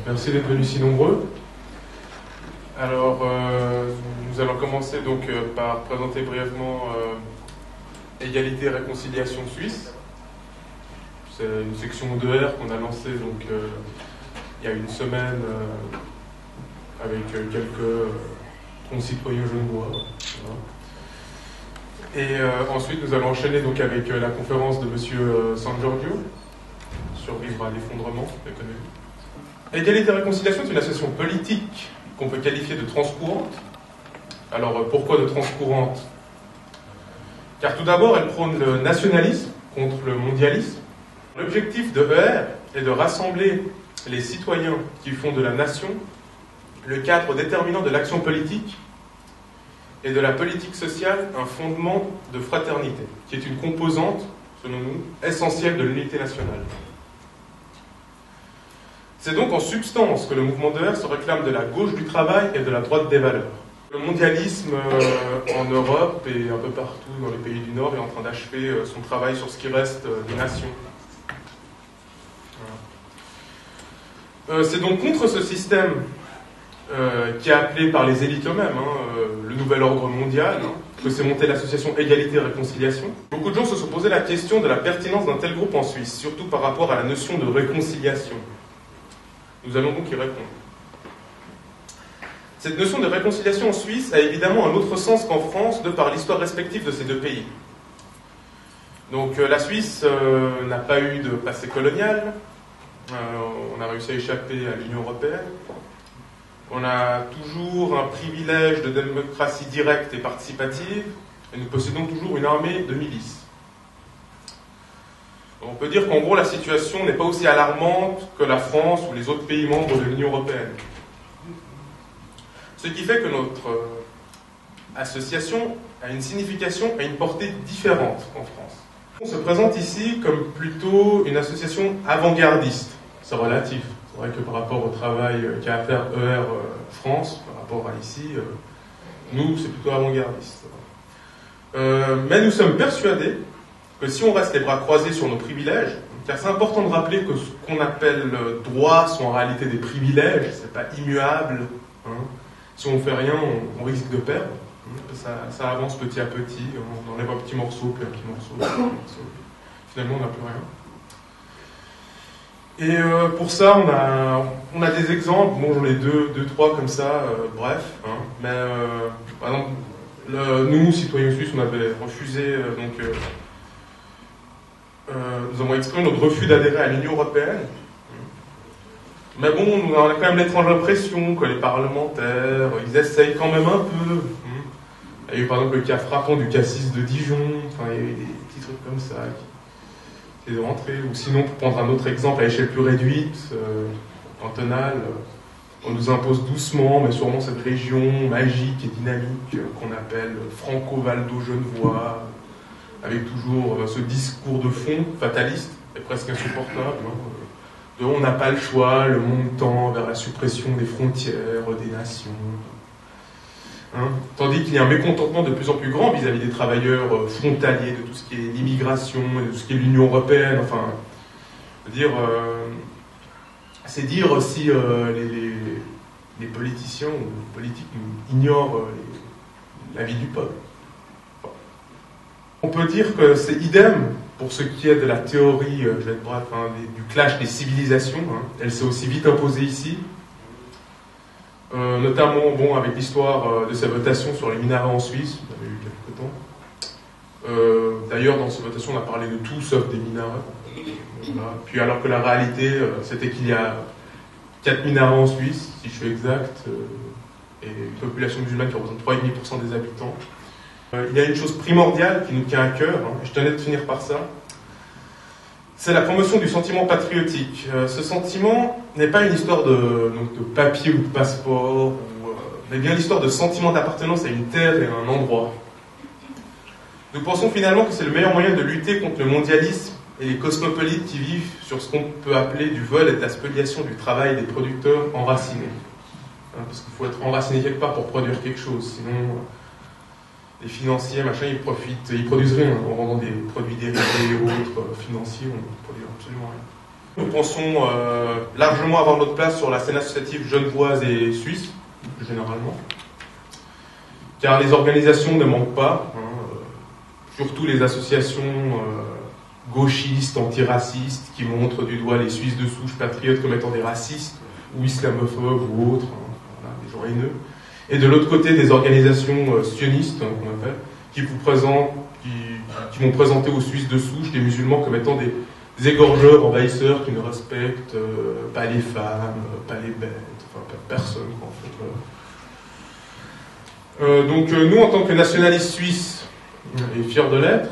Merci d'être venus si nombreux. Alors, nous allons commencer donc par présenter brièvement Égalité et Réconciliation Suisse. C'est une section d'ER qu'on a lancée donc, il y a une semaine avec quelques concitoyens genevois. Voilà. Et ensuite, nous allons enchaîner donc avec la conférence de M. San Giorgio, Survivre à l'effondrement économique. Égalité et Réconciliation est une association politique qu'on peut qualifier de transcourante. Alors pourquoi de transcourante? Car tout d'abord, elle prône le nationalisme contre le mondialisme. L'objectif de ER est de rassembler les citoyens qui font de la nation le cadre déterminant de l'action politique et de la politique sociale un fondement de fraternité, qui est une composante, selon nous, essentielle de l'unité nationale. C'est donc en substance que le mouvement d'ER se réclame de la gauche du travail et de la droite des valeurs. Le mondialisme en Europe et un peu partout dans les pays du Nord est en train d'achever son travail sur ce qui reste des nations. Voilà. C'est donc contre ce système qui est appelé par les élites eux-mêmes, le nouvel ordre mondial, que s'est montée l'association Égalité et Réconciliation. Beaucoup de gens se sont posé la question de la pertinence d'un tel groupe en Suisse, surtout par rapport à la notion de réconciliation. Nous allons donc y répondre. Cette notion de réconciliation en Suisse a évidemment un autre sens qu'en France, de par l'histoire respective de ces deux pays. Donc la Suisse n'a pas eu de passé colonial, on a réussi à échapper à l'Union européenne, on a toujours un privilège de démocratie directe et participative, et nous possédons toujours une armée de milices. On peut dire qu'en gros la situation n'est pas aussi alarmante que la France ou les autres pays membres de l'Union européenne. Ce qui fait que notre association a une signification et une portée différente qu'en France. On se présente ici comme plutôt une association avant-gardiste. C'est relatif. C'est vrai que par rapport au travail qu'a à faire ER France, par rapport à ici, nous c'est plutôt avant-gardiste. Mais nous sommes persuadés que si on reste les bras croisés sur nos privilèges, car c'est important de rappeler que ce qu'on appelle droits sont en réalité des privilèges, c'est pas immuable. Si on ne fait rien, on risque de perdre. Ça avance petit à petit, on enlève un petit morceau, puis un petit morceau, puis un petit morceau. Finalement, on n'a plus rien. Et pour ça, on a des exemples. Bon, j'en ai deux, trois comme ça, bref. Mais par exemple, nous, citoyens suisses, on avait refusé nous avons exprimé notre refus d'adhérer à l'Union européenne. Mais bon, on a quand même l'étrange impression que les parlementaires, ils essayent quand même un peu. Il y a eu par exemple le cas frappant du cassis de Dijon, enfin, il y a eu des petits trucs comme ça qui est de rentrer. Ou sinon, pour prendre un autre exemple à échelle plus réduite, cantonale, on nous impose doucement, mais sûrement cette région magique et dynamique qu'on appelle Franco-Valdo-Genevois, avec toujours ce discours de fond fataliste et presque insupportable. On n'a pas le choix, le monde tend vers la suppression des frontières, des nations. Tandis qu'il y a un mécontentement de plus en plus grand vis-à-vis des travailleurs frontaliers, de tout ce qui est l'immigration, de tout ce qui est l'Union européenne. Enfin, c'est dire si les politiciens ou les politiques ignorent la vie du peuple. On peut dire que c'est idem pour ce qui est de la théorie, je vais être bref, du clash des civilisations. Elle s'est aussi vite imposée ici, notamment avec l'histoire de sa votation sur les minarets en Suisse, il y avait eu quelques temps. D'ailleurs, dans cette votation, on a parlé de tout sauf des minarets. Voilà. Puis alors que la réalité, c'était qu'il y a 4 minarets en Suisse, si je suis exact, et une population musulmane qui représente 3,5% des habitants. Il y a une chose primordiale qui nous tient à cœur, et je tenais de finir par ça, c'est la promotion du sentiment patriotique. Ce sentiment n'est pas une histoire de papier ou de passeport, mais bien l'histoire de sentiment d'appartenance à une terre et à un endroit. Nous pensons finalement que c'est le meilleur moyen de lutter contre le mondialisme et les cosmopolites qui vivent sur ce qu'on peut appeler du vol et de la spoliation du travail des producteurs enracinés. Parce qu'il faut être enraciné quelque part pour produire quelque chose, sinon les financiers, ils produisent rien. En vendant des produits dérivés ou autres financiers, on ne produit absolument rien. Nous pensons largement avoir notre place sur la scène associative genevoise et suisse, plus généralement. Car les organisations ne manquent pas, surtout les associations gauchistes, antiracistes, qui montrent du doigt les Suisses de souche patriotes comme étant des racistes, ou islamophobes, ou autres, voilà, des gens haineux. Et de l'autre côté, des organisations sionistes, qu'on appelle, qui vont présenter aux Suisses de souche des musulmans comme étant des égorgeurs, envahisseurs qui ne respectent pas les femmes, pas les bêtes, enfin pas personne, en fait. Donc nous, en tant que nationalistes suisses et fiers de l'être,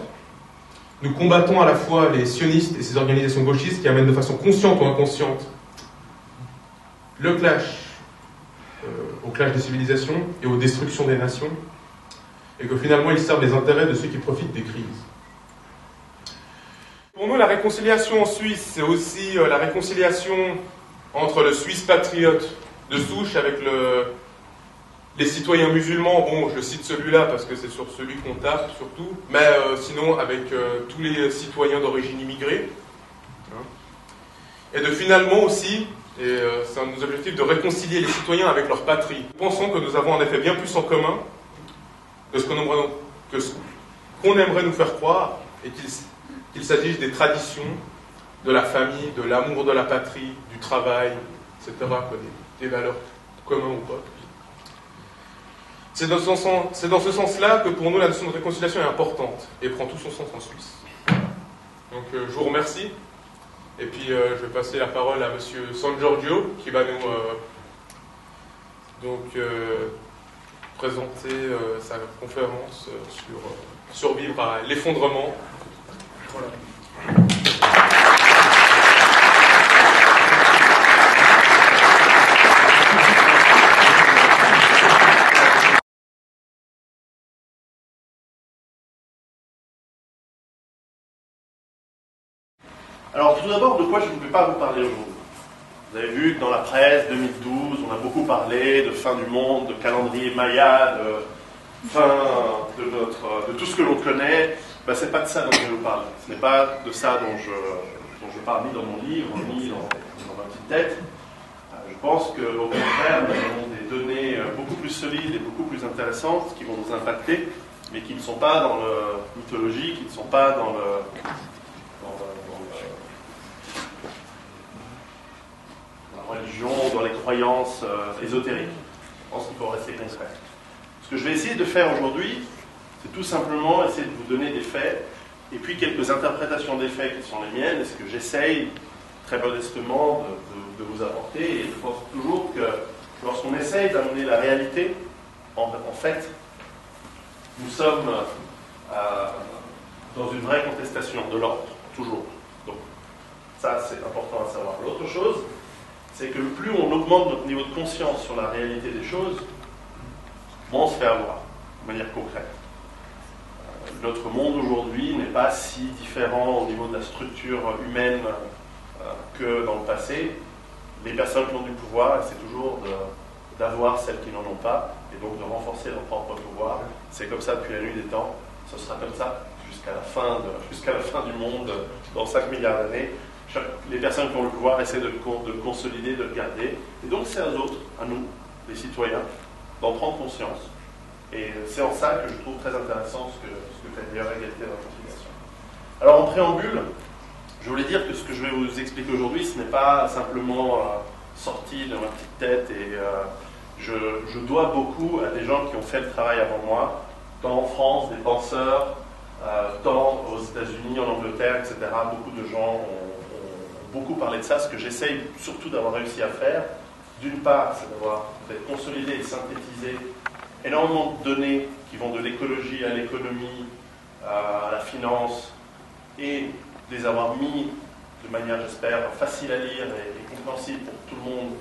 nous combattons à la fois les sionistes et ces organisations gauchistes qui amènent de façon consciente ou inconsciente le clash, au clash des civilisations et aux destructions des nations, et que finalement ils servent les intérêts de ceux qui profitent des crises. Pour nous, la réconciliation en Suisse, c'est aussi la réconciliation entre le Suisse patriote de souche avec les citoyens musulmans. Bon, je cite celui-là parce que c'est sur celui qu'on tape surtout, mais sinon avec tous les citoyens d'origine immigrée. Et de finalement aussi, et c'est un de nos objectifs, de réconcilier les citoyens avec leur patrie. Nous pensons que nous avons en effet bien plus en commun que ce qu'on aimerait nous faire croire, et qu'il s'agisse des traditions, de la famille, de l'amour de la patrie, du travail, etc., des valeurs communes ou pas. C'est dans ce sens-là que pour nous la notion de réconciliation est importante et prend tout son sens en Suisse. Donc je vous remercie. Et puis je vais passer la parole à M. San Giorgio qui va nous présenter sa conférence sur survivre à l'effondrement. Voilà. Alors tout d'abord, de quoi je ne vais pas vous parler aujourd'hui. Vous avez vu que dans la presse 2012, on a beaucoup parlé de fin du monde, de calendrier Maya, de fin de tout ce que l'on connaît. Ben, c'est pas de ça dont je vais vous parler. Ce n'est pas de ça dont je parle ni dans mon livre, ni dans ma petite tête. Je pense qu'au contraire, nous avons des données beaucoup plus solides et beaucoup plus intéressantes qui vont nous impacter, mais qui ne sont pas dans la mythologie, qui ne sont pas dans la religion, dans les croyances ésotériques. Je pense qu'il faut rester concret. Ce que je vais essayer de faire aujourd'hui, c'est tout simplement essayer de vous donner des faits, et puis quelques interprétations des faits qui sont les miennes, et ce que j'essaye très modestement de vous apporter. Et je pense toujours que lorsqu'on essaye d'amener la réalité, en fait, nous sommes dans une vraie contestation de l'ordre, toujours. Donc, ça, c'est important à savoir. L'autre chose, c'est que plus on augmente notre niveau de conscience sur la réalité des choses, moins on se fait avoir, de manière concrète. Notre monde aujourd'hui n'est pas si différent au niveau de la structure humaine que dans le passé. Les personnes qui ont du pouvoir essaient toujours d'avoir celles qui n'en ont pas, et donc de renforcer leur propre pouvoir. C'est comme ça depuis la nuit des temps, ce sera comme ça jusqu'à la fin du monde, dans 5 milliards d'années. Les personnes qui ont le pouvoir essaient de le consolider, de le garder. Et donc c'est à eux autres, à nous, les citoyens, d'en prendre conscience. Et c'est en ça que je trouve très intéressant ce que fait d'ailleurs Égalité et Réconciliation. Alors en préambule, je voulais dire que ce que je vais vous expliquer aujourd'hui, ce n'est pas simplement sorti de ma petite tête, et je dois beaucoup à des gens qui ont fait le travail avant moi, tant en France, des penseurs, tant aux États-Unis, en Angleterre, etc. Beaucoup de gens ont beaucoup parlé de ça. Ce que j'essaye surtout d'avoir réussi à faire, d'une part, c'est d'être consolidé et synthétisé énormément de données qui vont de l'écologie à l'économie, à la finance, et de les avoir mis de manière, j'espère, facile à lire et compréhensible pour tout le monde,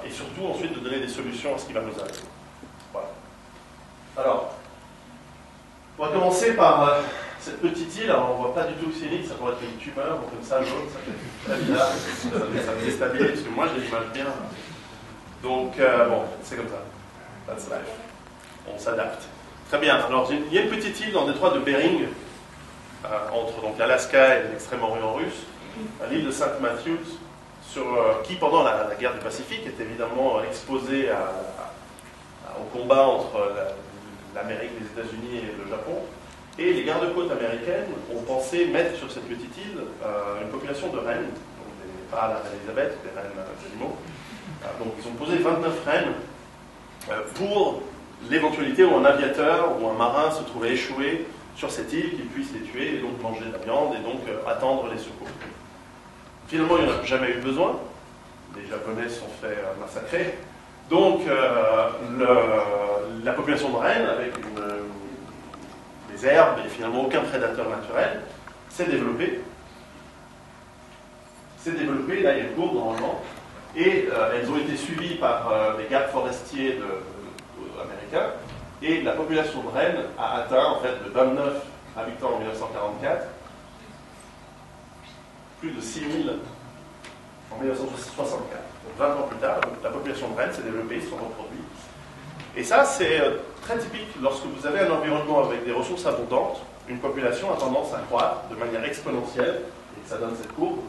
et surtout ensuite de donner des solutions à ce qui va nous arriver. Voilà. Alors, on va commencer par cette petite île. Alors, on ne voit pas du tout que c'est une île, ça pourrait être une tumeur, ou comme ça, jaune, ça fait très bizarre, ça me déstabilise, parce que moi j'ai l'image bien. Donc, bon, c'est comme ça. That's life. On s'adapte. Très bien. Alors, il y a une petite île dans le détroit de Bering, entre donc l'Alaska et l'Extrême-Orient russe. à l'île de Saint Matthews, qui pendant la guerre du Pacifique est évidemment exposé au combat entre l'Amérique, les États-Unis et le Japon. Et les gardes-côtes américaines ont pensé mettre sur cette petite île une population de rennes, donc pas la reine Elisabeth, des rennes d'animaux. Donc ils ont posé 29 rennes pour l'éventualité où un aviateur ou un marin se trouvait échoué sur cette île, qu'il puisse les tuer et donc manger de la viande et donc attendre les secours. Finalement, il n'y en a jamais eu besoin. Les Japonais se sont fait massacrer. Donc la population de rennes, avec des herbes et finalement aucun prédateur naturel, s'est développée. Là il y a une courbe normalement. Et elles ont été suivies par des gardes forestiers américains. Et la population de rennes a atteint, en fait, de 29 habitants en 1944, plus de 6000 en 1964. Donc 20 ans plus tard, la population de rennes s'est développée, se sont reproduits. Et ça, c'est très typique. Lorsque vous avez un environnement avec des ressources abondantes, une population a tendance à croître de manière exponentielle, et ça donne cette courbe,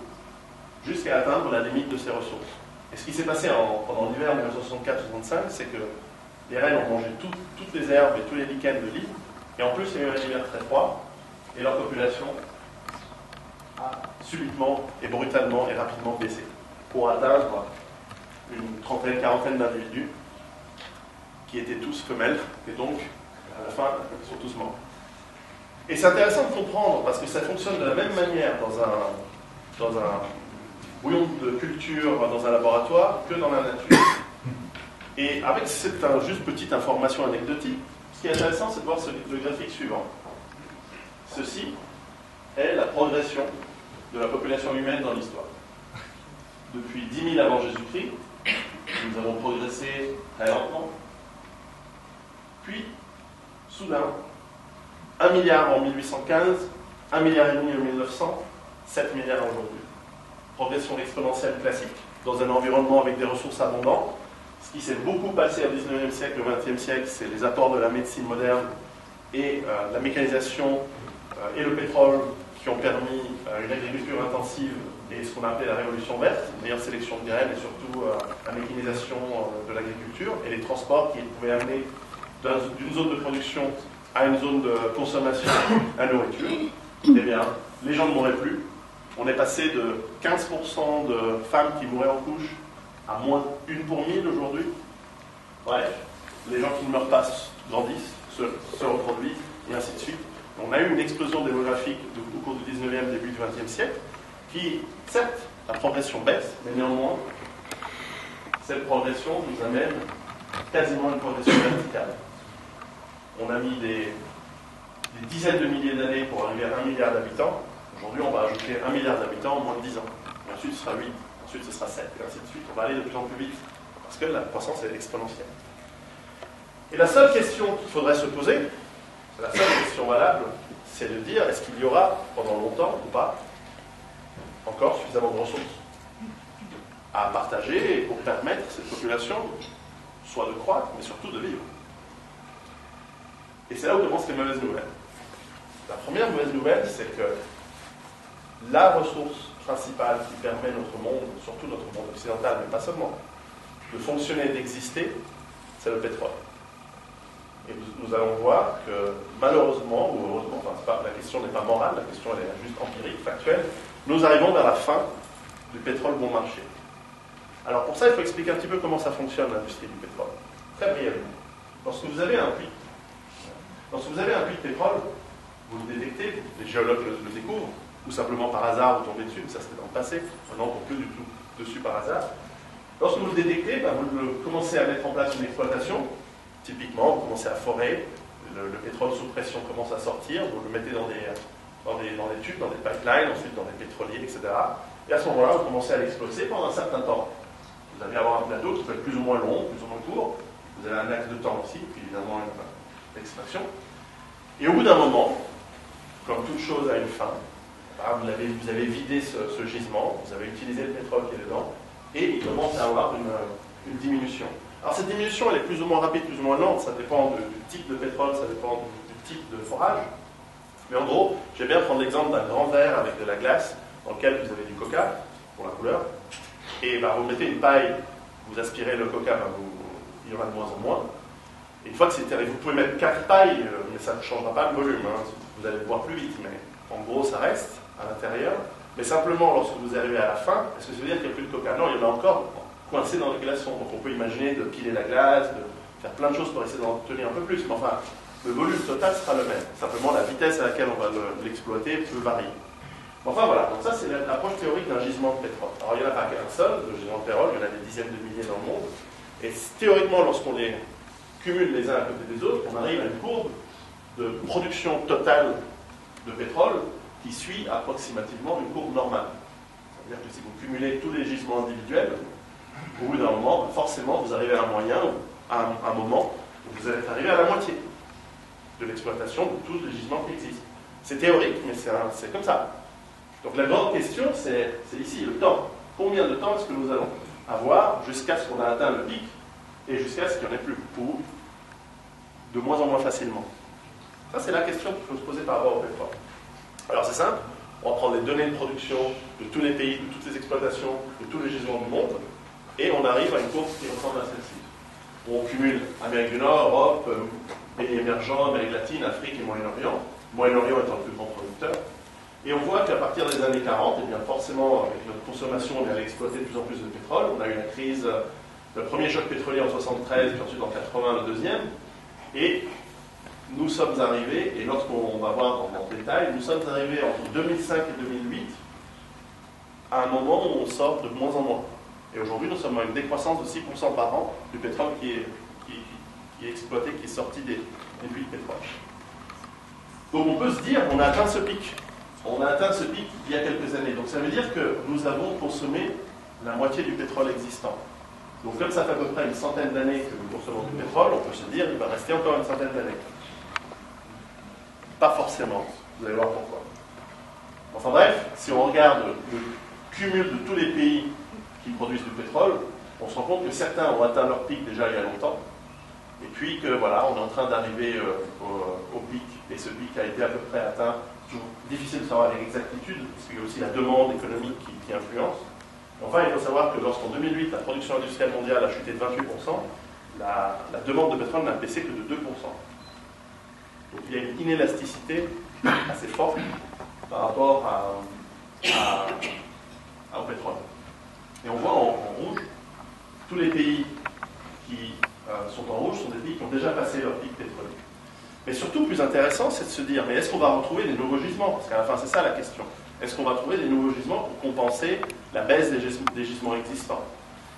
jusqu'à atteindre la limite de ses ressources. Et ce qui s'est passé pendant l'hiver 1964-65, c'est que les rennes ont mangé toutes les herbes et tous les lichens de l'île, et en plus il y a eu un hiver très froid, et leur population a subitement et brutalement et rapidement baissé, pour atteindre une trentaine, quarantaine d'individus, qui étaient tous femelles, et donc, à la fin, ils sont tous morts. Et c'est intéressant de comprendre, parce que ça fonctionne de la même manière dans un bouillon de culture dans un laboratoire que dans la nature. Et avec cette juste petite information anecdotique, ce qui est intéressant, c'est de voir le graphique suivant. Ceci est la progression de la population humaine dans l'histoire. Depuis 10 000 avant Jésus-Christ, nous avons progressé très lentement. Puis, soudain, 1 milliard en 1815, 1,5 milliard en 1900, 7 milliards aujourd'hui. Progression exponentielle classique, dans un environnement avec des ressources abondantes. Ce qui s'est beaucoup passé au 19e siècle, au 20e siècle, c'est les apports de la médecine moderne et la mécanisation et le pétrole qui ont permis une agriculture intensive et ce qu'on a appelé la révolution verte, une meilleure sélection de graines et surtout la mécanisation de l'agriculture et les transports qui pouvaient amener d'une zone de production à une zone de consommation à nourriture. Eh bien, les gens ne mouraient plus. On est passé de 15% de femmes qui mouraient en couche à moins 1 pour 1000 aujourd'hui. Bref, les gens qui ne meurent pas grandissent, se reproduisent, et ainsi de suite. On a eu une explosion démographique au cours du 19e, début du 20e siècle, qui, certes, la progression baisse, mais néanmoins, cette progression nous amène quasiment à une progression verticale. On a mis des dizaines de milliers d'années pour arriver à 1 milliard d'habitants. Aujourd'hui, on va ajouter 1 milliard d'habitants en moins de 10 ans. Et ensuite, ce sera 8. Ensuite, ce sera 7, et ainsi de suite. On va aller de plus en plus vite, parce que la croissance est exponentielle. Et la seule question qu'il faudrait se poser, la seule question valable, c'est de dire, est-ce qu'il y aura, pendant longtemps ou pas, encore suffisamment de ressources à partager pour permettre à cette population soit de croître, mais surtout de vivre. Et c'est là où commencent les mauvaises nouvelles. La première mauvaise nouvelle, c'est que la ressource principale qui permet notre monde, surtout notre monde occidental, mais pas seulement, de fonctionner et d'exister, c'est le pétrole. Et nous allons voir que malheureusement, ou heureusement, la question n'est pas morale, la question elle est juste empirique, factuelle, nous arrivons vers la fin du pétrole bon marché. Alors pour ça, il faut expliquer un petit peu comment ça fonctionne l'industrie du pétrole. Très brièvement. Lorsque vous avez un puits de pétrole, vous le détectez, les géologues le découvrent, ou simplement par hasard vous tombez dessus, mais ça c'était dans le passé, maintenant on ne tombe plus du tout dessus par hasard. Lorsque vous le détectez, vous commencez à mettre en place une exploitation. Typiquement, vous commencez à forer, le pétrole sous pression commence à sortir, vous le mettez dans des tubes, dans des pipelines, ensuite dans des pétroliers, etc. Et à ce moment-là, vous commencez à l'exploiter pendant un certain temps. Vous allez avoir un plateau qui peut être plus ou moins long, plus ou moins court. Vous avez un axe de temps aussi, puis évidemment l'extraction. Et au bout d'un moment, comme toute chose a une fin, vous avez vidé ce gisement, vous avez utilisé le pétrole qui est dedans, et il commence à avoir une diminution. Alors cette diminution, elle est plus ou moins rapide, plus ou moins lente, ça dépend du type de pétrole, ça dépend du type de forage. Mais en gros, j'aime bien prendre l'exemple d'un grand verre avec de la glace. dans lequel vous avez du coca, pour la couleur, et vous mettez une paille, vous aspirez le coca, il y en a de moins en moins. Et une fois que c'est terminé, vous pouvez mettre 4 pailles, mais ça ne changera pas le volume, hein. Vous allez boire plus vite, mais en gros ça reste à l'intérieur. Mais simplement, lorsque vous arrivez à la fin, est-ce que ça veut dire qu'il n'y a plus de coca? Non, il y en a encore coincé dans les glaçons. Donc on peut imaginer de piler la glace, de faire plein de choses pour essayer d'en obtenir un peu plus. Mais enfin, le volume total sera le même. Simplement, la vitesse à laquelle on va l'exploiter peut varier. Enfin voilà, donc ça c'est l'approche théorique d'un gisement de pétrole. Alors il n'y en a pas qu'un seul, de gisement de pétrole, il y en a des dizaines de milliers dans le monde. Et théoriquement, lorsqu'on les cumule les uns à côté des autres, on arrive à une courbe de production totale de pétrole qui suit approximativement une courbe normale. C'est-à-dire que si vous cumulez tous les gisements individuels, au bout d'un moment, forcément, vous arrivez à un moyen, à un moment, où vous allez arriver à la moitié de l'exploitation de tous les gisements qui existent. C'est théorique, mais c'est comme ça. Donc la grande question, c'est ici, le temps. Combien de temps est-ce que nous allons avoir jusqu'à ce qu'on ait atteint le pic et jusqu'à ce qu'il n'y en ait plus, ou de moins en moins facilement? Ça, c'est la question qu'il faut se poser par rapport au pétrole. Alors c'est simple, on va prendre les données de production de tous les pays, de toutes les exploitations, de tous les gisements du monde, et on arrive à une courbe qui ressemble à celle-ci. On cumule Amérique du Nord, Europe, pays émergents, Amérique latine, Afrique et Moyen-Orient, Moyen-Orient étant le plus grand producteur. Et on voit qu'à partir des années 40, et bien forcément, avec notre consommation, on est allé exploiter de plus en plus de pétrole. On a eu la crise, le premier choc pétrolier en 73, puis ensuite en 80, le deuxième. Et nous sommes arrivés, et lorsqu'on va voir dans le détail, nous sommes arrivés entre 2005 et 2008 à un moment où on sort de moins en moins. Et aujourd'hui, nous sommes à une décroissance de 6% par an du pétrole qui est exploité, qui est sorti des puits de pétrole. Donc on peut se dire, on a atteint ce pic. On a atteint ce pic il y a quelques années. Donc ça veut dire que nous avons consommé la moitié du pétrole existant. Donc comme ça fait à peu près une centaine d'années que nous consommons du pétrole, on peut se dire qu'il va rester encore une centaine d'années. Pas forcément. Vous allez voir pourquoi. Enfin bref, si on regarde le cumul de tous les pays qui produisent du pétrole, on se rend compte que certains ont atteint leur pic déjà il y a longtemps, et puis que voilà, on est en train d'arriver au pic, et ce pic a été à peu près atteint. Toujours difficile de savoir avec exactitude, parce qu'il y a aussi la demande économique qui influence. Enfin, il faut savoir que lorsqu'en 2008, la production industrielle mondiale a chuté de 28%, la demande de pétrole n'a baissé que de 2%. Donc il y a une inélasticité assez forte par rapport au pétrole. Et on voit en rouge, tous les pays qui sont en rouge sont des pays qui ont déjà passé leur pic pétrolier. Mais surtout, plus intéressant, c'est de se dire, mais est-ce qu'on va retrouver des nouveaux gisements? Parce qu'à la fin, c'est ça la question. Est-ce qu'on va trouver des nouveaux gisements pour compenser la baisse des gisements existants?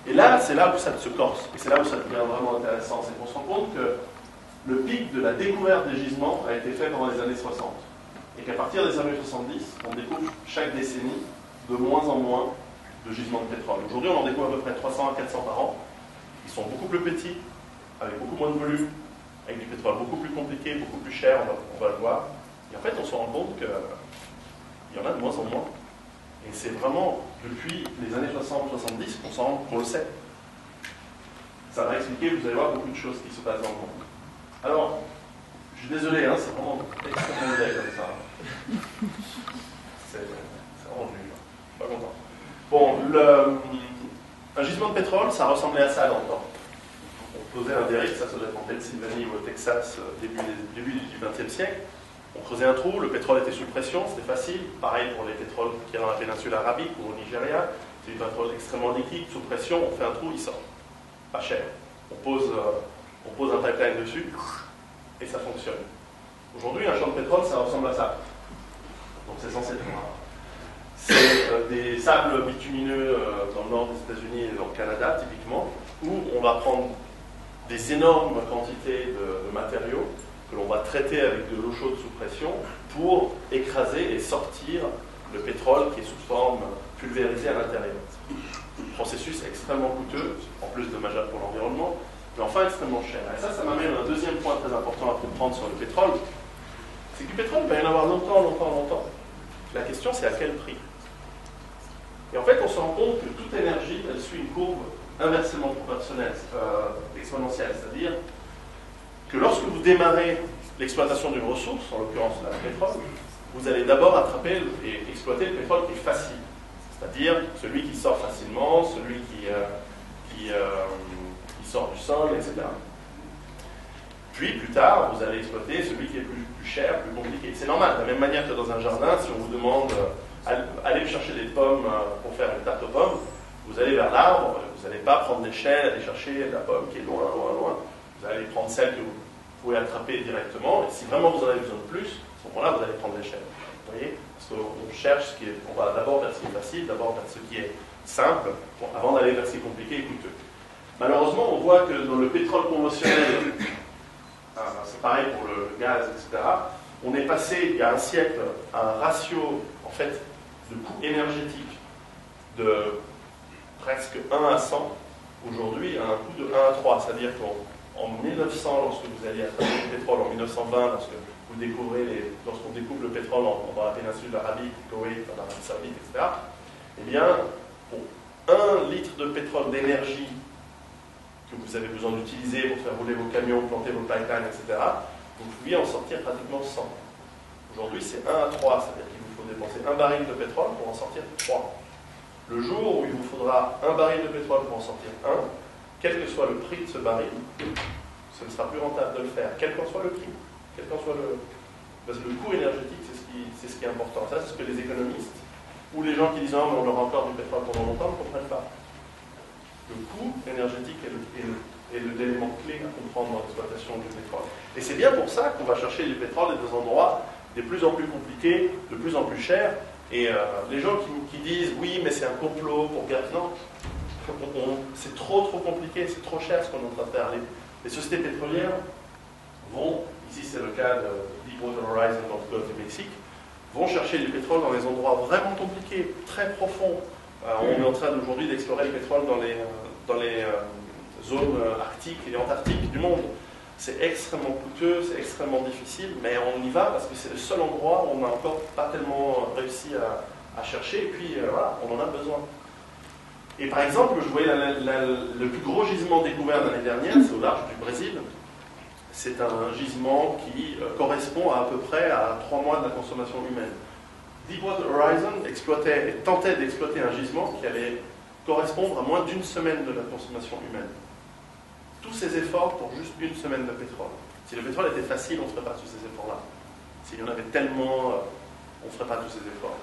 Et là, c'est là où ça se corse. Et c'est là où ça devient vraiment intéressant. C'est qu'on se rend compte que le pic de la découverte des gisements a été fait pendant les années 60. Et qu'à partir des années 70, on découvre chaque décennie de moins en moins de gisements de pétrole. Aujourd'hui, on en découvre à peu près 300 à 400 par an. Ils sont beaucoup plus petits, avec beaucoup moins de volume, avec du pétrole beaucoup plus compliqué, beaucoup plus cher, on va le voir. Et en fait, on se rend compte qu'il y en a de moins en moins. Et c'est vraiment depuis les années 60-70 qu'on le sait. Ça va expliquer, vous allez voir, beaucoup de choses qui se passent dans le monde. Alors, je suis désolé, hein, c'est vraiment extrêmement laid comme ça. C'est vraiment nul. Je suis pas content. Bon, un gisement de pétrole, ça ressemblait à ça dans le temps. On posait un derrick, ça doit être en Pennsylvanie ou au Texas, début du XXe siècle. On creusait un trou, le pétrole était sous pression, c'était facile. Pareil pour les pétroles qu'il y a dans la péninsule arabique ou au Nigeria. C'est du pétrole extrêmement liquide, sous pression, on fait un trou, il sort. Pas cher. On pose un pipeline dessus et ça fonctionne. Aujourd'hui, un champ de pétrole, ça ressemble à ça. Donc c'est censé être noir. C'est des sables bitumineux dans le nord des États-Unis et dans le Canada, typiquement, où on va prendre des énormes quantités de matériaux que l'on va traiter avec de l'eau chaude sous pression pour écraser et sortir le pétrole qui est sous forme pulvérisée à l'intérieur. Processus extrêmement coûteux, en plus dommageable pour l'environnement, mais enfin extrêmement cher. Et ça m'amène à un deuxième point très important à comprendre sur le pétrole, c'est que du pétrole, il va y en avoir longtemps. La question, c'est à quel prix? Et en fait, on se rend compte que toute énergie, elle suit une courbe inversement proportionnelle, exponentielle, c'est-à-dire que lorsque vous démarrez l'exploitation d'une ressource, en l'occurrence le pétrole, vous allez d'abord attraper et exploiter le pétrole qui est facile, c'est-à-dire celui qui sort facilement, celui qui sort du sol, etc. Puis, plus tard, vous allez exploiter celui qui est plus cher, plus compliqué. C'est normal, de la même manière que dans un jardin, si on vous demande allez chercher des pommes pour faire une tarte aux pommes, vous allez vers l'arbre, vous n'allez pas prendre l'échelle, aller chercher la pomme qui est loin, loin, loin. Vous allez prendre celle que vous pouvez attraper directement, et si vraiment vous en avez besoin de plus, à ce moment-là, vous allez prendre l'échelle. Vous voyez? Parce qu'on cherche on va d'abord vers ce qui est facile, d'abord vers ce qui est simple, avant d'aller vers ce qui est compliqué et coûteux. Malheureusement, on voit que dans le pétrole conventionnel, c'est pareil pour le gaz, etc., on est passé, il y a un siècle, à un ratio, en fait, de coût énergétique de presque 1 à 100, aujourd'hui, à un coût de 1 à 3. C'est-à-dire qu'en 1900, lorsque vous alliez attraper le pétrole, en 1920, lorsqu'on découvre le pétrole dans la péninsule d'Arabie, Koweït, dans l'Arabie Saoudite, etc., eh bien, pour 1 litre de pétrole d'énergie que vous avez besoin d'utiliser pour faire rouler vos camions, planter vos pipelines, etc., vous pouviez en sortir pratiquement 100. Aujourd'hui, c'est 1 à 3, c'est-à-dire qu'il vous faut dépenser 1 baril de pétrole pour en sortir 3. Le jour où il vous faudra 1 baril de pétrole pour en sortir 1, quel que soit le prix de ce baril, ce ne sera plus rentable de le faire, quel qu'en soit le prix, quel qu'en soit parce que le coût énergétique, c'est ce qui est important. Ça, c'est ce que les économistes ou les gens qui disent « Oh, mais on aura encore du pétrole pendant longtemps » ne comprennent pas. Le coût énergétique est l'élément clé à comprendre dans l'exploitation du pétrole. Et c'est bien pour ça qu'on va chercher du pétrole dans des endroits de plus en plus compliqués, de plus en plus chers. Et les gens qui disent « Oui, mais c'est un complot pour garder... » Non, c'est trop compliqué, c'est trop cher ce qu'on est en train de faire. Les sociétés pétrolières vont, ici c'est le cas de Deepwater Horizon dans le golfe du Mexique, vont chercher du pétrole dans des endroits vraiment compliqués, très profonds. On est en train aujourd'hui d'explorer le pétrole dans les zones arctiques et antarctiques du monde. C'est extrêmement coûteux, c'est extrêmement difficile, mais on y va parce que c'est le seul endroit où on n'a encore pas tellement réussi à chercher, et puis voilà, on en a besoin. Et par exemple, je voyais le plus gros gisement découvert l'année dernière, c'est au large du Brésil. C'est un gisement qui correspond à peu près à 3 mois de la consommation humaine. Deepwater Horizon tentait d'exploiter un gisement qui allait correspondre à moins d'1 semaine de la consommation humaine. Tous ces efforts pour juste 1 semaine de pétrole. Si le pétrole était facile, on ne ferait pas tous ces efforts-là. S'il y en avait tellement, on ne ferait pas tous ces efforts.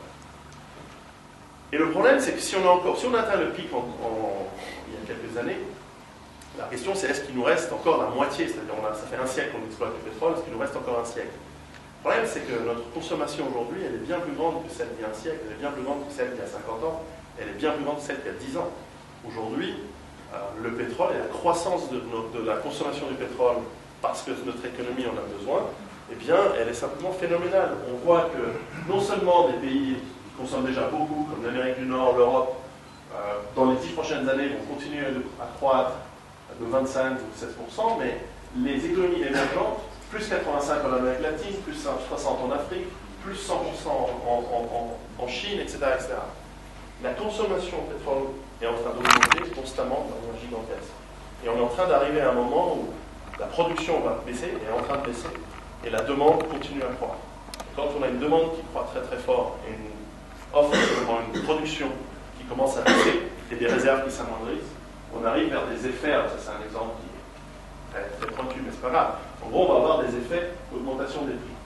Et le problème, c'est que si on atteint le pic il y a quelques années, la question c'est est-ce qu'il nous reste encore la moitié, c'est-à-dire ça fait 1 siècle qu'on exploite le pétrole, est-ce qu'il nous reste encore 1 siècle? Le problème, c'est que notre consommation aujourd'hui, elle est bien plus grande que celle d'il y a 1 siècle, elle est bien plus grande que celle d'il y a 50 ans, elle est bien plus grande que celle d'il y a 10 ans. Aujourd'hui, le pétrole et la croissance de la consommation du pétrole, parce que notre économie en a besoin, eh bien, elle est simplement phénoménale. On voit que non seulement des pays qui consomment déjà beaucoup, comme l'Amérique du Nord, l'Europe, dans les 10 prochaines années vont continuer à croître de 25 ou 16%, mais les économies émergentes, plus 85 en Amérique latine, plus 60 en Afrique, plus 100% en Chine, etc., etc. La consommation de pétrole est en train d'augmenter constamment de manière gigantesque. Et on est en train d'arriver à un moment où la production va baisser, est en train de baisser, et la demande continue à croître. Et quand on a une demande qui croît très très fort, et une production qui commence à baisser, et des réserves qui s'amoindrissent, on arrive vers des effets, ça c'est un exemple qui est très, très pointu, mais c'est pas grave. En gros, on va avoir des effets d'augmentation des prix.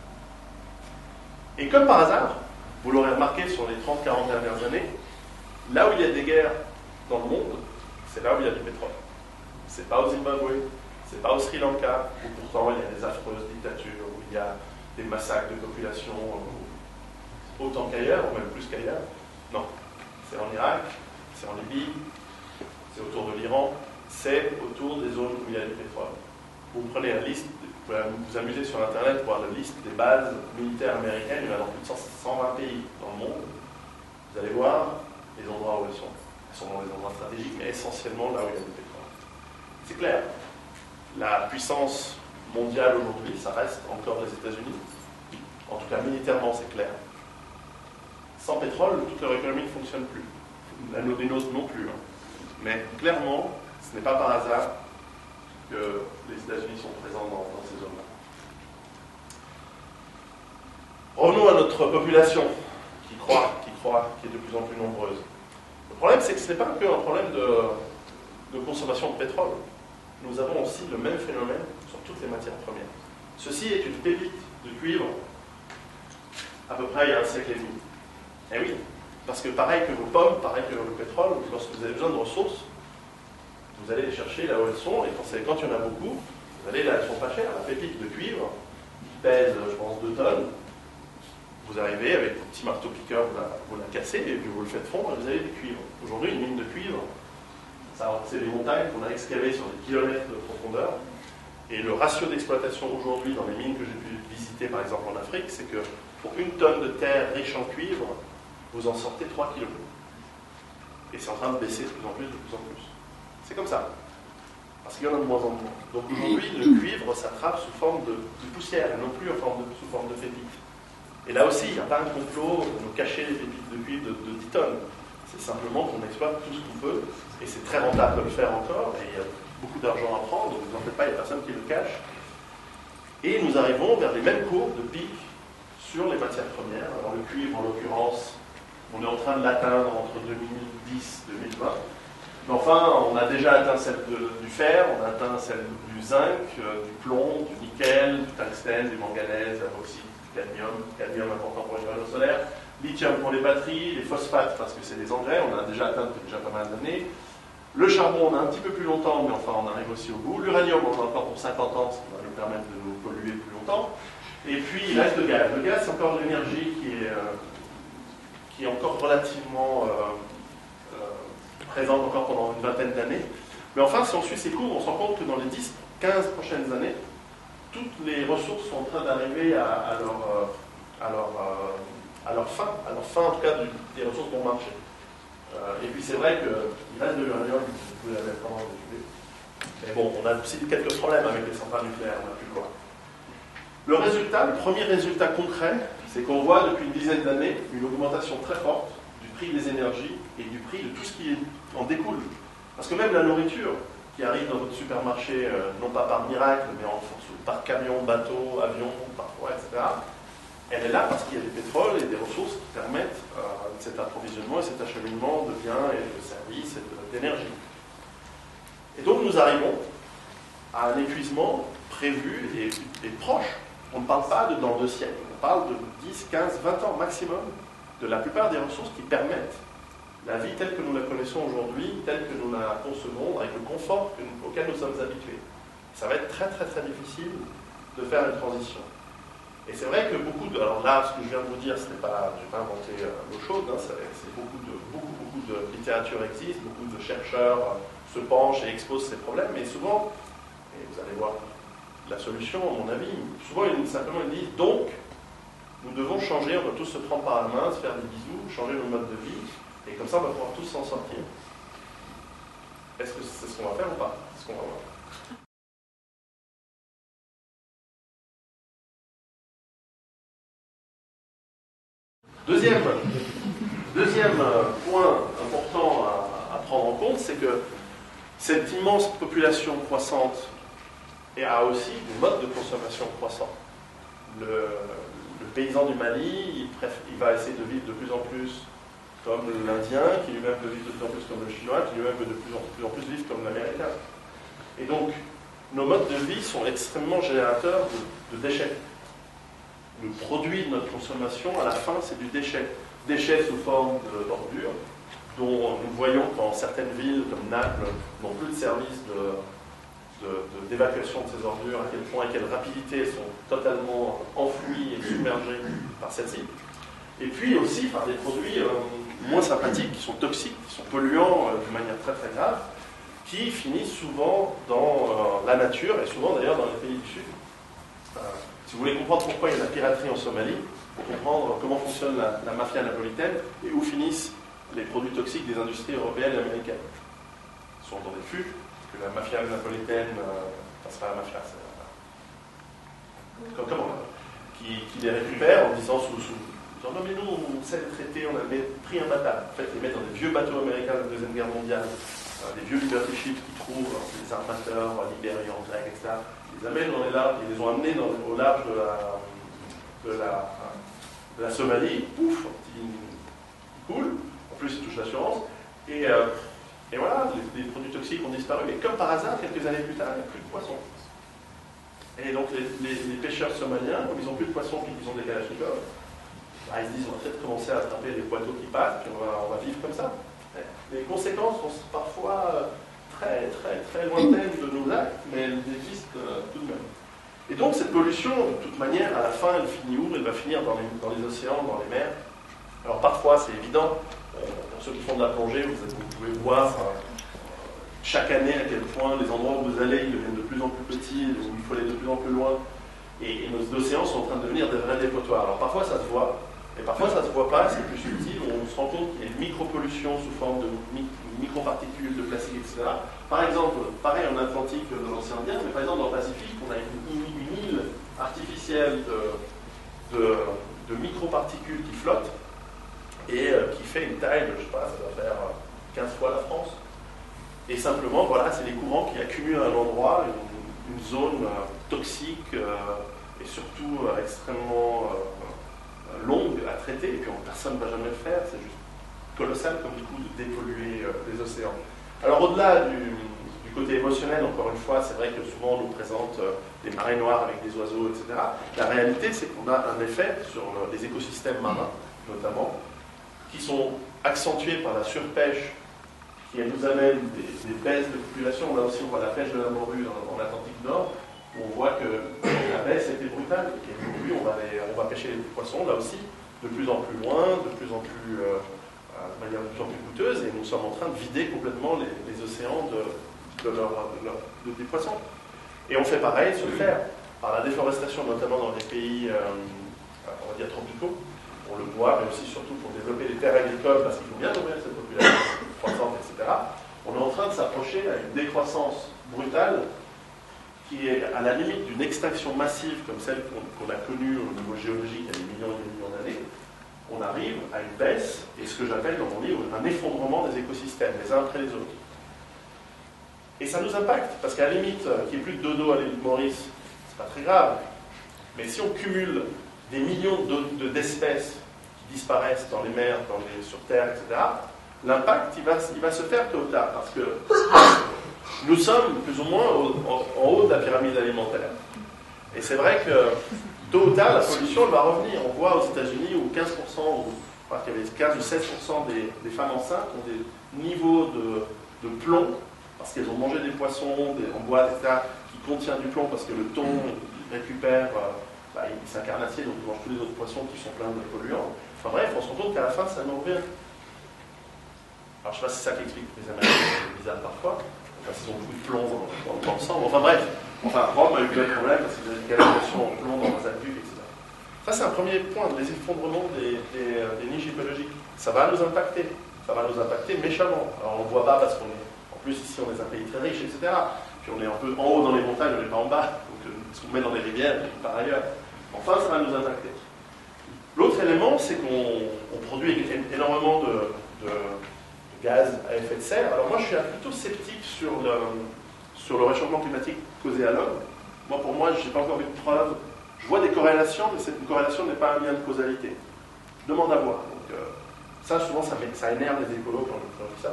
Et comme par hasard, vous l'aurez remarqué sur les 30-40 dernières années, là où il y a des guerres dans le monde, c'est là où il y a du pétrole. C'est pas au Zimbabwe, c'est pas au Sri Lanka, où pourtant il y a des affreuses dictatures, où il y a des massacres de population autant qu'ailleurs, ou même plus qu'ailleurs. Non, c'est en Irak, c'est en Libye, c'est autour de l'Iran, c'est autour des zones où il y a du pétrole. Vous prenez la liste, vous vous amusez sur Internet pour voir la liste des bases militaires américaines, il y en a dans plus de 120 pays dans le monde. Vous allez voir les endroits où elles sont. Elles sont dans des endroits stratégiques, mais essentiellement là où il y a du pétrole. C'est clair. La puissance mondiale aujourd'hui, ça reste encore les États-Unis. En tout cas, militairement, c'est clair. Sans pétrole, toute leur économie ne fonctionne plus. La nôtre non plus. Hein. Mais clairement, ce n'est pas par hasard que les États-Unis sont présents dans ces zones-là. Revenons à notre population qui est de plus en plus nombreuse. Le problème, c'est que ce n'est pas qu'un problème de consommation de pétrole. Nous avons aussi le même phénomène sur toutes les matières premières. Ceci est une pépite de cuivre à peu près il y a un siècle et demi. Eh oui, parce que pareil que vos pommes, pareil que le pétrole, lorsque vous avez besoin de ressources, vous allez les chercher là où elles sont, et quand il y en a beaucoup, vous allez là, elles sont pas chères. La pépite de cuivre, qui pèse, je pense, 2 tonnes, vous arrivez avec un petit marteau-piqueur, vous la cassez, et puis vous le faites fondre, et vous avez du cuivre. Aujourd'hui, une mine de cuivre, c'est des montagnes qu'on a excavées sur des kilomètres de profondeur, et le ratio d'exploitation aujourd'hui dans les mines que j'ai pu visiter, par exemple en Afrique, c'est que pour 1 tonne de terre riche en cuivre, vous en sortez 3 kilos. Et c'est en train de baisser de plus en plus, de plus en plus. C'est comme ça. Parce qu'il y en a de moins en moins. Donc aujourd'hui, le cuivre s'attrape sous forme de poussière, et non plus sous forme de pépites. Et là aussi, il n'y a pas un complot de nous cacher les pépites de cuivre de 10 tonnes. C'est simplement qu'on exploite tout ce qu'on peut, et c'est très rentable de le faire encore, et il y a beaucoup d'argent à prendre, donc vous n'en faites pas, il n'y a personne qui le cache. Et nous arrivons vers les mêmes courbes de pic sur les matières premières. Alors le cuivre, en l'occurrence, on est en train de l'atteindre entre 2010 et 2020. Mais enfin, on a déjà atteint celle du fer, on a atteint celle du zinc, du plomb, du nickel, du tungstène, du manganèse, du bauxite, du cadmium important pour les panneaux solaires, lithium pour les batteries, les phosphates parce que c'est des engrais, on en a déjà atteint depuis déjà pas mal d'années. Le charbon, on a un petit peu plus longtemps, mais enfin, on arrive aussi au bout. L'uranium, on en a encore pour 50 ans, ce qui va nous permettre de nous polluer plus longtemps. Et puis, il reste le gaz. Le gaz, c'est encore de l'énergie qui est encore relativement présente encore pendant une vingtaine d'années. Mais enfin, si on suit ces cours, on se rend compte que dans les 10-15 prochaines années, toutes les ressources sont en train d'arriver à leur fin en tout cas des ressources bon marché. Et puis c'est vrai qu'il reste de l'uranium, vous l'avez vraiment étudié. Mais bon, on a aussi quelques problèmes avec les centrales nucléaires, on n'a plus le droit. Le premier résultat concret, c'est qu'on voit depuis une dizaine d'années une augmentation très forte du prix des énergies et du prix de tout ce qui en découle. Parce que même la nourriture qui arrive dans votre supermarché, non pas par miracle, mais par camion, bateau, avion, parfois, etc., elle est là parce qu'il y a du pétrole et des ressources qui permettent cet approvisionnement et cet acheminement de biens et de services et d'énergie. Et donc nous arrivons à un épuisement prévu et proche. On ne parle pas de dans 2 siècles, on parle de 10, 15, 20 ans maximum de la plupart des ressources qui permettent la vie telle que nous la connaissons aujourd'hui, telle que nous la concevons, avec le confort auquel nous sommes habitués. Ça va être très très très difficile de faire une transition. Et c'est vrai que alors là, ce que je viens de vous dire, je n'ai pas inventé l'eau chaude, hein, beaucoup de littérature existe, beaucoup de chercheurs se penchent et exposent ces problèmes, mais souvent, et vous allez voir la solution, à mon avis, souvent simplement ils disent donc, nous devons changer, on doit tous se prendre par la main, se faire des bisous, changer nos modes de vie, et comme ça on va pouvoir tous s'en sortir. Est-ce que c'est ce qu'on va faire ou pas? C'est ce qu'on va voir. Deuxième point important à prendre en compte, c'est que cette immense population croissante a aussi des modes de consommation croissants. Le paysan du Mali, il va essayer de vivre de plus en plus comme l'Indien, qui lui-même peut vivre de plus en plus comme le Chinois, qui lui-même peut de plus en plus vivre comme l'Américain. Et donc, nos modes de vie sont extrêmement générateurs de déchets. Le produit de notre consommation, à la fin, c'est du déchet. Déchets sous forme d'ordures, dont nous voyons dans certaines villes comme Naples n'ont plus de service d'évacuation de ces ordures, à quel point et quelle rapidité elles sont totalement enfouies et submergées par celles-ci. Et puis aussi par des produits moins sympathiques, qui sont toxiques, qui sont polluants de manière très très grave, qui finissent souvent dans la nature, et souvent d'ailleurs dans les pays du Sud. Si vous voulez comprendre pourquoi il y a la piraterie en Somalie, pour comprendre comment fonctionne la mafia napolitaine et où finissent les produits toxiques des industries européennes et américaines. Ils sont dans des fûts, que la mafia napolitaine, c'est pas la mafia, c'est comment qui les récupère en disant non mais nous on sait les traiter, on a des prix imbattables. En fait, ils les mettent dans des vieux bateaux américains de la Deuxième Guerre mondiale, des vieux Liberty Ships qu'ils trouvent, des armateurs libériens, grecs, etc. Ils les amènent dans les larges, ils les ont amenés au large de La Somalie, pouf, il coule, en plus il touche l'assurance, et voilà, les produits toxiques ont disparu, et comme par hasard, quelques années plus tard, il n'y a plus de poissons. Et donc les pêcheurs somaliens, comme ils n'ont plus de poissons et qu'ils ont des kalachnikovs, bah, ils se disent on va peut-être commencer à attraper les poids d'eau qui passent, puis on va vivre comme ça. Les conséquences sont parfois très très très lointaines de nos actes, mais elles existent tout de même. Et donc cette pollution, de toute manière, à la fin, elle finit où? Elle va finir dans les océans, dans les mers. Alors parfois, c'est évident, pour ceux qui font de la plongée, vous pouvez voir chaque année à quel point les endroits où vous allez, ils deviennent de plus en plus petits, où il faut aller de plus en plus loin. Et nos océans sont en train de devenir des vrais dépotoirs. Alors parfois ça se voit, et parfois ça ne se voit pas, c'est plus subtil, on se rend compte qu'il y a une micropollution sous forme de microparticules, de plastique, etc. Par exemple, pareil en Atlantique de l'océan Indien, mais par exemple dans le Pacifique, on a une île artificielle de microparticules qui flottent et qui fait une taille, je ne sais pas, ça doit faire 15 fois la France. Et simplement, voilà, c'est les courants qui accumulent à un endroit une zone toxique et surtout extrêmement longue à traiter, et puis personne ne va jamais le faire, c'est juste colossal comme du coup de dépolluer les océans. Alors au-delà du côté émotionnel, encore une fois, c'est vrai que souvent on nous présente des marées noires avec des oiseaux, etc. La réalité, c'est qu'on a un effet sur les écosystèmes marins, notamment, qui sont accentués par la surpêche qui nous amène des baisses de population. Là aussi, on voit la pêche de la morue en Atlantique Nord, où on voit que la baisse était brutale. Et aujourd'hui, on va pêcher les poissons, là aussi, de plus en plus loin, de manière de plus en plus coûteuse, et nous sommes en train de vider complètement les océans des poissons. Et on fait pareil sur le fer, par la déforestation, notamment dans les pays, on va dire, tropicaux, pour le bois, mais aussi surtout pour développer les terres agricoles, parce qu'il faut bien nourrir cette population croissante, etc. On est en train de s'approcher à une décroissance brutale qui est à la limite d'une extinction massive comme celle qu'on a connue au niveau géologique il y a des millions et des millions d'années. On arrive à une baisse, et ce que j'appelle dans mon livre un effondrement des écosystèmes, les uns après les autres. Et ça nous impacte, parce qu'à la limite, qu'il n'y ait plus de dodo à l'île Maurice, c'est pas très grave. Mais si on cumule des millions d'espèces qui disparaissent dans les mers, sur Terre, etc., l'impact, il va se faire tôt ou tard, parce que nous sommes plus ou moins en haut de la pyramide alimentaire. Et c'est vrai que tôt ou tard, la pollution elle va revenir. On voit aux États-Unis où 15%, je crois qu'il y avait 15 ou 16% des femmes enceintes ont des niveaux de plomb, parce qu'elles ont mangé des poissons, en boîte, etc., qui contient du plomb, parce que le thon récupère, il s'incarnacie, donc il mange tous les autres poissons qui sont pleins de polluants. Enfin bref, on se rend compte qu'à la fin, ça nous revient. Alors je ne sais pas si c'est ça qui explique que les Américains sont bizarres parfois, parce qu'ils ont beaucoup de plomb dans le sang. Enfin bref, Rome a eu plein de problèmes parce qu'ils avaient des galvations en plomb dans les aqueducs, etc. Ça c'est un premier point, les effondrements des niches écologiques. Ça va nous impacter. Ça va nous impacter méchamment. Alors on ne voit pas parce qu'on est, en plus ici on est un pays très riche, etc. Puis on est un peu en haut dans les montagnes, on n'est pas en bas. Donc ce qu'on met dans les rivières, par ailleurs. Enfin, ça va nous impacter. L'autre élément, c'est qu'on produit énormément de gaz à effet de serre. Alors moi, je suis plutôt sceptique sur le réchauffement climatique causé à l'homme. Pour moi, je n'ai pas encore vu de preuve. Je vois des corrélations, mais cette corrélation n'est pas un lien de causalité. Je demande à voir. Donc, ça, souvent, ça énerve les écolos quand on dit ça.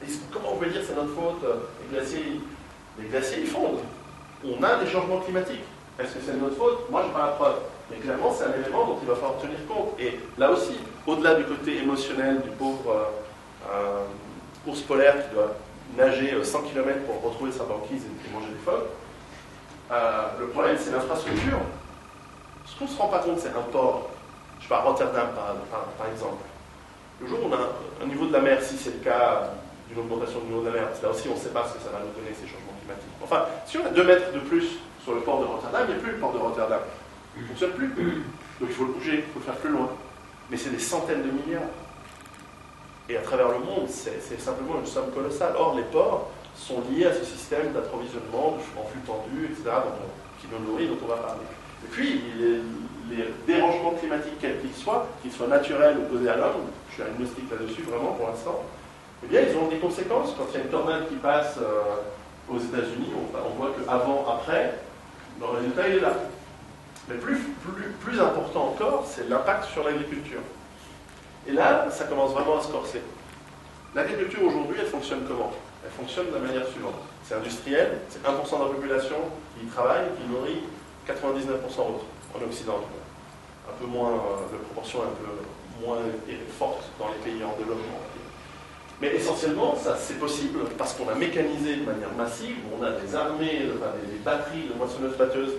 Et comment on peut dire que c'est notre faute? Les glaciers, ils fondent. On a des changements climatiques. Est-ce que c'est de notre faute? Moi, je n'ai pas la preuve. Mais clairement, c'est un élément dont il va falloir tenir compte. Et là aussi, au-delà du côté émotionnel du pauvre ours polaire qui doit nager 100 km pour retrouver sa banquise et manger des phoques, le problème, c'est l'infrastructure. Ce qu'on ne se rend pas compte, c'est un port. Je sais pas, Rotterdam, par exemple. Le jour où on a un niveau de la mer, si c'est le cas d'une augmentation du niveau de la mer, là aussi, on ne sait pas ce que ça va nous donner, ces changements climatiques. Enfin, si on a 2 mètres de plus sur le port de Rotterdam, il n'y a plus le port de Rotterdam. Il ne fonctionne plus. Donc il faut le bouger, il faut le faire plus loin. Mais c'est des centaines de milliards. Et à travers le monde, c'est simplement une somme colossale. Or, les ports sont liés à ce système d'approvisionnement en flux tendu, etc., qui nous nourrit, dont on va parler. Et puis, les dérangements climatiques, quels qu'ils soient naturels ou causés à l'homme, je suis agnostique là-dessus vraiment pour l'instant, eh bien, ils ont des conséquences. Quand il y a une tornade qui passe aux États-Unis, on voit qu'avant, après, le résultat il est là. Mais plus important encore, c'est l'impact sur l'agriculture. Et là, ça commence vraiment à se corser. L'agriculture aujourd'hui, elle fonctionne comment? Elle fonctionne de la manière suivante. C'est industriel, c'est 1% de la population qui y travaille, qui nourrit 99% autres en Occident. Un peu moins, de proportion un peu moins forte dans les pays en développement. Mais essentiellement, ça c'est possible parce qu'on a mécanisé de manière massive, on a des armées, des batteries de moissonneuses-batteuses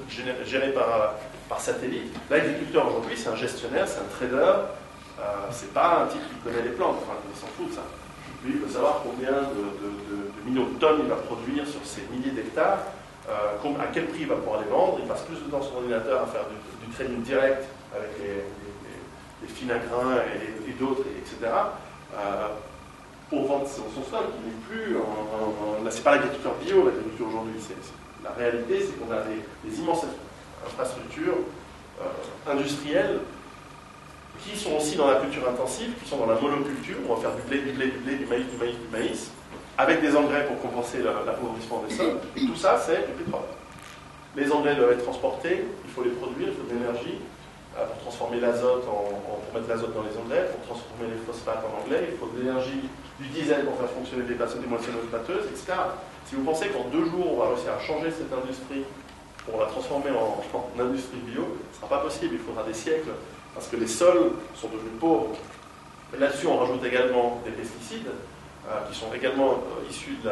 gérées par satellite. L'agriculteur aujourd'hui, c'est un gestionnaire, c'est un trader, c'est pas un type qui connaît les plantes, enfin, il s'en fout de ça. Lui, il veut savoir combien de millions de tonnes il va produire sur ces milliers d'hectares, à quel prix il va pouvoir les vendre. Il passe plus de temps sur l'ordinateur à faire du trading direct avec les fines à grains et d'autres, etc. Pour vendre son stock, qui n'est plus là, c'est pas l'agriculture bio, l'agriculture aujourd'hui. La réalité, c'est qu'on a des immenses infrastructures industrielles qui sont aussi dans la culture intensive, qui sont dans la monoculture. On va faire du blé, du maïs, avec des engrais pour compenser l'appauvrissement des sols. Et tout ça, c'est du pétrole. Les engrais doivent être transportés, il faut les produire, il faut de l'énergie pour transformer l'azote, pour mettre l'azote dans les engrais, pour transformer les phosphates en engrais, il faut de l'énergie, du diesel pour faire fonctionner des moissonneuses-batteuses, etc. Si vous pensez qu'en 2 jours, on va réussir à changer cette industrie pour la transformer en industrie bio, ce ne sera pas possible, il faudra des siècles. Parce que les sols sont devenus pauvres. Là-dessus, on rajoute également des pesticides qui sont également issus de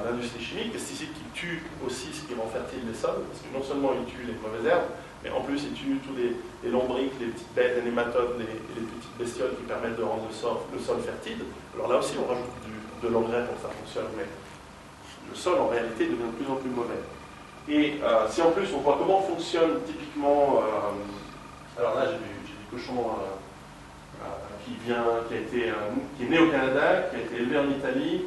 l'industrie chimique, pesticides qui tuent aussi ce qui rend fertile les sols, parce que non seulement ils tuent les mauvaises herbes, mais en plus ils tuent tous les lombriques, les petites bêtes, les nématodes, les petites bestioles qui permettent de rendre le sol fertile. Alors là aussi, on rajoute de l'engrais pour que ça fonctionne, mais le sol en réalité devient de plus en plus mauvais. Et si en plus on voit comment fonctionne typiquement... alors là, j'ai du cochon qui est né au Canada, qui a été élevé en Italie,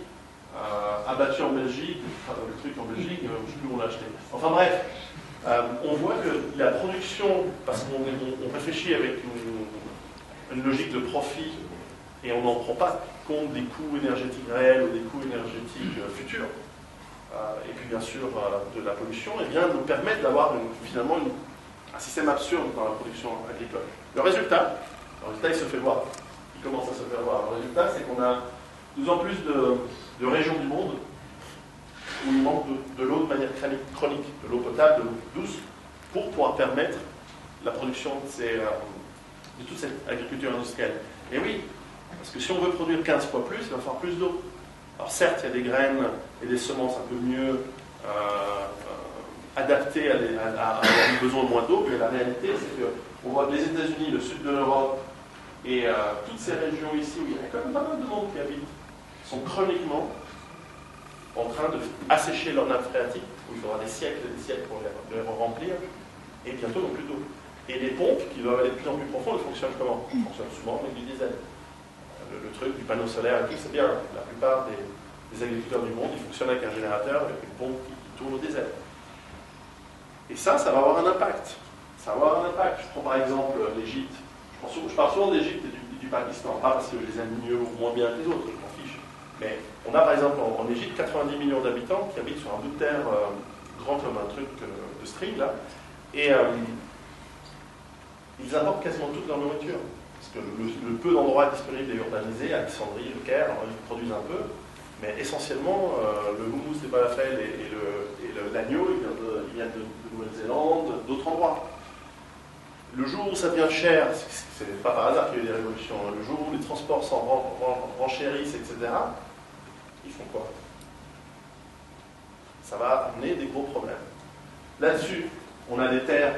abattu en Belgique, le truc en Belgique, je ne sais plus où on l'a acheté. Enfin bref, on voit que la production, parce qu'on réfléchit avec une logique de profit et on n'en prend pas compte des coûts énergétiques réels ou des coûts énergétiques futurs, et puis bien sûr de la pollution, et bien nous permettent d'avoir finalement un système absurde dans la production agricole. Le résultat, il se fait voir. Il commence à se faire voir. Le résultat, c'est qu'on a de plus en plus de régions du monde où il manque de l'eau de manière chronique, de l'eau potable, de l'eau douce, pour pouvoir permettre la production de toute cette agriculture industrielle. Et oui, parce que si on veut produire 15 fois plus, il va falloir plus d'eau. Alors certes, il y a des graines et des semences un peu mieux adaptées à des besoins de moins d'eau, mais la réalité, c'est qu'on voit que les États-Unis, le sud de l'Europe, et toutes ces régions ici, où il y a quand même pas mal de monde qui habite, sont chroniquement en train d'assécher leur nappe phréatique, où il faudra des siècles et des siècles pour les remplir, et bientôt non plus d'eau. Et les pompes, qui doivent aller de plus en plus profondes, fonctionnent comment? Elles fonctionnent souvent avec du diesel. Le truc du panneau solaire et tout, c'est bien. La plupart des agriculteurs du monde, ils fonctionnent avec un générateur, avec une pompe qui tourne au diesel. Et ça va avoir un impact. Ça va avoir un impact. Je prends par exemple l'Égypte. Je parle souvent d'Égypte et du Pakistan, pas parce que je les aime mieux ou moins bien que les autres, je m'en fiche. Mais on a par exemple en Égypte 90 millions d'habitants qui habitent sur un bout de terre grand comme un truc de string là, et ils importent quasiment toute leur nourriture. Parce que le peu d'endroits disponibles et urbanisés, Alexandrie, le Caire, alors ils produisent un peu, mais essentiellement le houmous des falafels et l'agneau, il vient de Nouvelle-Zélande, d'autres endroits. Le jour où ça devient cher, c'est pas par hasard qu'il y a eu des révolutions, le jour où les transports s'en renchérissent, etc., ils font quoi? Ça va amener des gros problèmes. Là-dessus, on a des terres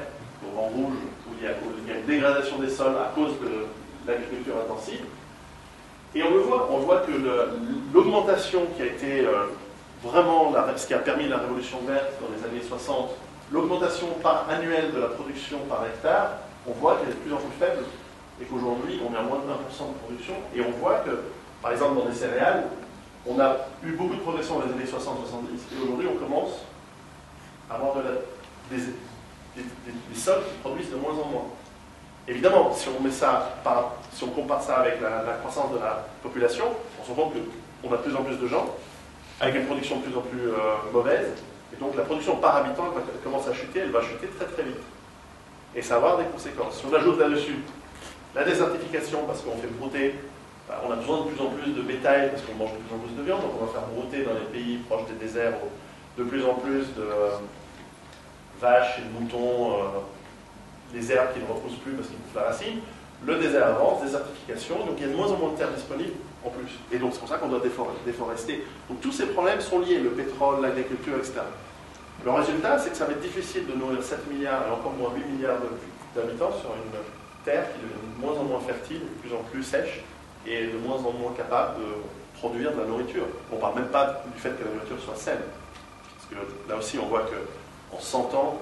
au vent rouge où il y a une dégradation des sols à cause de l'agriculture intensive. Et on voit que l'augmentation qui a été vraiment ce qui a permis la révolution verte dans les années 60, l'augmentation annuelle de la production par hectare, on voit qu'elle est de plus en plus faible et qu'aujourd'hui on est à moins de 1% de production. Et on voit que, par exemple, dans les céréales, on a eu beaucoup de progression dans les années 60-70 et aujourd'hui on commence à avoir des sols qui produisent de moins en moins. Évidemment, si on compare ça avec la croissance de la population, on se rend compte qu'on a de plus en plus de gens avec une production de plus en plus mauvaise. Et donc la production par habitant elle commence à chuter, elle va chuter très très vite. Et ça va avoir des conséquences. Si on ajoute là-dessus la désertification, parce qu'on fait brouter, on a besoin de plus en plus de bétail, parce qu'on mange de plus en plus de viande, donc on va faire brouter dans les pays proches des déserts de plus en plus de vaches et de moutons, les herbes qui ne repoussent plus parce qu'ils bouffent la racine. Le désert avance, désertification, donc il y a de moins en moins de terres disponibles en plus. Et donc c'est pour ça qu'on doit déforester. Donc tous ces problèmes sont liés, le pétrole, l'agriculture, etc. Le résultat, c'est que ça va être difficile de nourrir 7 milliards et encore moins 8 milliards d'habitants sur une terre qui devient de moins en moins fertile, de plus en plus sèche, et de moins en moins capable de produire de la nourriture. On ne parle même pas du fait que la nourriture soit saine. Parce que là aussi, on voit qu'en 100 ans,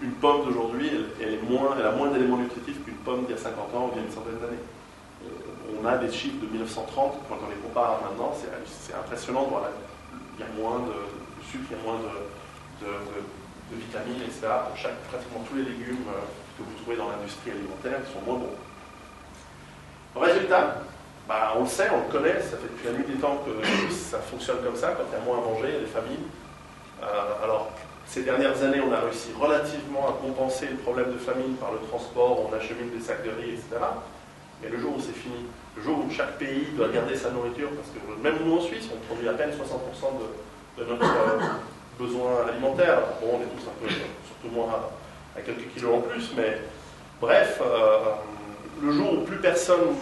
une pomme d'aujourd'hui, elle a moins d'éléments nutritifs qu'une pomme d'il y a 50 ans ou d'il y a une centaine d'années. On a des chiffres de 1930, quand on les compare à maintenant, c'est impressionnant de voir il y a moins de sucre, il y a moins de vitamines, etc. Pour pratiquement tous les légumes que vous trouvez dans l'industrie alimentaire, ils sont moins bons. Le résultat, on le sait, on le connaît, ça fait depuis la nuit des temps que ça fonctionne comme ça, quand il y a moins à manger, il y a des famines. Alors, ces dernières années, on a réussi relativement à compenser le problème de famine par le transport, on achemine des sacs de riz, etc. Mais le jour où c'est fini, le jour où chaque pays doit garder sa nourriture, parce que même nous en Suisse, on produit à peine 60% de notre besoin alimentaire. Bon, on est tous un peu, surtout moi, à quelques kilos en plus, mais bref, le jour où plus personne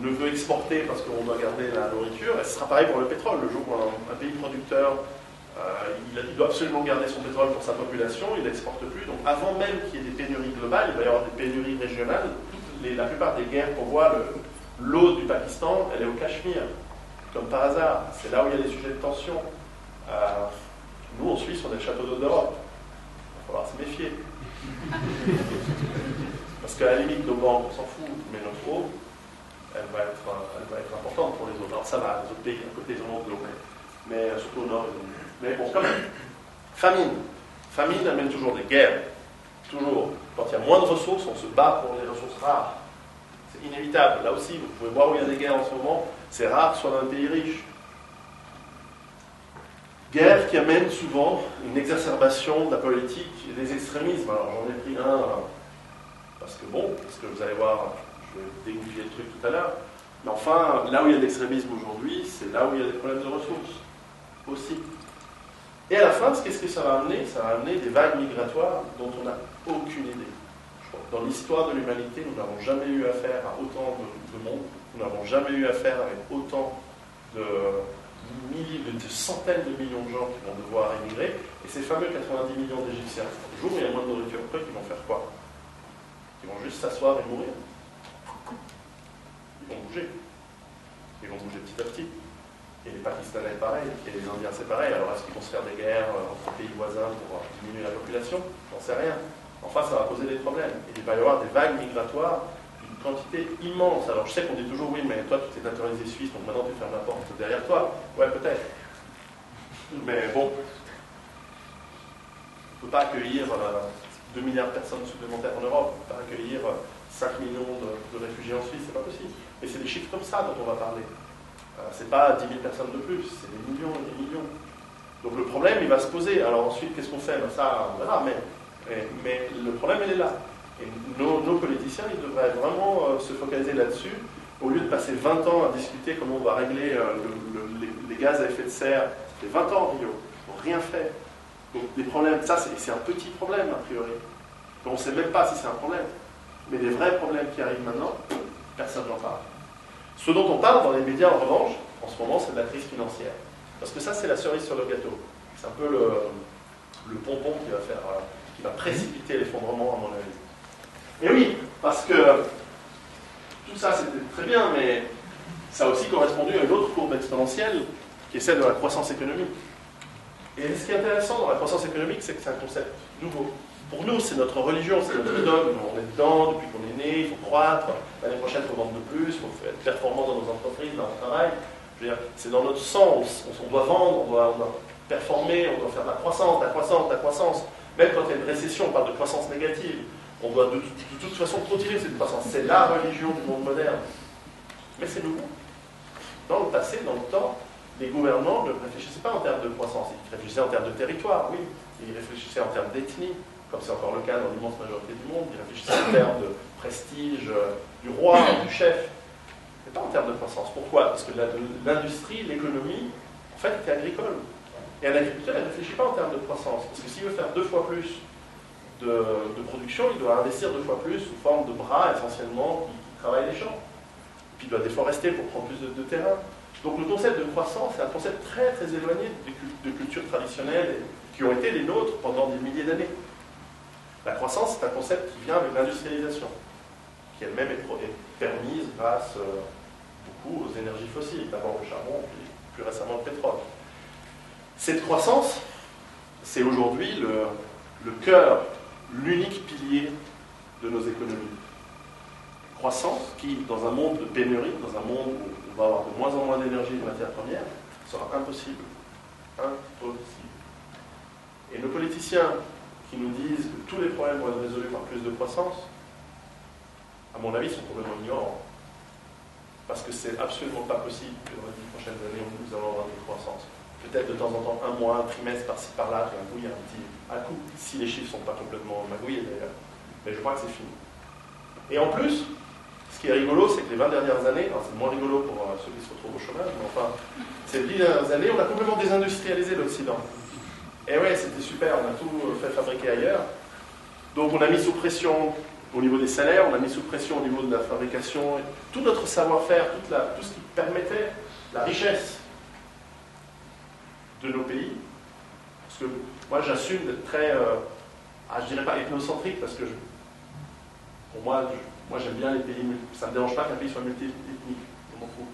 ne veut exporter parce qu'on doit garder la nourriture, et ce sera pareil pour le pétrole, le jour où un pays producteur il doit absolument garder son pétrole pour sa population, il n'exporte plus. Donc avant même qu'il y ait des pénuries globales, il va y avoir des pénuries régionales. La plupart des guerres qu'on voit, l'eau du Pakistan, elle est au Cachemire, comme par hasard. C'est là où il y a des sujets de tension. Nous, en Suisse, on est le château d'eau d'Europe. Il va falloir se méfier. Parce qu'à la limite, nos banques, on s'en fout, mais notre eau, elle va être importante pour les autres. Alors ça va, les autres pays à côté, ils en ont de l'eau, mais surtout au nord, mais bon, quand même. Famine. Famine amène toujours des guerres. Toujours. Quand il y a moins de ressources, on se bat pour les ressources rares. C'est inévitable. Là aussi, vous pouvez voir où il y a des guerres en ce moment. C'est rare que ce soit dans un pays riche. Guerre qui amène souvent une exacerbation de la politique et des extrémismes. Alors j'en ai pris un, parce que vous allez voir, je vais dégoupiller le truc tout à l'heure. Mais enfin, là où il y a de l'extrémisme aujourd'hui, c'est là où il y a des problèmes de ressources aussi. Et à la fin, qu'est-ce que ça va amener? Ça va amener des vagues migratoires dont on n'a aucune idée. Dans l'histoire de l'humanité, nous n'avons jamais eu affaire à autant de monde, nous n'avons jamais eu affaire avec autant de centaines de millions de gens qui vont devoir émigrer. Et ces fameux 90 millions d'Égyptiens, le jour où il y a moins de nourriture, après, ils vont faire quoi? Ils vont juste s'asseoir et mourir. Ils vont bouger. Ils vont bouger petit à petit. Et les Pakistanais, pareil, et les Indiens, c'est pareil. Alors, est-ce qu'ils vont se faire des guerres entre pays voisins pour diminuer la population? J'en sais rien. Enfin, ça va poser des problèmes. Et il va y avoir des vagues migratoires d'une quantité immense. Alors, je sais qu'on dit toujours, oui, mais toi, tu t'es naturalisé suisse, donc maintenant, tu fermes la porte derrière toi. Ouais, peut-être. Mais bon, on ne peut pas accueillir 2 milliards de personnes supplémentaires en Europe. On ne peut pas accueillir 5 millions de réfugiés en Suisse, c'est pas possible. Et c'est des chiffres comme ça dont on va parler. C'est pas 10 000 personnes de plus, c'est des millions et des millions. Donc le problème, il va se poser. Alors ensuite, qu'est-ce qu'on fait? Ça, on verra, mais le problème, il est là. Et nos politiciens, ils devraient vraiment se focaliser là-dessus, au lieu de passer 20 ans à discuter comment on va régler les gaz à effet de serre. Ça fait 20 ans, Rio, ils n'ont rien fait. Donc les problèmes, ça, c'est un petit problème, a priori. On ne sait même pas si c'est un problème. Mais les vrais problèmes qui arrivent maintenant, personne n'en parle. Ce dont on parle dans les médias, en revanche, en ce moment, c'est de la crise financière. Parce que ça, c'est la cerise sur le gâteau. C'est un peu le pompon qui va précipiter l'effondrement, à mon avis. Et oui, parce que tout ça, c'était très bien, mais ça a aussi correspondu à une autre courbe exponentielle, qui est celle de la croissance économique. Et ce qui est intéressant dans la croissance économique, c'est que c'est un concept nouveau. Pour nous, c'est notre religion, c'est notre dogme. On est dedans depuis qu'on est né, il faut croître. L'année prochaine, il faut vendre de plus, il faut être performant dans nos entreprises, dans notre travail. Je veux dire, c'est dans notre sang, on doit vendre, on doit performer, on doit faire de la croissance, la croissance, la croissance. Même quand il y a une récession, on parle de croissance négative. On doit de toute façon continuer cette croissance. C'est la religion du monde moderne. Mais c'est nouveau. Dans le passé, dans le temps, les gouvernements ne réfléchissaient pas en termes de croissance. Ils réfléchissaient en termes de territoire, oui. Ils réfléchissaient en termes d'ethnie. comme c'est encore le cas dans l'immense majorité du monde, ils réfléchissent en termes de prestige du roi, du chef, mais pas en termes de croissance. Pourquoi? Parce que l'industrie, l'économie, en fait, était agricole. Et un agriculteur, il ne réfléchit pas en termes de croissance, parce que s'il veut faire 2 fois plus de production, il doit investir 2 fois plus sous forme de bras, essentiellement, qui travaillent les champs. Puis il doit déforester pour prendre plus de terrain. Donc le concept de croissance est un concept très très éloigné de cultures traditionnelles qui ont été les nôtres pendant des milliers d'années. La croissance, c'est un concept qui vient avec l'industrialisation, qui elle-même est permise grâce beaucoup aux énergies fossiles, d'abord le charbon, puis plus récemment le pétrole. Cette croissance, c'est aujourd'hui le cœur, l'unique pilier de nos économies. Croissance qui, dans un monde de pénurie, dans un monde où on va avoir de moins en moins d'énergie et de matières premières, sera impossible. Impossible. Et nos politiciens qui nous disent que tous les problèmes vont être résolus par plus de croissance, à mon avis, sont complètement ignorants. Parce que c'est absolument pas possible que dans les 10 prochaines années, nous allons avoir une croissance. Peut-être de temps en temps, un mois, un trimestre, par-ci, par-là, tout d'un coup, il y a un petit à-coup, si les chiffres ne sont pas complètement magouillés d'ailleurs. Mais je crois que c'est fini. Et en plus, ce qui est rigolo, c'est que les 20 dernières années, c'est moins rigolo pour ceux qui se retrouvent au chômage, mais enfin, ces 10 dernières années, on a complètement désindustrialisé l'Occident. Et ouais, c'était super, on a tout fait fabriquer ailleurs. Donc on a mis sous pression au niveau des salaires, on a mis sous pression au niveau de la fabrication, tout notre savoir-faire, tout ce qui permettait la richesse de nos pays. Parce que moi j'assume d'être très, je dirais pas ethnocentrique, parce que pour moi j'aime bien les pays, ça ne me dérange pas qu'un pays soit multi-ethnique, je m'en fous.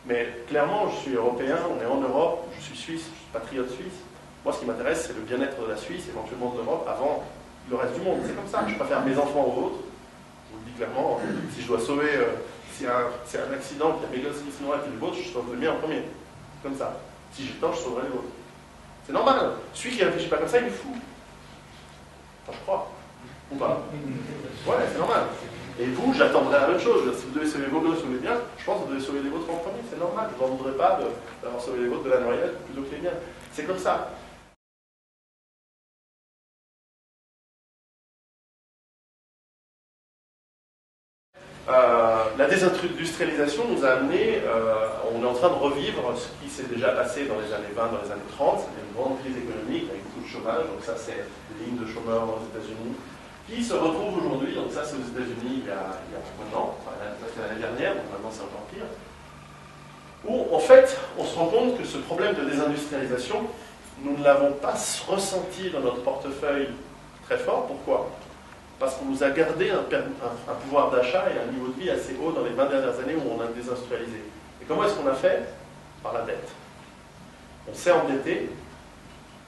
Mais clairement, je suis européen, on est en Europe, je suis suisse, je suis patriote suisse. Moi, ce qui m'intéresse, c'est le bien-être de la Suisse, éventuellement de l'Europe, avant le reste du monde. C'est comme ça. Je préfère mes enfants aux autres. Je vous le dis clairement, si je dois sauver, s'il y a un accident, qu'il y a mes gosses qui se noient et les vôtres, je sauve le mien en premier. Comme ça. Si j'ai le temps, je sauverai les vôtres. C'est normal. Celui qui ne réfléchit pas comme ça, il est fou. Enfin, je crois. Ou pas. Ouais, c'est normal. Et vous, j'attendrai la même chose. Si vous devez sauver vos gosses ou les miens, je pense que vous devez sauver les vôtres en premier. C'est normal. Je ne m'en voudrais pas d'avoir sauvé les vôtres de la noyade plutôt que les miens. C'est comme ça. La désindustrialisation nous a amené, on est en train de revivre ce qui s'est déjà passé dans les années 20, dans les années 30, c'était une grande crise économique avec beaucoup de chômage, donc ça c'est des lignes de chômeurs aux États-Unis, qui se retrouvent aujourd'hui, donc ça c'est aux États-Unis il y a un an, ça c'était l'année dernière, donc maintenant c'est encore pire, où en fait on se rend compte que ce problème de désindustrialisation, nous ne l'avons pas ressenti dans notre portefeuille très fort. Pourquoi ? Parce qu'on nous a gardé un pouvoir d'achat et un niveau de vie assez haut dans les 20 dernières années où on a désindustrialisé. Et comment est-ce qu'on a fait? Par la dette. On s'est endetté,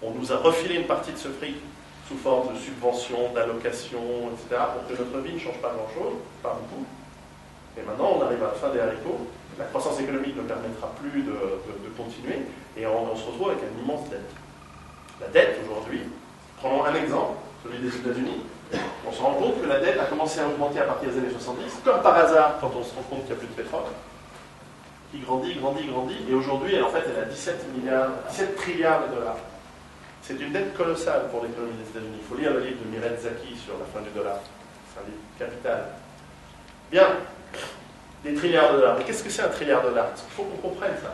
on nous a refilé une partie de ce fric sous forme de subventions, d'allocations, etc., pour que notre vie ne change pas grand-chose, pas beaucoup. Et maintenant, on arrive à la fin des haricots, la croissance économique ne permettra plus de continuer, et on se retrouve avec une immense dette. La dette, aujourd'hui, prenons un exemple, celui des États-Unis, on se rend compte que la dette a commencé à augmenter à partir des années 70, comme par hasard, quand on se rend compte qu'il n'y a plus de pétrole, qui grandit, et aujourd'hui, elle a 17 trilliards de dollars. C'est une dette colossale pour l'économie des États-Unis. Il faut lire le livre de Mireille Zaki sur la fin du dollar. C'est un livre capital. Bien, des trilliards de dollars. Mais qu'est-ce que c'est un trilliard de dollars? Il faut qu'on comprenne ça.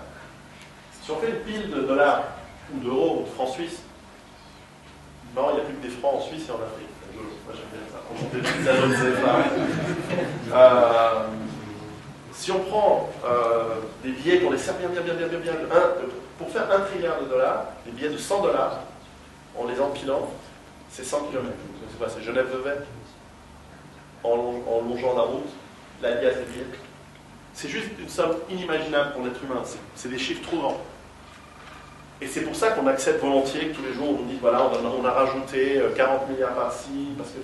Si on fait une pile de dollars, ou d'euros, ou de francs suisses, non, il n'y a plus que des francs en Suisse et en Afrique. Moi, j'aime bien ça. Si on prend des billets qu'on les serre bien, pour faire 1 trilliard de dollars, des billets de 100 dollars, en les empilant, c'est 100 km. Je sais pas, c'est Genève-Vevey, en longeant la route, la liasse des billets. C'est juste une somme inimaginable pour l'être humain. C'est des chiffres trop grands. Et c'est pour ça qu'on accepte volontiers que tous les jours on nous dit voilà, on a rajouté 40 milliards par-ci, parce que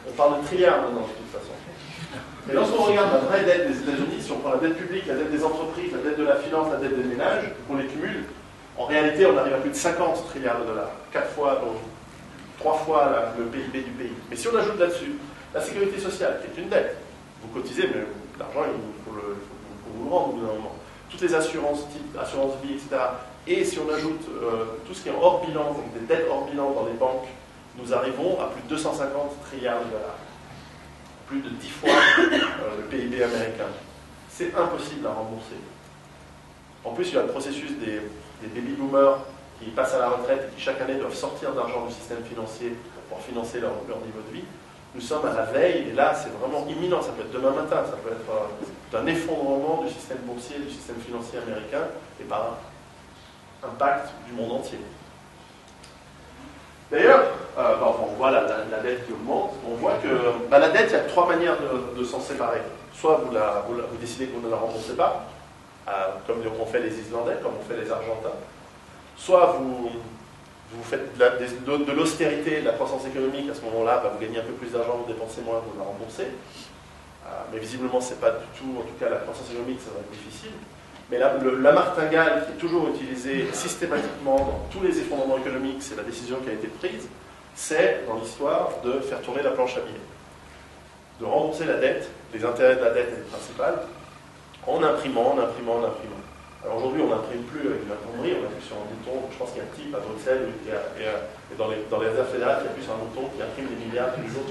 on parle de trilliards maintenant de toute façon. Mais lorsqu'on regarde la vraie dette des États-Unis, si on prend la dette publique, la dette des entreprises, la dette de la finance, la dette des ménages, qu'on les cumule, en réalité on arrive à plus de 50 trilliards de dollars, 3 fois le PIB du pays. Mais si on ajoute là-dessus la sécurité sociale, qui est une dette, vous cotisez, mais l'argent il faut vous le rendre au bout d'un moment. Toutes les assurances, type assurance vie, etc. Et si on ajoute tout ce qui est hors bilan, donc des dettes hors bilan dans les banques nous arrivons à plus de 250 trilliards de dollars. Plus de 10 fois le PIB américain. C'est impossible à rembourser. En plus, il y a le processus des baby-boomers qui passent à la retraite et qui chaque année doivent sortir d'argent du système financier pour financer leur niveau de vie. Nous sommes à la veille, et là c'est vraiment imminent, ça peut être demain matin, ça peut être un effondrement du système boursier, du système financier américain, et par impact du monde entier. D'ailleurs, on voit la dette qui augmente, on voit que la dette, il y a 3 manières de s'en séparer. Soit vous décidez que vous ne la remboursez pas, comme ont fait les Islandais, comme ont fait les Argentins. Soit vous faites de l'austérité, de la croissance économique, à ce moment-là, vous gagnez un peu plus d'argent, vous dépensez moins, vous la remboursez. Mais visiblement, ce n'est pas du tout, en tout cas la croissance économique, ça va être difficile. Mais la martingale qui est toujours utilisée systématiquement dans tous les effondrements économiques, c'est la décision qui a été prise, c'est dans l'histoire de faire tourner la planche à billets. De rembourser la dette, les intérêts de la dette et les principales, en imprimant. Alors aujourd'hui, on n'imprime plus avec une imprimerie, on appuie sur un bouton. Je pense qu'il y a un type à Bruxelles et dans les réserves fédérales qui appuie sur un bouton qui imprime des milliards tous les jours.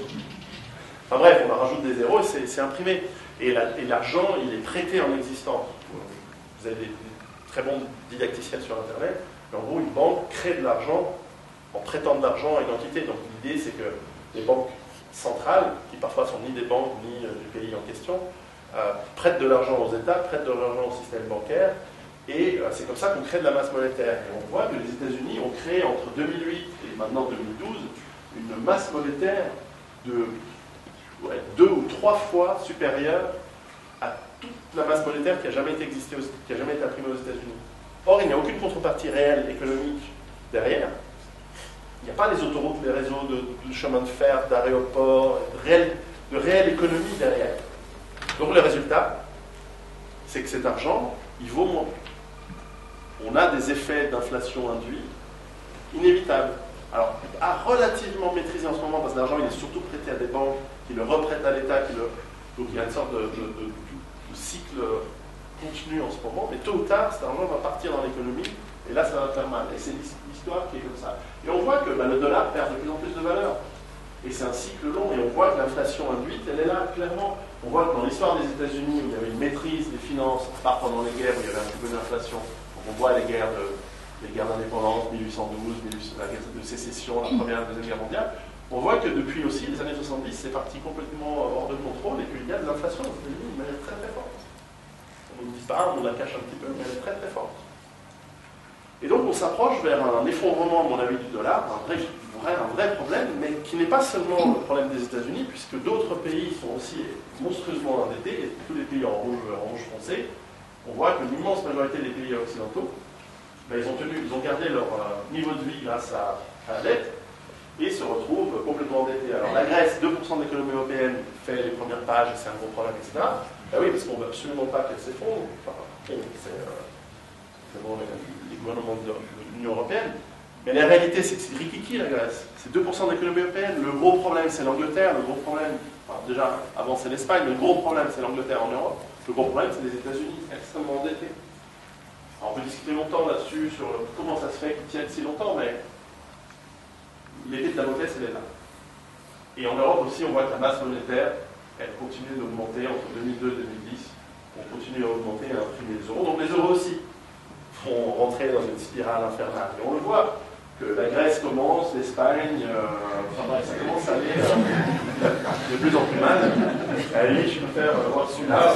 Enfin bref, on en rajoute des zéros et c'est imprimé. Et l'argent, il est prêté en existence. Vous avez des très bons didacticiels sur Internet. Mais en gros, une banque crée de l'argent en prêtant de l'argent à une entité. Donc l'idée, c'est que les banques centrales, qui parfois sont ni des banques ni du pays en question, prêtent de l'argent aux États, prêtent de l'argent au système bancaire. Et c'est comme ça qu'on crée de la masse monétaire. Et on voit que les États-Unis ont créé entre 2008 et maintenant 2012 une masse monétaire de 2 ou 3 fois supérieure à toute la masse monétaire qui a jamais été imprimée aux États-Unis. Or, il n'y a aucune contrepartie réelle économique derrière. Il n'y a pas les autoroutes, les réseaux de chemins de fer, d'aéroports, de réelle économie derrière. Donc le résultat, c'est que cet argent, il vaut moins. On a des effets d'inflation induits inévitables. Alors, à relativement maîtriser en ce moment, parce que l'argent il est surtout prêté à des banques qui le reprêtent à l'État, donc il y a une sorte de cycle continu en ce moment, mais tôt ou tard, cet argent va partir dans l'économie, et là, ça va faire mal. Et c'est l'histoire qui est comme ça. Et on voit que le dollar perd de plus en plus de valeur. Et c'est un cycle long, et on voit que l'inflation induite, elle est là, clairement. On voit que dans l'histoire des États-Unis, où il y avait une maîtrise des finances, à part pendant les guerres, où il y avait un petit peu d'inflation, on voit les guerres d'indépendance, 1812, la guerre de sécession, la première et la deuxième guerre mondiale, on voit que depuis aussi les années 70, c'est parti complètement hors de contrôle, et qu'il y a de l'inflation aux États-Unis, mais elle est très très forte. On ne dit pas, on la cache un petit peu, mais elle est très très forte. Et donc on s'approche vers un effondrement, à mon avis, du dollar, un vrai problème, mais qui n'est pas seulement le problème des États-Unis, puisque d'autres pays sont aussi monstrueusement endettés, et tous les pays en rouge foncé. On voit que l'immense majorité des pays occidentaux, ils ont gardé leur niveau de vie grâce à la dette, et se retrouvent complètement endettés. Alors la Grèce, 2% de l'économie européenne, fait les premières pages, et c'est un gros problème, etc. Ben oui, parce qu'on ne veut absolument pas qu'elle s'effondre. Enfin, c'est les gouvernements de l'Union européenne. Mais la réalité, c'est que c'est rikiki, la Grèce. C'est 2% de l'économie européenne. Le gros problème, c'est l'Angleterre. Le gros problème, déjà, avant, c'est l'Espagne, mais le gros problème, c'est l'Angleterre en Europe. Le gros problème, c'est les États-Unis, extrêmement endettés. Alors, on peut discuter longtemps là-dessus, sur comment ça se fait qu'ils tiennent si longtemps, mais l'effet de la monétaire, c'est là. Et en Europe aussi, on voit que la masse monétaire, elle continue d'augmenter entre 2002 et 2010. On continue à augmenter et à imprimer les euros. Donc les euros aussi vont rentrer dans une spirale infernale. Et on le voit que la Grèce commence, l'Espagne, ça commence à aller de plus en plus mal. Allez, je préfère voir celui-là.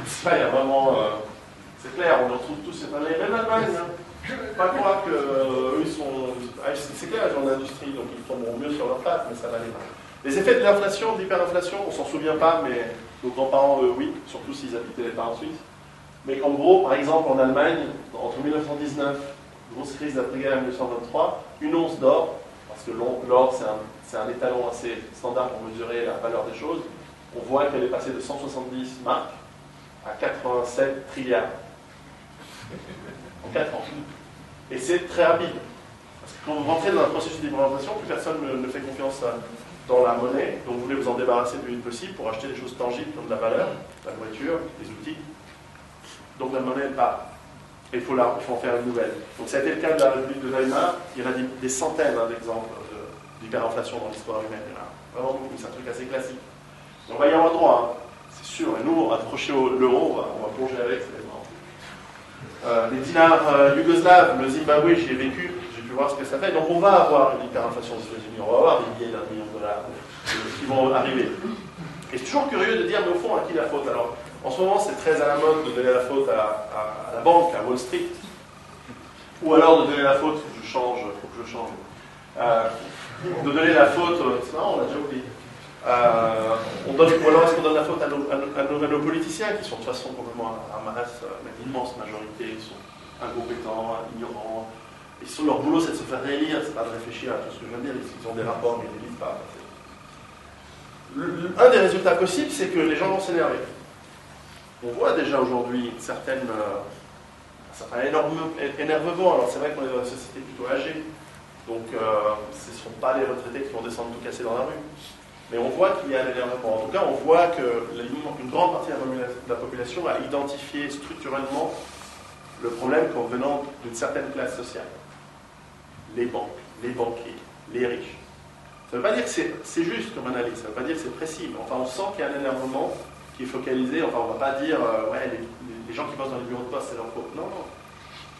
Ça, il y a vraiment... c'est clair, on les retrouve tous cette année, même l'Allemagne. Pas croire qu'eux, ils sont... C'est clair, ils ont l'industrie, donc ils tomberont mieux sur leur pattes, mais ça va aller mal. Les effets de l'inflation, de l'hyperinflation, on ne s'en souvient pas, mais nos grands-parents, eux, oui, surtout s'ils habitaient les parents suisses. Mais en gros, par exemple, en Allemagne, entre 1919, grosse crise d'après-guerre 1923, une once d'or, parce que l'or, c'est un étalon assez standard pour mesurer la valeur des choses, on voit qu'elle est passée de 170 marques à 87 trilliards. En 4 ans. Et c'est très rapide. Parce que quand vous rentrez dans un processus d'hyperinflation, plus personne ne fait confiance dans la monnaie, donc vous voulez vous en débarrasser le plus vite possible pour acheter des choses tangibles comme de la valeur, la nourriture, des outils. Donc la monnaie part. Et il faut en faire une nouvelle. Donc ça a été le cas de la République de Weimar. Il y en a des centaines d'exemples l'hyperinflation dans l'histoire humaine. Il y en a vraiment beaucoup, c'est un truc assez classique. Et on va y avoir droit, hein, c'est sûr. Et nous, accrochés à l'euro, on va plonger avec, c'est marrant. Les dinars yougoslaves, le Zimbabwe, j'y ai vécu, j'ai pu voir ce que ça fait. Donc on va avoir une hyperinflation aux États-Unis, on va avoir des billets d'1 million de dollars qui vont arriver. Et c'est toujours curieux de dire, mais au fond, à qui la faute? Alors, en ce moment, c'est très à la mode de donner la faute à la banque, à Wall Street. Ou alors de donner la faute, faut que je change, de donner la faute, non, on l'a déjà oublié. Ou alors est-ce qu'on donne la faute à nos politiciens qui sont de toute façon complètement à masse, l'immense majorité, ils sont incompétents, ignorants. Leur boulot, c'est de se faire réélire, c'est pas de réfléchir à tout ce que je viens de dire, ils ont des rapports, mais ils ne lisent pas. Un des résultats possibles, c'est que les gens vont s'énerver. On voit déjà aujourd'hui un certain énervement. Alors c'est vrai qu'on est dans une société plutôt âgée, donc ce ne sont pas les retraités qui vont descendre tout casser dans la rue. Mais on voit qu'il y a un énervement. En tout cas, on voit qu'une grande partie de la population a identifié structurellement le problème comme venant d'une certaine classe sociale. Les banques, les banquiers, les riches. Ça ne veut pas dire que c'est juste comme analyse, ça ne veut pas dire que c'est précis. Mais enfin, on sent qu'il y a un énervement qui est focalisé. Enfin, on ne va pas dire ouais, les gens qui bossent dans les bureaux de poste, c'est leur faute. Non, non.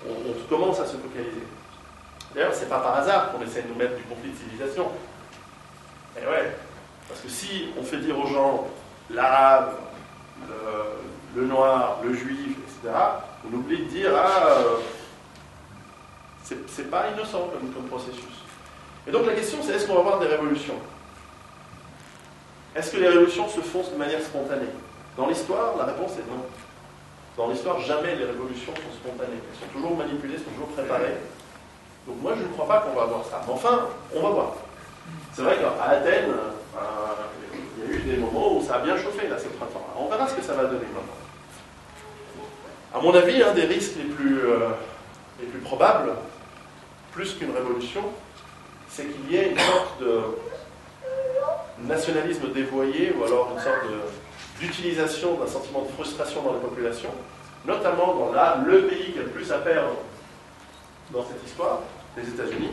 On commence à se focaliser. D'ailleurs, ce n'est pas par hasard qu'on essaie de nous mettre du conflit de civilisation. Et ouais. Parce que si on fait dire aux gens l'arabe, le noir, le juif, etc., on oublie de dire c'est pas innocent comme processus. Et donc la question c'est est-ce qu'on va avoir des révolutions? Est-ce que les révolutions se font de manière spontanée? Dans l'histoire, la réponse est non. Dans l'histoire, jamais les révolutions sont spontanées. Elles sont toujours manipulées, sont toujours préparées. Donc moi je ne crois pas qu'on va avoir ça. Mais enfin, on va voir. C'est vrai qu'à Athènes, il y a eu des moments où ça a bien chauffé, là, c'est le printemps. Alors, on verra ce que ça va donner maintenant. À mon avis, un des risques les plus probables, plus qu'une révolution, c'est qu'il y ait une sorte de nationalisme dévoyé, ou alors une sorte d'utilisation d'un sentiment de frustration dans les populations, notamment dans le pays qui a le plus à perdre dans cette histoire, les États-Unis.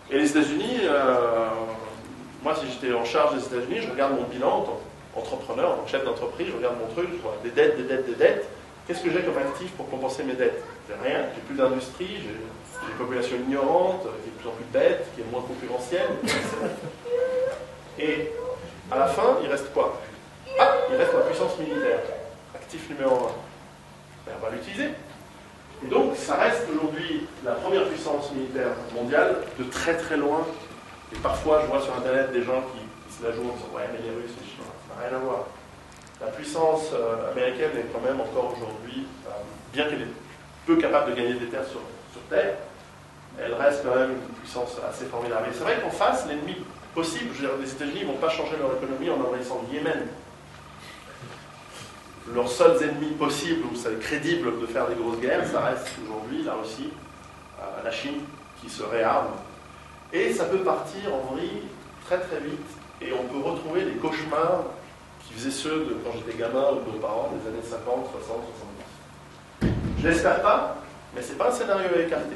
Et les États-Unis, moi si j'étais en charge des États-Unis, je regarde mon bilan en tant qu'entrepreneur, en tant que chef d'entreprise, je regarde mon truc, je vois des dettes. Qu'est-ce que j'ai comme actif pour compenser mes dettes? J'ai rien, j'ai plus d'industrie, j'ai une population ignorante, qui est de plus en plus bête, qui est moins concurrentielle. Et à la fin, il reste quoi? Il reste la puissance militaire, actif numéro 1. Ben, on va l'utiliser. Et donc, ça reste aujourd'hui la première puissance militaire mondiale, de très très loin. Et parfois, je vois sur Internet des gens qui se la jouent en disant « Ouais, mais les Russes, les Chinois, ça n'a rien à voir. » La puissance américaine est quand même encore aujourd'hui, bien qu'elle est peu capable de gagner des terres sur Terre, elle reste quand même une puissance assez formidable. Et c'est vrai qu'en face, l'ennemi possible, je veux dire, les États-Unis ne vont pas changer leur économie en envahissant le Yémen. Leurs seuls ennemis possibles, où c'est crédible de faire des grosses guerres, ça reste aujourd'hui la Russie, la Chine, qui se réarme. Et ça peut partir en vrille très très vite, et on peut retrouver les cauchemars qui faisaient ceux de quand j'étais gamin ou de nos parents des années 50, 60, 70. Je l'espère pas, mais c'est pas un scénario à écarter,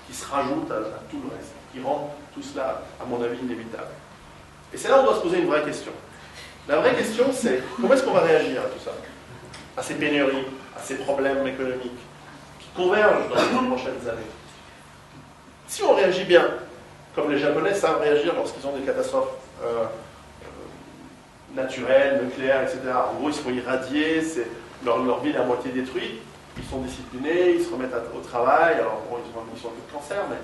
qui se rajoute à tout le reste, qui rend tout cela, à mon avis, inévitable. Et c'est là où on doit se poser une vraie question. La vraie question, c'est comment est-ce qu'on va réagir à tout ça? À ces pénuries, à ces problèmes économiques, qui convergent dans les prochaines années. Si on réagit bien, comme les Japonais savent réagir lorsqu'ils ont des catastrophes naturelles, nucléaires, etc. En gros, ils se font irradier, leur ville est à moitié détruite, ils sont disciplinés, ils se remettent au travail, alors bon, ils sont un peu de cancer, mais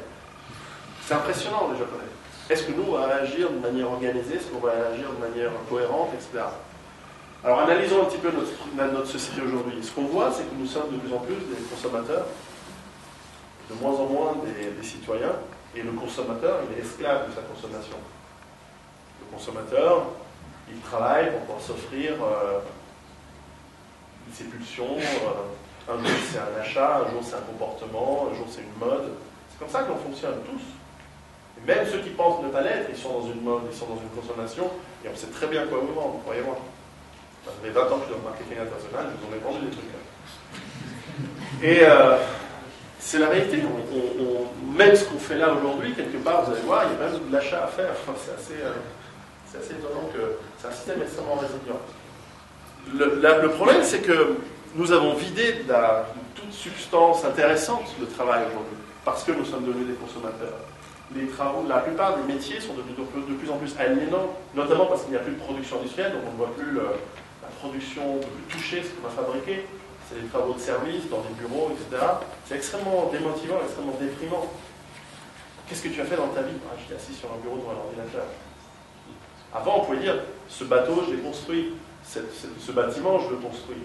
c'est impressionnant les Japonais. Est-ce que nous, on va réagir de manière organisée? Est-ce qu'on va réagir de manière cohérente, etc. Alors, analysons un petit peu notre société aujourd'hui. Ce qu'on voit, c'est que nous sommes de plus en plus des consommateurs, de moins en moins des citoyens, et le consommateur, il est esclave de sa consommation. Le consommateur, il travaille pour pouvoir s'offrir ses pulsions. Un jour, c'est un achat, un jour, c'est un comportement, un jour, c'est une mode. C'est comme ça qu'on fonctionne tous. Et même ceux qui pensent ne pas l'être, ils sont dans une mode, ils sont dans une consommation, et on sait très bien quoi vous vendre, croyez-moi. Ça fait 20 ans que je suis dans le marketing international, je vous en ai vendu des trucs. Et c'est la réalité. Même ce qu'on fait là aujourd'hui, quelque part, vous allez voir, il y a même de l'achat à faire. Enfin, c'est assez étonnant que c'est un système extrêmement résilient. Le problème, c'est que nous avons vidé de toute substance intéressante le travail aujourd'hui, parce que nous sommes devenus des consommateurs. La plupart des métiers sont devenus de plus en plus aliénants, notamment parce qu'il n'y a plus de production industrielle, donc on ne voit plus la production, on ne peut plus toucher ce qu'on a fabriqué. C'est des travaux de service, dans des bureaux, etc. C'est extrêmement démotivant, extrêmement déprimant. Qu'est-ce que tu as fait dans ta vie? J'étais assis sur un bureau devant un ordinateur. Avant, on pouvait dire, ce bateau, je l'ai construit. Ce bâtiment, je le construis.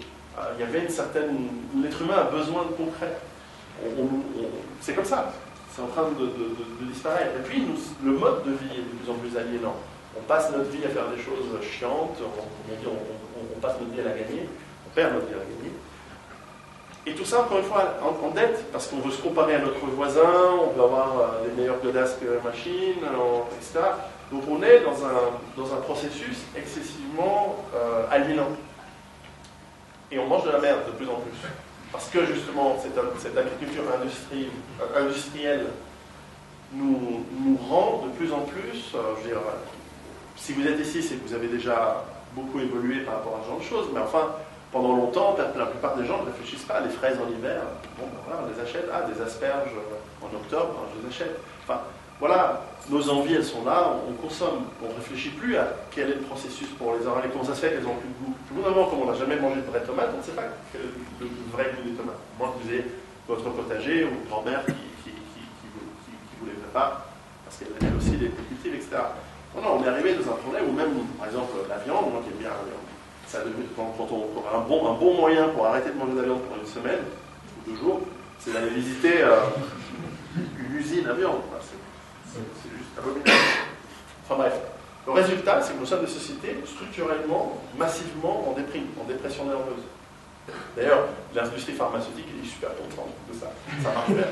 Il y avait une certaine... L'être humain a besoin de concret. C'est comme ça. C'est en train de disparaître. Et puis, le mode de vie est de plus en plus aliénant. On passe notre vie à faire des choses chiantes, on passe notre vie à la gagner, on perd notre vie à la gagner. Et tout ça, encore une fois, en dette, parce qu'on veut se comparer à notre voisin, on veut avoir des meilleures godasses que la machine, etc. Donc on est dans un processus excessivement aliénant. Et on mange de la merde de plus en plus. Parce que justement, cette agriculture industrielle nous rend de plus en plus, je veux dire, si vous êtes ici, c'est que vous avez déjà beaucoup évolué par rapport à ce genre de choses, mais enfin, pendant longtemps, la plupart des gens ne réfléchissent pas. Les fraises en hiver, bon, ben voilà, on les achète. Des asperges en octobre, je les achète. Enfin, voilà, nos envies, elles sont là, on consomme. On ne réfléchit plus à quel est le processus pour les oreilles, comment ça se fait qu'elles n'ont plus de goût. Tout simplement, comme on n'a jamais mangé de vraies tomates, on ne sait pas quel est le vrai goût des tomates. Moi, vous avez votre potager ou votre grand-mère qui vous les prépare, parce qu'elle a aussi des cultives, etc. Non, on est arrivé dans un problème où même, par exemple, la viande, moi qui aime bien la viande, ça quand on a un bon moyen pour arrêter de manger de la viande pendant une semaine ou 2 jours, c'est d'aller visiter une usine à viande. C'est juste abominable. Enfin bref, le résultat, c'est que nous sommes des sociétés structurellement, massivement en dépression nerveuse. D'ailleurs, l'industrie pharmaceutique est super contente de ça. Ça marche bien.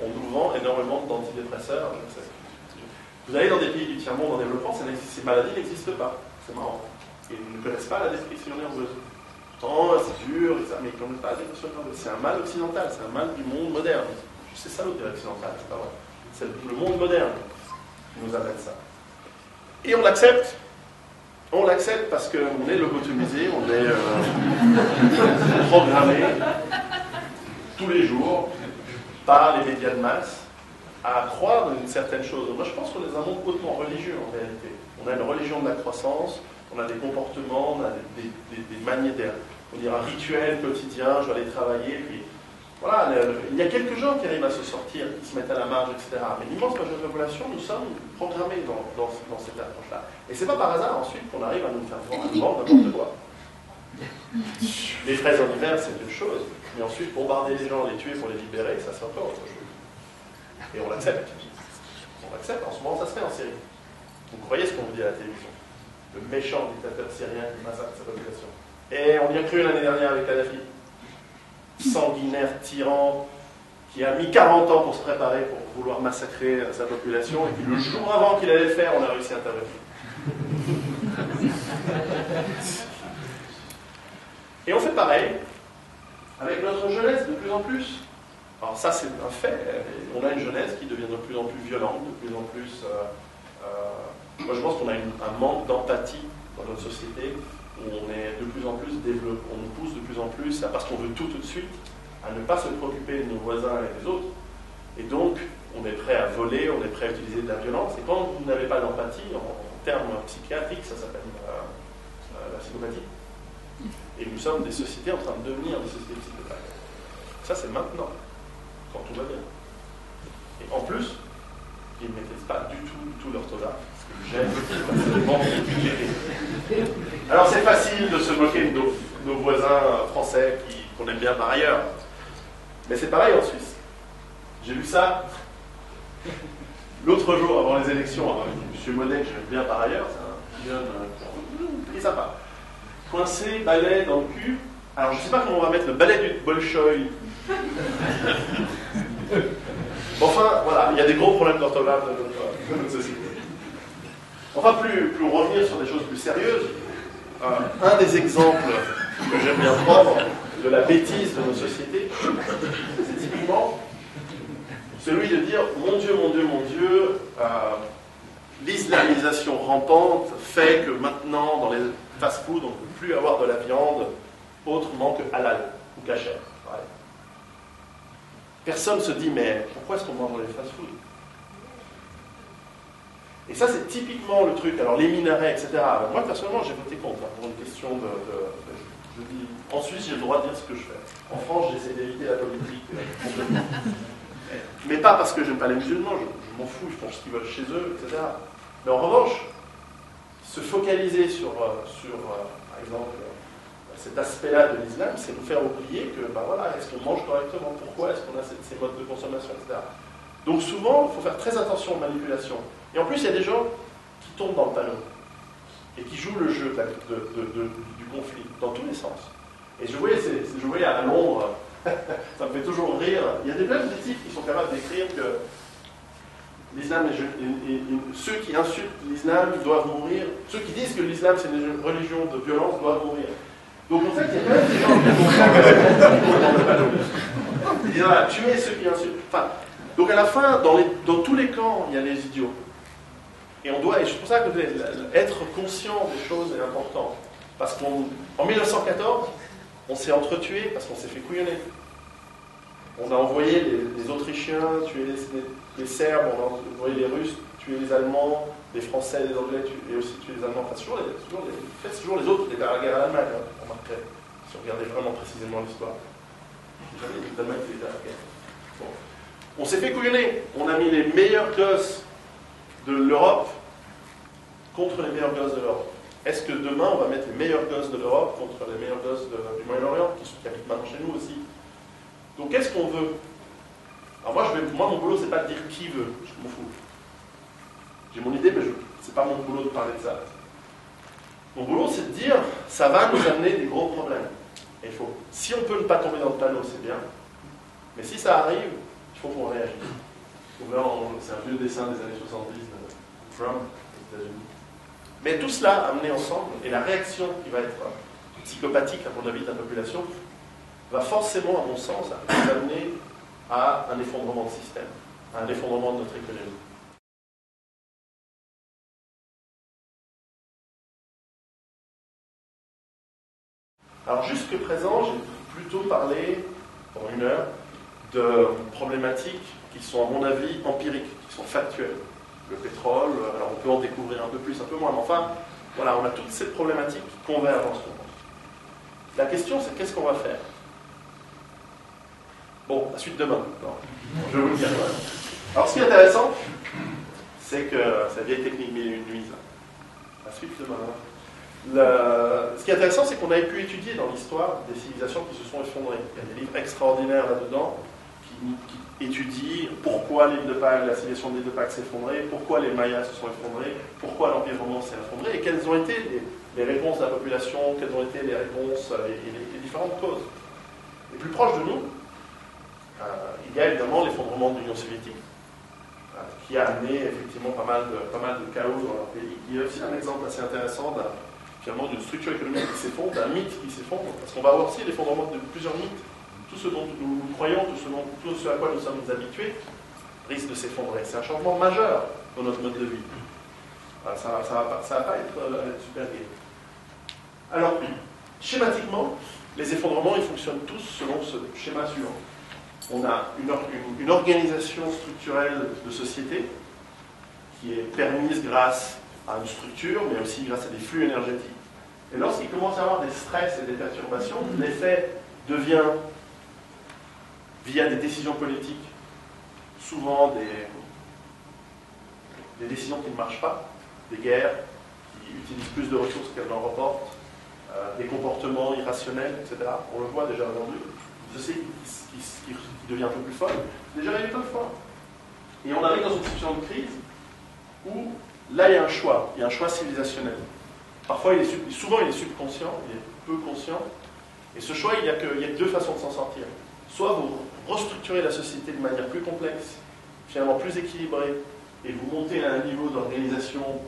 On nous vend énormément d'antidépresseurs. Vous allez dans des pays du tiers-monde en développement, ces maladies n'existent pas. C'est marrant. Ils ne connaissent pas la dépression nerveuse. Pourtant, c'est dur, mais ils ne connaissent pas la dépression nerveuse. C'est un mal occidental, c'est un mal du monde moderne. C'est ça l'autre occidental, c'est pas vrai. C'est le monde moderne qui nous amène ça. Et on l'accepte. On l'accepte parce qu'on est lobotomisé, on est programmé tous les jours par les médias de masse à croire dans une certaine chose. Moi, je pense qu'on est dans un monde hautement religieux en réalité. On a une religion de la croissance. On a des comportements, on a des manières, on dirait un rituel quotidien, je dois aller travailler, puis voilà, il y a quelques gens qui arrivent à se sortir, qui se mettent à la marge, etc. Mais l'immense majorité de la population, nous sommes programmés dans cette approche-là. Et c'est pas par hasard ensuite qu'on arrive à nous faire vendre n'importe quoi. Les fraises en hiver, c'est une chose, mais ensuite bombarder les gens, les tuer pour les libérer, ça c'est encore autre chose. Et on l'accepte. On l'accepte, en ce moment ça se fait en Syrie. Vous croyez ce qu'on vous dit à la télévision? Le méchant dictateur syrien qui massacre sa population. Et on y a cru l'année dernière avec Kadhafi. Sanguinaire, tyran, qui a mis 40 ans pour se préparer pour vouloir massacrer sa population, et puis le jour avant qu'il allait le faire, on a réussi à intervenir. Et on fait pareil avec notre jeunesse de plus en plus. Alors ça c'est un fait, on a une jeunesse qui devient de plus en plus violente, de plus en plus... moi je pense qu'on a un manque d'empathie dans notre société, où on est de plus en plus développé, on nous pousse de plus en plus, parce qu'on veut tout de suite, à ne pas se préoccuper de nos voisins et des autres. Et donc, on est prêt à voler, on est prêt à utiliser de la violence. Et quand vous n'avez pas d'empathie, en termes psychiatriques, ça s'appelle la psychopathie. Et nous sommes des sociétés en train de devenir des sociétés psychopathes. Ça, c'est maintenant, quand tout va bien. Et en plus, ils ne maîtrisent pas du tout l'orthographe. J'aime absolument compliqué. Alors c'est facile de se moquer de nos voisins français qu'on aime bien par ailleurs. Mais c'est pareil en Suisse. J'ai lu ça l'autre jour avant les élections, avec M. Monet, que j'aime bien par ailleurs, c'est un jeune très sympa. Coincé, balai dans le cul. Alors je ne sais pas comment on va mettre le balai du Bolchoï. Enfin, voilà, il y a des gros problèmes d'orthographe de notre société. Enfin, plus revenir sur des choses plus sérieuses, un des exemples que j'aime bien prendre de la bêtise de nos sociétés, c'est typiquement celui de dire mon Dieu, mon Dieu, mon Dieu, l'islamisation rampante fait que maintenant dans les fast-food on ne peut plus avoir de la viande autrement que halal ou kasher. Ouais. Personne ne se dit mais pourquoi est-ce qu'on mange dans les fast-food? Et ça c'est typiquement le truc. Alors les minarets, etc. Alors, moi personnellement j'ai voté contre pour une question je dis, en Suisse j'ai le droit de dire ce que je fais. En France j'essaie d'éviter la politique complètement. Mais pas parce que j'aime pas les musulmans, je m'en fous, ils font ce qu'ils veulent chez eux, etc. Mais en revanche, se focaliser sur par exemple, cet aspect-là de l'islam, c'est nous faire oublier que, voilà, est-ce qu'on mange correctement? Pourquoi est-ce qu'on a ces modes de consommation, etc. Donc souvent, il faut faire très attention aux manipulations. Et en plus, il y a des gens qui tombent dans le panneau et qui jouent le jeu du conflit, dans tous les sens. Et je voyais à Londres, ça me fait toujours rire, il y a des mêmes types qui sont capables d'écrire que l'islam ceux qui insultent l'islam doivent mourir, ceux qui disent que l'islam c'est une religion de violence doivent mourir. Donc en fait, il y a quand même des gens qui vont dans le panneau. Ils disent voilà, tuer ceux qui insultent. Enfin, donc à la fin, dans tous les camps, il y a les idiots. Et c'est pour ça que être conscient des choses est important. Parce qu'en 1914, on s'est entretués parce qu'on s'est fait couillonner. On a envoyé les Autrichiens tuer les Serbes, on a envoyé les Russes tuer les Allemands, les Français, les Anglais et aussi tuer les Allemands. Enfin, c'est toujours les autres qui étaient à la guerre à l'Allemagne, hein, on remarquerait, si on regardait vraiment précisément l'histoire. Jamais l'Allemagne qui était à la guerre. Bon. On s'est fait couillonner. On a mis les meilleurs gosses de l'Europe contre les meilleurs gosses de l'Europe. Est-ce que demain, on va mettre les meilleurs gosses de l'Europe contre les meilleurs gosses du Moyen-Orient, qui habitent maintenant chez nous aussi? Donc, qu'est-ce qu'on veut? Alors, moi, mon boulot, c'est pas de dire qui veut, je m'en fous. J'ai mon idée, mais c'est pas mon boulot de parler de ça. Mon boulot, c'est de dire, ça va nous amener des gros problèmes. Et si on peut ne pas tomber dans le panneau, c'est bien. Mais si ça arrive, il faut qu'on réagisse. C'est un vieux dessin des années 70 de Trump aux États-Unis. Mais tout cela amené ensemble, et la réaction qui va être psychopathique, à mon avis, de la population, va forcément, à mon sens, nous amener à un effondrement de système, à un effondrement de notre économie. Alors, jusque présent, j'ai plutôt parlé, pendant 1 heure, de problématiques qui sont, à mon avis, empiriques, qui sont factuelles. Le pétrole, alors on peut en découvrir un peu plus, un peu moins, mais enfin, voilà, on a toute cette problématique qui converge en ce moment. La question, c'est qu'est-ce qu'on va faire? Bon, la suite demain. Non, je vais vous le dire. Alors, ce qui est intéressant, c'est que c'est la vieille technique mille et une nuits. La suite demain. Ce qui est intéressant, c'est qu'on avait pu étudier dans l'histoire des civilisations qui se sont effondrées. Il y a des livres extraordinaires là-dedans qui étudient pourquoi la civilisation de l'île de Pâques s'est effondrée, pourquoi les Mayas se sont effondrés, pourquoi l'Empire romain s'est effondré, et quelles ont été les réponses de la population, quelles ont été les réponses et les différentes causes. Les plus proches de nous, il y a évidemment l'effondrement de l'Union soviétique, qui a amené effectivement pas mal de chaos dans leur pays. Il y a aussi un exemple assez intéressant finalement d'une structure économique qui s'effondre, d'un mythe qui s'effondre, parce qu'on va avoir aussi l'effondrement de plusieurs mythes. Tout ce dont nous croyons, tout ce à quoi nous sommes habitués, risque de s'effondrer. C'est un changement majeur dans notre mode de vie. Ça va pas être super gai. Alors, schématiquement, les effondrements, ils fonctionnent tous selon ce schéma suivant. On a une organisation structurelle de société qui est permise grâce à une structure, mais aussi grâce à des flux énergétiques. Et lorsqu'il commence à y avoir des stress et des perturbations, l'effet devient, via des décisions politiques, souvent des décisions qui ne marchent pas, des guerres qui utilisent plus de ressources qu'elles n'en reportent, des comportements irrationnels, etc. On le voit déjà aujourd'hui. Une société qui devient un peu plus folle, déjà elle est pas folle. Et on arrive dans une situation de crise où là il y a un choix civilisationnel. Parfois, souvent il est subconscient, il est peu conscient. Et ce choix, il y a que 2 façons de s'en sortir. Soit vous restructurez la société de manière plus complexe, finalement plus équilibrée, et vous montez à un niveau d'organisation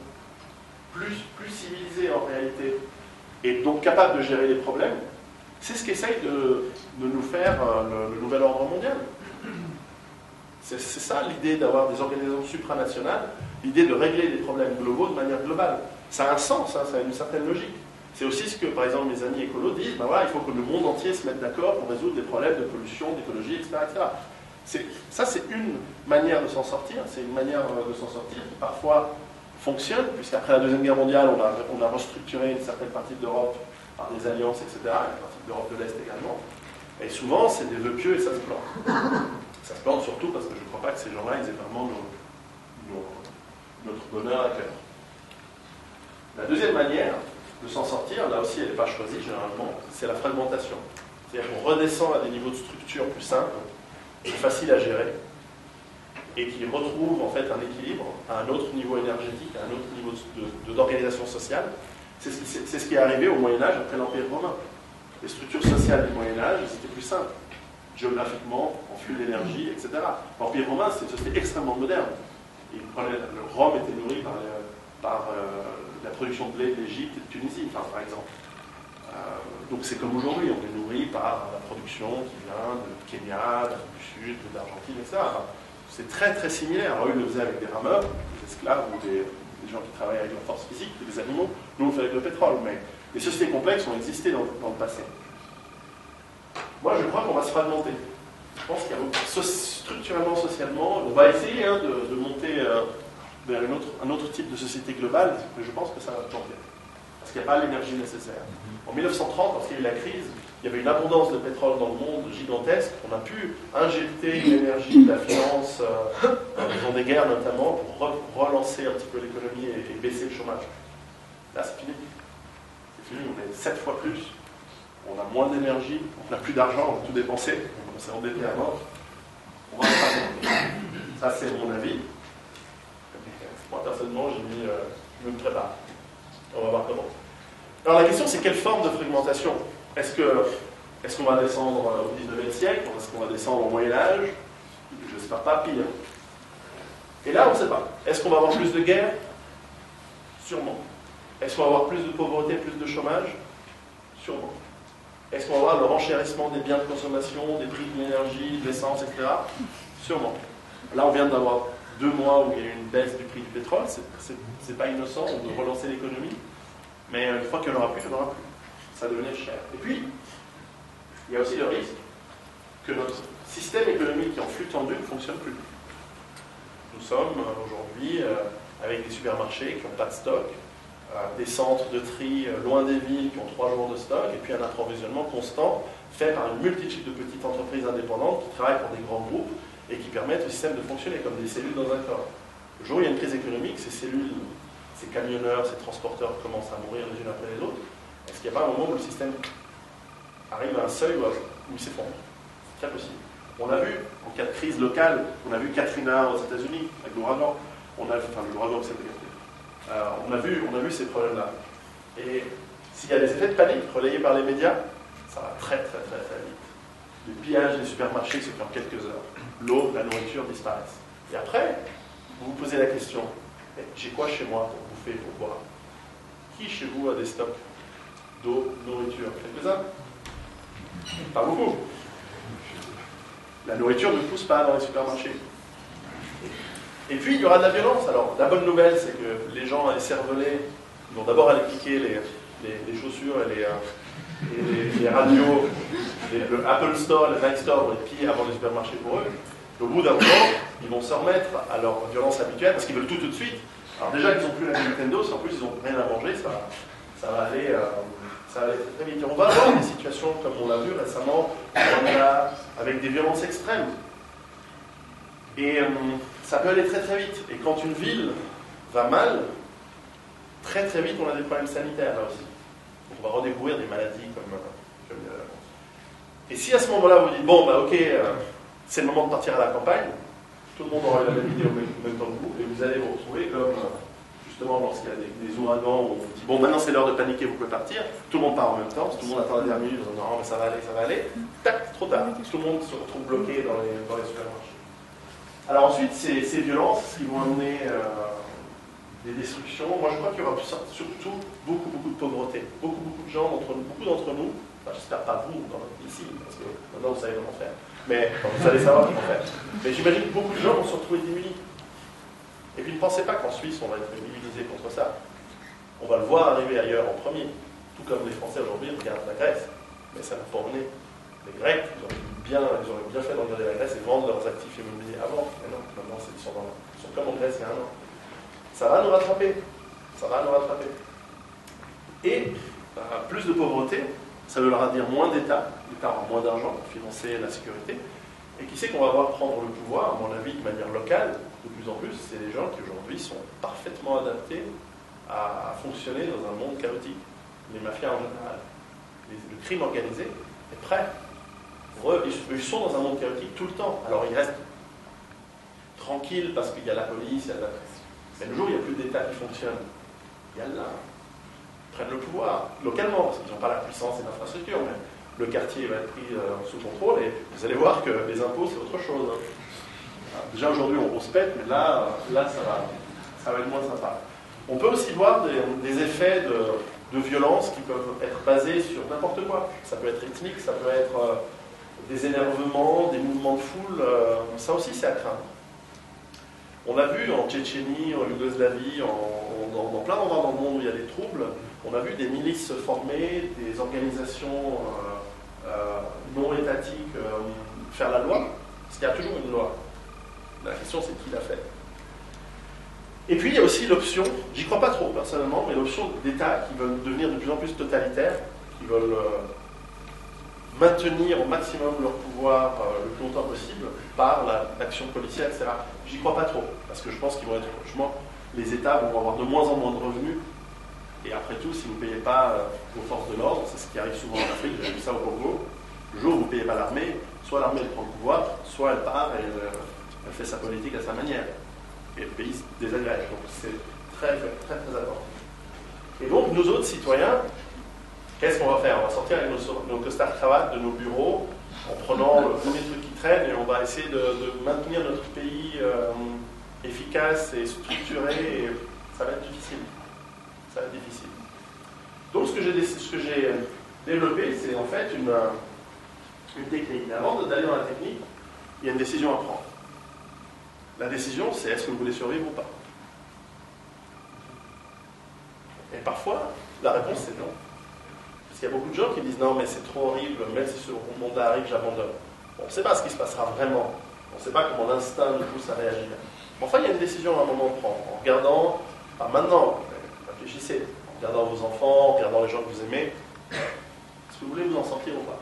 plus civilisé en réalité, et donc capable de gérer les problèmes. C'est ce qu'essaye de nous faire le nouvel ordre mondial. C'est ça l'idée d'avoir des organisations supranationales, l'idée de régler des problèmes globaux de manière globale. Ça a un sens, hein, ça a une certaine logique. C'est aussi ce que, par exemple, mes amis écolos disent, ben voilà, il faut que le monde entier se mette d'accord pour résoudre des problèmes de pollution, d'écologie, etc., etc. Ça, c'est une manière de s'en sortir, c'est une manière de s'en sortir qui parfois fonctionne, puisqu'après la Deuxième Guerre mondiale, on a restructuré une certaine partie de l'Europe par des alliances, etc., une partie de l'Europe de l'Est également. Et souvent, c'est des vœux pieux et ça se plante. Ça se plante surtout parce que je ne crois pas que ces gens-là, ils aient vraiment notre bonheur à cœur. La deuxième manière de s'en sortir, là aussi elle n'est pas choisie généralement, c'est la fragmentation. C'est-à-dire qu'on redescend à des niveaux de structure plus simples, plus faciles à gérer, et qui retrouvent en fait un équilibre à un autre niveau énergétique, à un autre niveau d'organisation sociale. C'est ce qui est arrivé au Moyen-Âge après l'Empire romain. Les structures sociales du Moyen-Âge, c'était plus simple, géographiquement, en flux d'énergie, etc. L'Empire romain, c'était une société extrêmement moderne. Rome était nourri par la production de blé de l'Égypte et de Tunisie, par exemple. Donc c'est comme aujourd'hui, on est nourri par la production qui vient de Kenya, d'Afrique du Sud, d'Argentine, etc. C'est très très similaire. Alors eux, ils le faisaient avec des rameurs, des esclaves ou des gens qui travaillent avec la force physique, des animaux. Nous, on le fait avec le pétrole. Mais les sociétés complexes ont existé dans le passé. Moi, je crois qu'on va se fragmenter. Je pense qu'il y a structurellement, socialement, on va essayer de monter vers un autre type de société globale, mais je pense que ça va planter. Parce qu'il n'y a pas l'énergie nécessaire. En 1930, lorsqu'il y a eu la crise, il y avait une abondance de pétrole dans le monde gigantesque. On a pu injecter une énergie de la finance, en faisant des guerres notamment, pour relancer un petit peu l'économie et baisser le chômage. Là, c'est fini. C'est fini, on est 7 fois plus. On a moins d'énergie, on n'a plus d'argent, on a tout dépensé, on s'est endetté à mort. On va pas. Ça, c'est mon avis. Moi, personnellement, je me prépare. On va voir comment. Alors, la question, c'est quelle forme de fragmentation? Est-ce qu'on va descendre au 19e siècle? Est-ce qu'on va descendre au Moyen-Âge? Je n'espère pas pire. Et là, on ne sait pas. Est-ce qu'on va avoir plus de guerres? Sûrement. Est-ce qu'on va avoir plus de pauvreté, plus de chômage? Sûrement. Est-ce qu'on va avoir le renchérissement des biens de consommation, des prix de l'énergie, de l'essence, etc.? Sûrement. Là, on vient d'avoir 2 mois où il y a eu une baisse du prix du pétrole. C'est pas innocent, on veut relancer l'économie. Mais une fois qu'il n'y en aura plus, il n'y en aura plus. Ça va devenir cher. Et puis, il y a aussi le risque que notre système économique qui est en flux tendu ne fonctionne plus. Nous sommes aujourd'hui avec des supermarchés qui n'ont pas de stock, des centres de tri loin des villes qui ont 3 jours de stock, et puis un approvisionnement constant fait par une multitude de petites entreprises indépendantes qui travaillent pour des grands groupes et qui permettent au système de fonctionner comme des cellules dans un corps. Le jour où il y a une crise économique, ces cellules, ces camionneurs, ces transporteurs commencent à mourir les unes après les autres. Est-ce qu'il n'y a pas un moment où le système arrive à un seuil où il s'effondre? C'est très possible. On a vu, en cas de crise locale, on a vu Katrina aux États-Unis avec l'ouragan. L'ouragan qui s'est développé. On a vu ces problèmes-là. Et s'il y a des effets de panique relayés par les médias, ça va très très très très vite. Le pillage des supermarchés se fait en quelques heures. L'eau, la nourriture disparaissent. Et après, vous vous posez la question, j'ai quoi chez moi pour bouffer, pour boire? Qui chez vous a des stocks d'eau, de nourriture? Quelques-uns? Pas beaucoup. La nourriture ne pousse pas dans les supermarchés. Et puis, il y aura de la violence. Alors, la bonne nouvelle, c'est que les gens écervelés vont d'abord aller piquer les chaussures et les radios, le Apple Store, le Nike Store, vont les piller avant les supermarchés pour eux. Au bout d'un moment, ils vont se remettre à leur violence habituelle parce qu'ils veulent tout de suite. Alors déjà, ils n'ont plus la Nintendo, si en plus ils n'ont rien à manger, ça va aller très vite. Et on va avoir des situations comme on l'a vu récemment, avec des violences extrêmes. Et ça peut aller très très vite. Et quand une ville va mal, très très vite on a des problèmes sanitaires là aussi. Donc on va redécouvrir des maladies comme Et si à ce moment-là vous dites, bon bah ok, c'est le moment de partir à la campagne, tout le monde aura eu la même idée au même temps que vous, et vous allez vous retrouver comme justement lorsqu'il y a des ouragans où on vous dit, bon maintenant c'est l'heure de paniquer, vous pouvez partir, tout le monde part en même temps, tout le monde attend la dernière minute, en disant non mais ça va aller, tac, trop tard, tout le monde se retrouve bloqué dans les supermarchés. Alors ensuite, ces violences qui vont amener des destructions, moi je crois qu'il y aura surtout beaucoup de pauvreté. Beaucoup de gens, beaucoup d'entre nous, Enfin, j'espère pas vous, ici, parce que maintenant vous savez comment faire. Mais vous allez savoir comment faire. Mais j'imagine que beaucoup de gens vont se retrouver démunis. Et puis ne pensez pas qu'en Suisse, on va être immunisé contre ça. On va le voir arriver ailleurs en premier. Tout comme les Français aujourd'hui regardent la Grèce. Mais ça n'a pas emmené. Les Grecs, ils auraient bien fait de regarder la Grèce et vendre leurs actifs immobiliers avant. Mais non, maintenant, ils sont comme en Grèce il y a un an. Ça va nous rattraper. Ça va nous rattraper. Et plus de pauvreté, ça veut dire moins d'État. L'État aura moins d'argent pour financer la sécurité. Et qui sait qu'on va voir prendre le pouvoir, à mon avis, de manière locale, de plus en plus, c'est les gens qui aujourd'hui sont parfaitement adaptés à fonctionner dans un monde chaotique. Les mafias en général. Le crime organisé est prêt. Ils sont dans un monde chaotique tout le temps. Alors ils restent tranquilles parce qu'il y a la police, il y a la presse. Mais le jour où il n'y a plus d'État qui fonctionne, il y a là, ils prennent le pouvoir, localement, parce qu'ils n'ont pas la puissance et l'infrastructure, mais le quartier va être pris sous contrôle et vous allez voir que les impôts c'est autre chose. Déjà aujourd'hui on se pète, mais là ça va être moins sympa. On peut aussi voir des effets de violence qui peuvent être basés sur n'importe quoi. Ça peut être ethnique, ça peut être des énervements, des mouvements de foule, ça aussi c'est à craindre. On a vu en Tchétchénie, en Yougoslavie, dans plein d'endroits dans le monde où il y a des troubles, on a vu des milices se former, des organisations non étatiques faire la loi, parce qu'il y a toujours une loi. La question c'est qui l'a fait. Et puis il y a aussi l'option, j'y crois pas trop personnellement, mais l'option d'États qui veulent devenir de plus en plus totalitaires, qui veulent maintenir au maximum leur pouvoir le plus longtemps possible par l'action policière, etc. J'y crois pas trop, parce que je pense qu'ils vont être, franchement, les États vont avoir de moins en moins de revenus, et après tout, si vous ne payez pas vos forces de l'ordre, c'est ce qui arrive souvent en Afrique, j'ai vu ça au Congo, le jour où vous ne payez pas l'armée, soit l'armée elle prend le pouvoir, soit elle part et elle fait sa politique à sa manière. Et le pays se désagrège, donc c'est très, très, très, très important. Et donc, nous autres citoyens, qu'est-ce qu'on va faire? On va sortir avec nos costards cravates de nos bureaux, en prenant le premier truc qui traîne, et on va essayer de maintenir notre pays efficace et structuré, et ça va être difficile. Ça va être difficile. Donc, ce que j'ai développé, c'est en fait une technique. Avant d'aller dans la technique, il y a une décision à prendre. La décision, c'est est-ce que vous voulez survivre ou pas? Et parfois, la réponse, c'est non. Parce qu'il y a beaucoup de gens qui disent non, mais c'est trop horrible, même si ce monde arrive, j'abandonne. On ne sait pas ce qui se passera vraiment. On ne sait pas comment l'instinct nous pousse à réagir. Enfin, il y a une décision à un moment de prendre. En regardant, pas maintenant, réfléchissez, en regardant vos enfants, en regardant les gens que vous aimez, est-ce que vous voulez vous en sortir ou pas?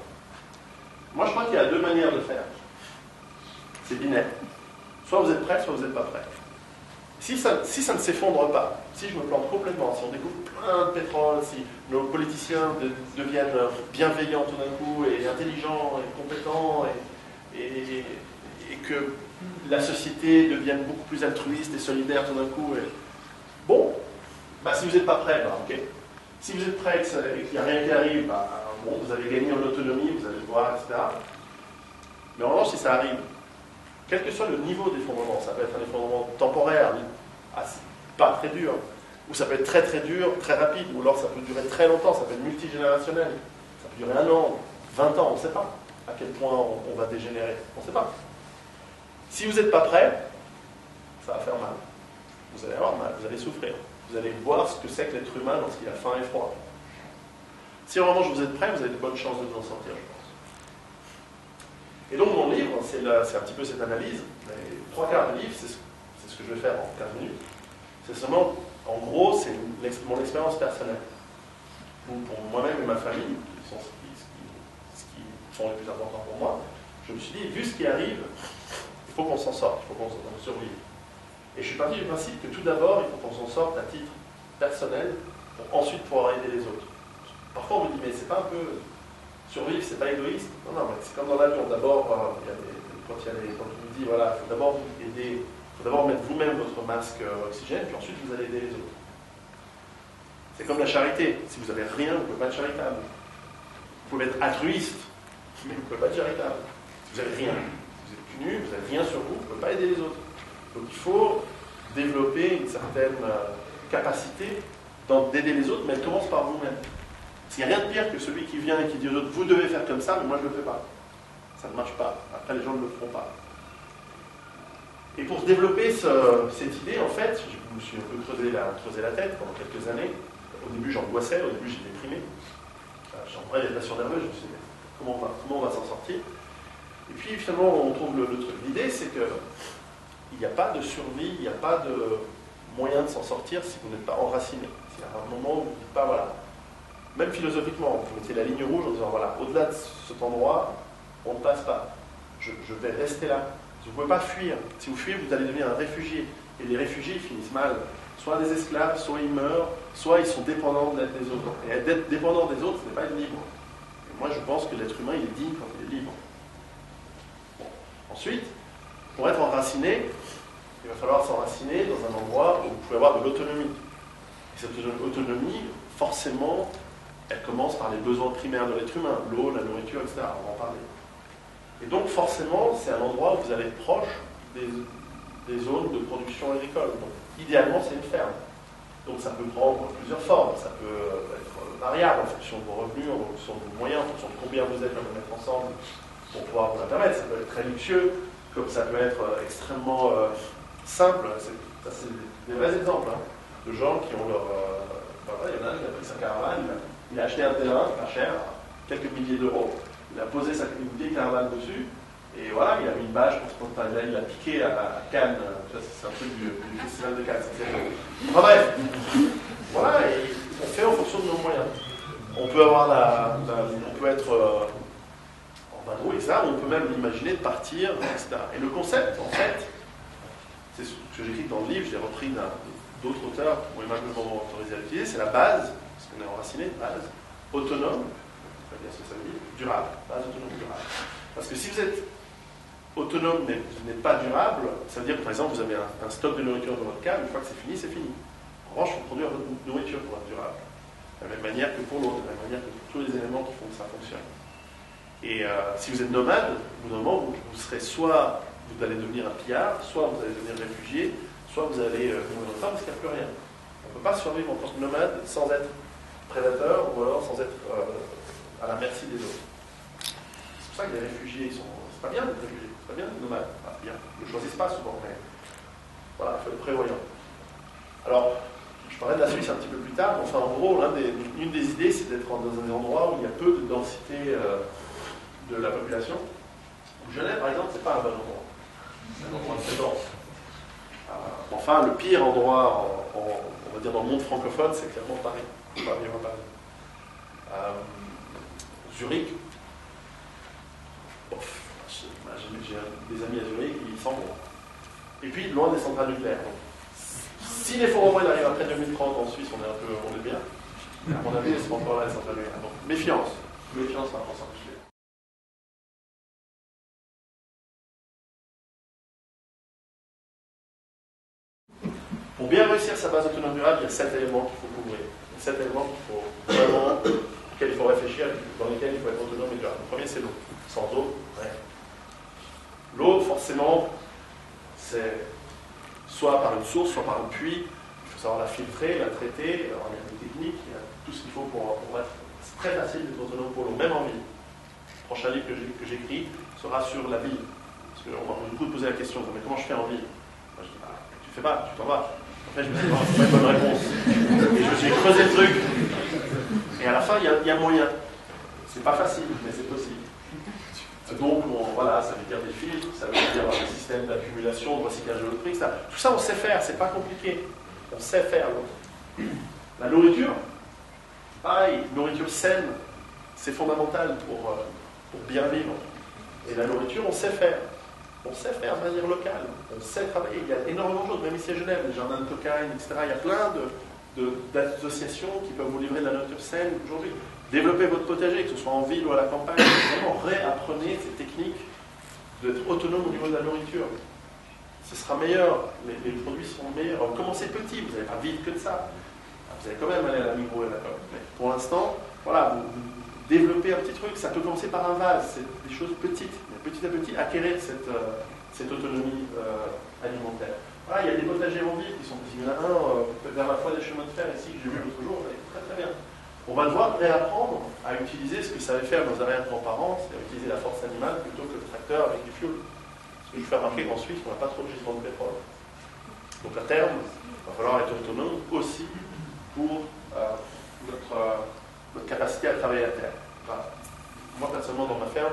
Moi, je crois qu'il y a deux manières de faire. C'est binaire. Soit vous êtes prêt, soit vous n'êtes pas prêt. Si ça ne s'effondre pas, si je me plante complètement, si on découvre plein de pétrole, si nos politiciens deviennent bienveillants tout d'un coup, et intelligents, et compétents, et que la société devienne beaucoup plus altruiste et solidaire tout d'un coup, bon, si vous n'êtes pas prêt, ok. Si vous êtes prêt et qu'il n'y a rien qui arrive, bon, vous avez gagné en autonomie, vous allez le voir, etc. Mais en revanche, si ça arrive, quel que soit le niveau d'effondrement, ça peut être un effondrement temporaire, pas très dur, ou ça peut être très très dur, très rapide, ou alors ça peut durer très longtemps, ça peut être multigénérationnel, ça peut durer 1 an, 20 ans, on ne sait pas à quel point on va dégénérer, on ne sait pas. Si vous n'êtes pas prêt, ça va faire mal. Vous allez avoir mal, vous allez souffrir, vous allez voir ce que c'est que l'être humain lorsqu'il a faim et froid. Si en revanche vous êtes prêt, vous avez de bonnes chances de vous en sortir, je pense. Et donc mon livre, c'est un petit peu cette analyse. Les 3/4 du livre, c'est ce que je vais faire en 15 minutes. C'est seulement, en gros, c'est mon expérience personnelle. Pour moi-même et ma famille, qui sont les plus importants pour moi, je me suis dit, vu ce qui arrive, il faut qu'on s'en sorte, il faut qu'on survive. Et je suis parti du principe que tout d'abord, il faut qu'on s'en sorte à titre personnel, pour ensuite pouvoir aider les autres. Parfois on me dit, mais c'est pas un peu... Survivre, c'est pas égoïste. Non, mais c'est comme dans l'avion. D'abord, quand on vous dit, voilà, il faut d'abord aider, il faut d'abord mettre vous-même votre masque oxygène, puis ensuite vous allez aider les autres. C'est comme la charité. Si vous n'avez rien, vous ne pouvez pas être charitable. Vous pouvez être altruiste, mais vous ne pouvez pas être charitable. Si vous n'avez rien, si vous êtes tout nu, vous n'avez rien sur vous, vous ne pouvez pas aider les autres. Donc il faut développer une certaine capacité d'aider les autres, mais elle commence par vous-même. Parce qu'il n'y a rien de pire que celui qui vient et qui dit aux autres, vous devez faire comme ça, mais moi je ne le fais pas. Ça ne marche pas. Après, les gens ne le feront pas. Et pour développer cette idée, en fait, je me suis un peu creusé la tête pendant quelques années. Au début, j'angoissais, au début, j'ai déprimé. J'ai en vrai des passions nerveuses, je me suis dit, comment on va s'en sortir? Et puis, finalement, on trouve le truc. L'idée, c'est qu'il n'y a pas de survie, il n'y a pas de moyen de s'en sortir si vous n'êtes pas enraciné. C'est à un moment où vous ne dites pas, voilà, même philosophiquement, vous mettez la ligne rouge en disant, voilà, au-delà de cet endroit, on ne passe pas. Je vais rester là. Vous ne pouvez pas fuir. Si vous fuyez, vous allez devenir un réfugié. Et les réfugiés finissent mal. Soit des esclaves, soit ils meurent, soit ils sont dépendants d'être des autres. Et d'être dépendant des autres, ce n'est pas être libre. Et moi, je pense que l'être humain, il est digne quand il est libre. Bon. Ensuite, pour être enraciné, il va falloir s'enraciner dans un endroit où vous pouvez avoir de l'autonomie. Et cette autonomie, forcément, elle commence par les besoins primaires de l'être humain, l'eau, la nourriture, etc. On va en parler. Et donc, forcément, c'est un endroit où vous allez être proche des zones de production agricole. Donc, idéalement, c'est une ferme. Donc, ça peut prendre plusieurs formes. Ça peut être variable en fonction de vos revenus, en fonction de vos moyens, en fonction de combien vous êtes à vous mettre ensemble pour pouvoir vous permettre. Ça peut être très luxueux, comme ça peut être extrêmement simple. Ça, c'est des vrais exemples de gens qui ont leur... il y en a un qui a pris sa caravane, il a acheté un terrain, pas cher, quelques milliers d'euros. Il a posé une vieille caravane dessus, et voilà, il a mis une bâche pour se prendre. Il a piqué à Cannes, c'est un truc du festival de Cannes. Enfin bref, voilà, et on fait en fonction de nos moyens. On peut avoir on peut être en vadrouille, etc. On peut même imaginer de partir, etc. Et le concept, en fait, c'est ce que j'écris dans le livre, je l'ai repris d'autres auteurs qui m'ont aimablement autorisé à l'utiliser, c'est la base, parce qu'on est enraciné, base, autonome, bien ce que ça veut dire, durable, base autonome durable. Parce que si vous êtes autonome mais vous n'êtes pas durable, ça veut dire que par exemple vous avez un stock de nourriture dans votre cave, une fois que c'est fini, c'est fini. En revanche, il faut produire votre nourriture pour être durable. De la même manière que pour l'autre, de la même manière que pour tous les éléments qui font que ça fonctionne. Et si vous êtes nomade, au bout d'un moment, vous serez soit vous allez devenir un pillard, soit vous allez devenir réfugié, soit vous allez mourir de faim parce qu'il n'y a plus rien. On ne peut pas survivre en tant que nomade sans être prédateur ou alors sans être à la merci des autres. C'est pour ça que les réfugiés, c'est pas bien d'être réfugié, c'est pas bien d'être nomade. Enfin, bien, ils ne choisissent pas souvent, mais voilà, il faut être prévoyant. Alors, je parlais de la Suisse un petit peu plus tard, enfin en gros, une des idées, c'est d'être dans un endroit où il y a peu de densité de la population. Genève, par exemple, c'est pas un bon endroit. C'est un endroit très dense. Enfin, le pire endroit, on va dire dans le monde francophone, c'est clairement Paris. Pas vivre à Paris. Zurich. J'ai des amis à Zurich, ils s'en vont. Et puis, loin des centrales nucléaires. Donc, si l'effondrement arrive après 2030 en Suisse, on est bien. Mais à mon avis, c'est encore là les centrales nucléaires. Donc, méfiance. Méfiance par rapport à ça. Pour bien réussir sa base autonome durable, il y a 7 éléments qu'il faut couvrir. Il y a 7 éléments auxquels il faut réfléchir, dans lesquels il faut être autonome et durable. Le premier, c'est l'eau. Sans eau, rien. L'eau, forcément, c'est soit par une source, soit par un puits. Il faut savoir la filtrer, la traiter. Alors, il y a des techniques, il y a tout ce qu'il faut pour être. C'est très facile d'être autonome pour l'eau, même en ville. Le prochain livre que j'écris sera sur la ville. Parce qu'on m'a beaucoup posé la question, mais comment je fais en ville? Moi, je dis, tu fais pas, tu t'en vas. En fait, je me suis dit, c'est pas une bonne réponse. Et je me suis creusé le truc. Et à la fin, il y a moyen. C'est pas facile, mais c'est possible. Donc, voilà, ça veut dire des filtres, ça veut dire des systèmes d'accumulation, de recyclage de l'eau de prix, etc. Tout ça, on sait faire, c'est pas compliqué. On sait faire. La nourriture, pareil, nourriture saine, c'est fondamental pour bien vivre. Et la nourriture, on sait faire. On sait faire de manière locale, on sait travailler. Il y a énormément de choses, même ici à Genève, les jardins de cocaïne, etc. Il y a plein d'associations qui peuvent vous livrer de la nourriture saine aujourd'hui. Développez votre potager, que ce soit en ville ou à la campagne. Vraiment, réapprenez ces techniques d'être autonome au niveau de la nourriture. Ce sera meilleur, les produits seront meilleurs. Commencez petit, vous n'allez pas vivre que de ça. Vous allez quand même aller à la Migros et à la Coop. Mais pour l'instant, voilà, vous développez un petit truc. Ça peut commencer par un vase, c'est des choses petites. Petit à petit, acquérir cette autonomie alimentaire. Voilà, il y a des potagers en ville qui sont possibles. Il y en a un vers la fois des chemins de fer ici que j'ai vu l'autre jour, très très bien. on va devoir réapprendre à utiliser ce que savaient faire nos arrière-grands-parents, c'est-à-dire utiliser la force animale plutôt que le tracteur avec du fioul. Parce que je vous fais remarquer qu'en Suisse, on n'a pas trop de gisement de pétrole. Donc à terme, il va falloir être autonome aussi pour notre capacité à travailler à terre. Enfin, moi, personnellement, dans ma ferme,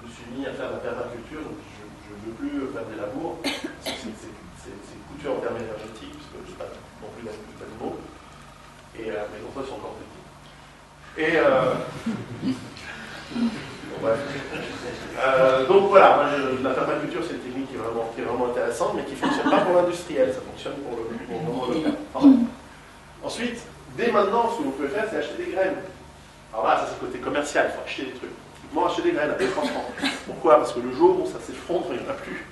je me suis mis à faire de la permaculture, donc je ne veux plus faire des labours. C'est coûteux en termes énergétiques, parce que je n'ai pas non plus d'animaux. Et mes enfants sont encore petits. Et bon, bref. Donc voilà, moi, la permaculture, c'est une technique qui est vraiment intéressante, mais qui ne fonctionne pas pour l'industriel, ça fonctionne pour le local. Ensuite, dès maintenant, ce que vous pouvez faire, c'est acheter des graines. Alors là, ça c'est le côté commercial, il faut acheter des trucs. Moi, acheter des graines à 3 francs. Pourquoi? Parce que le jour où ça s'effondre, il n'y en a plus.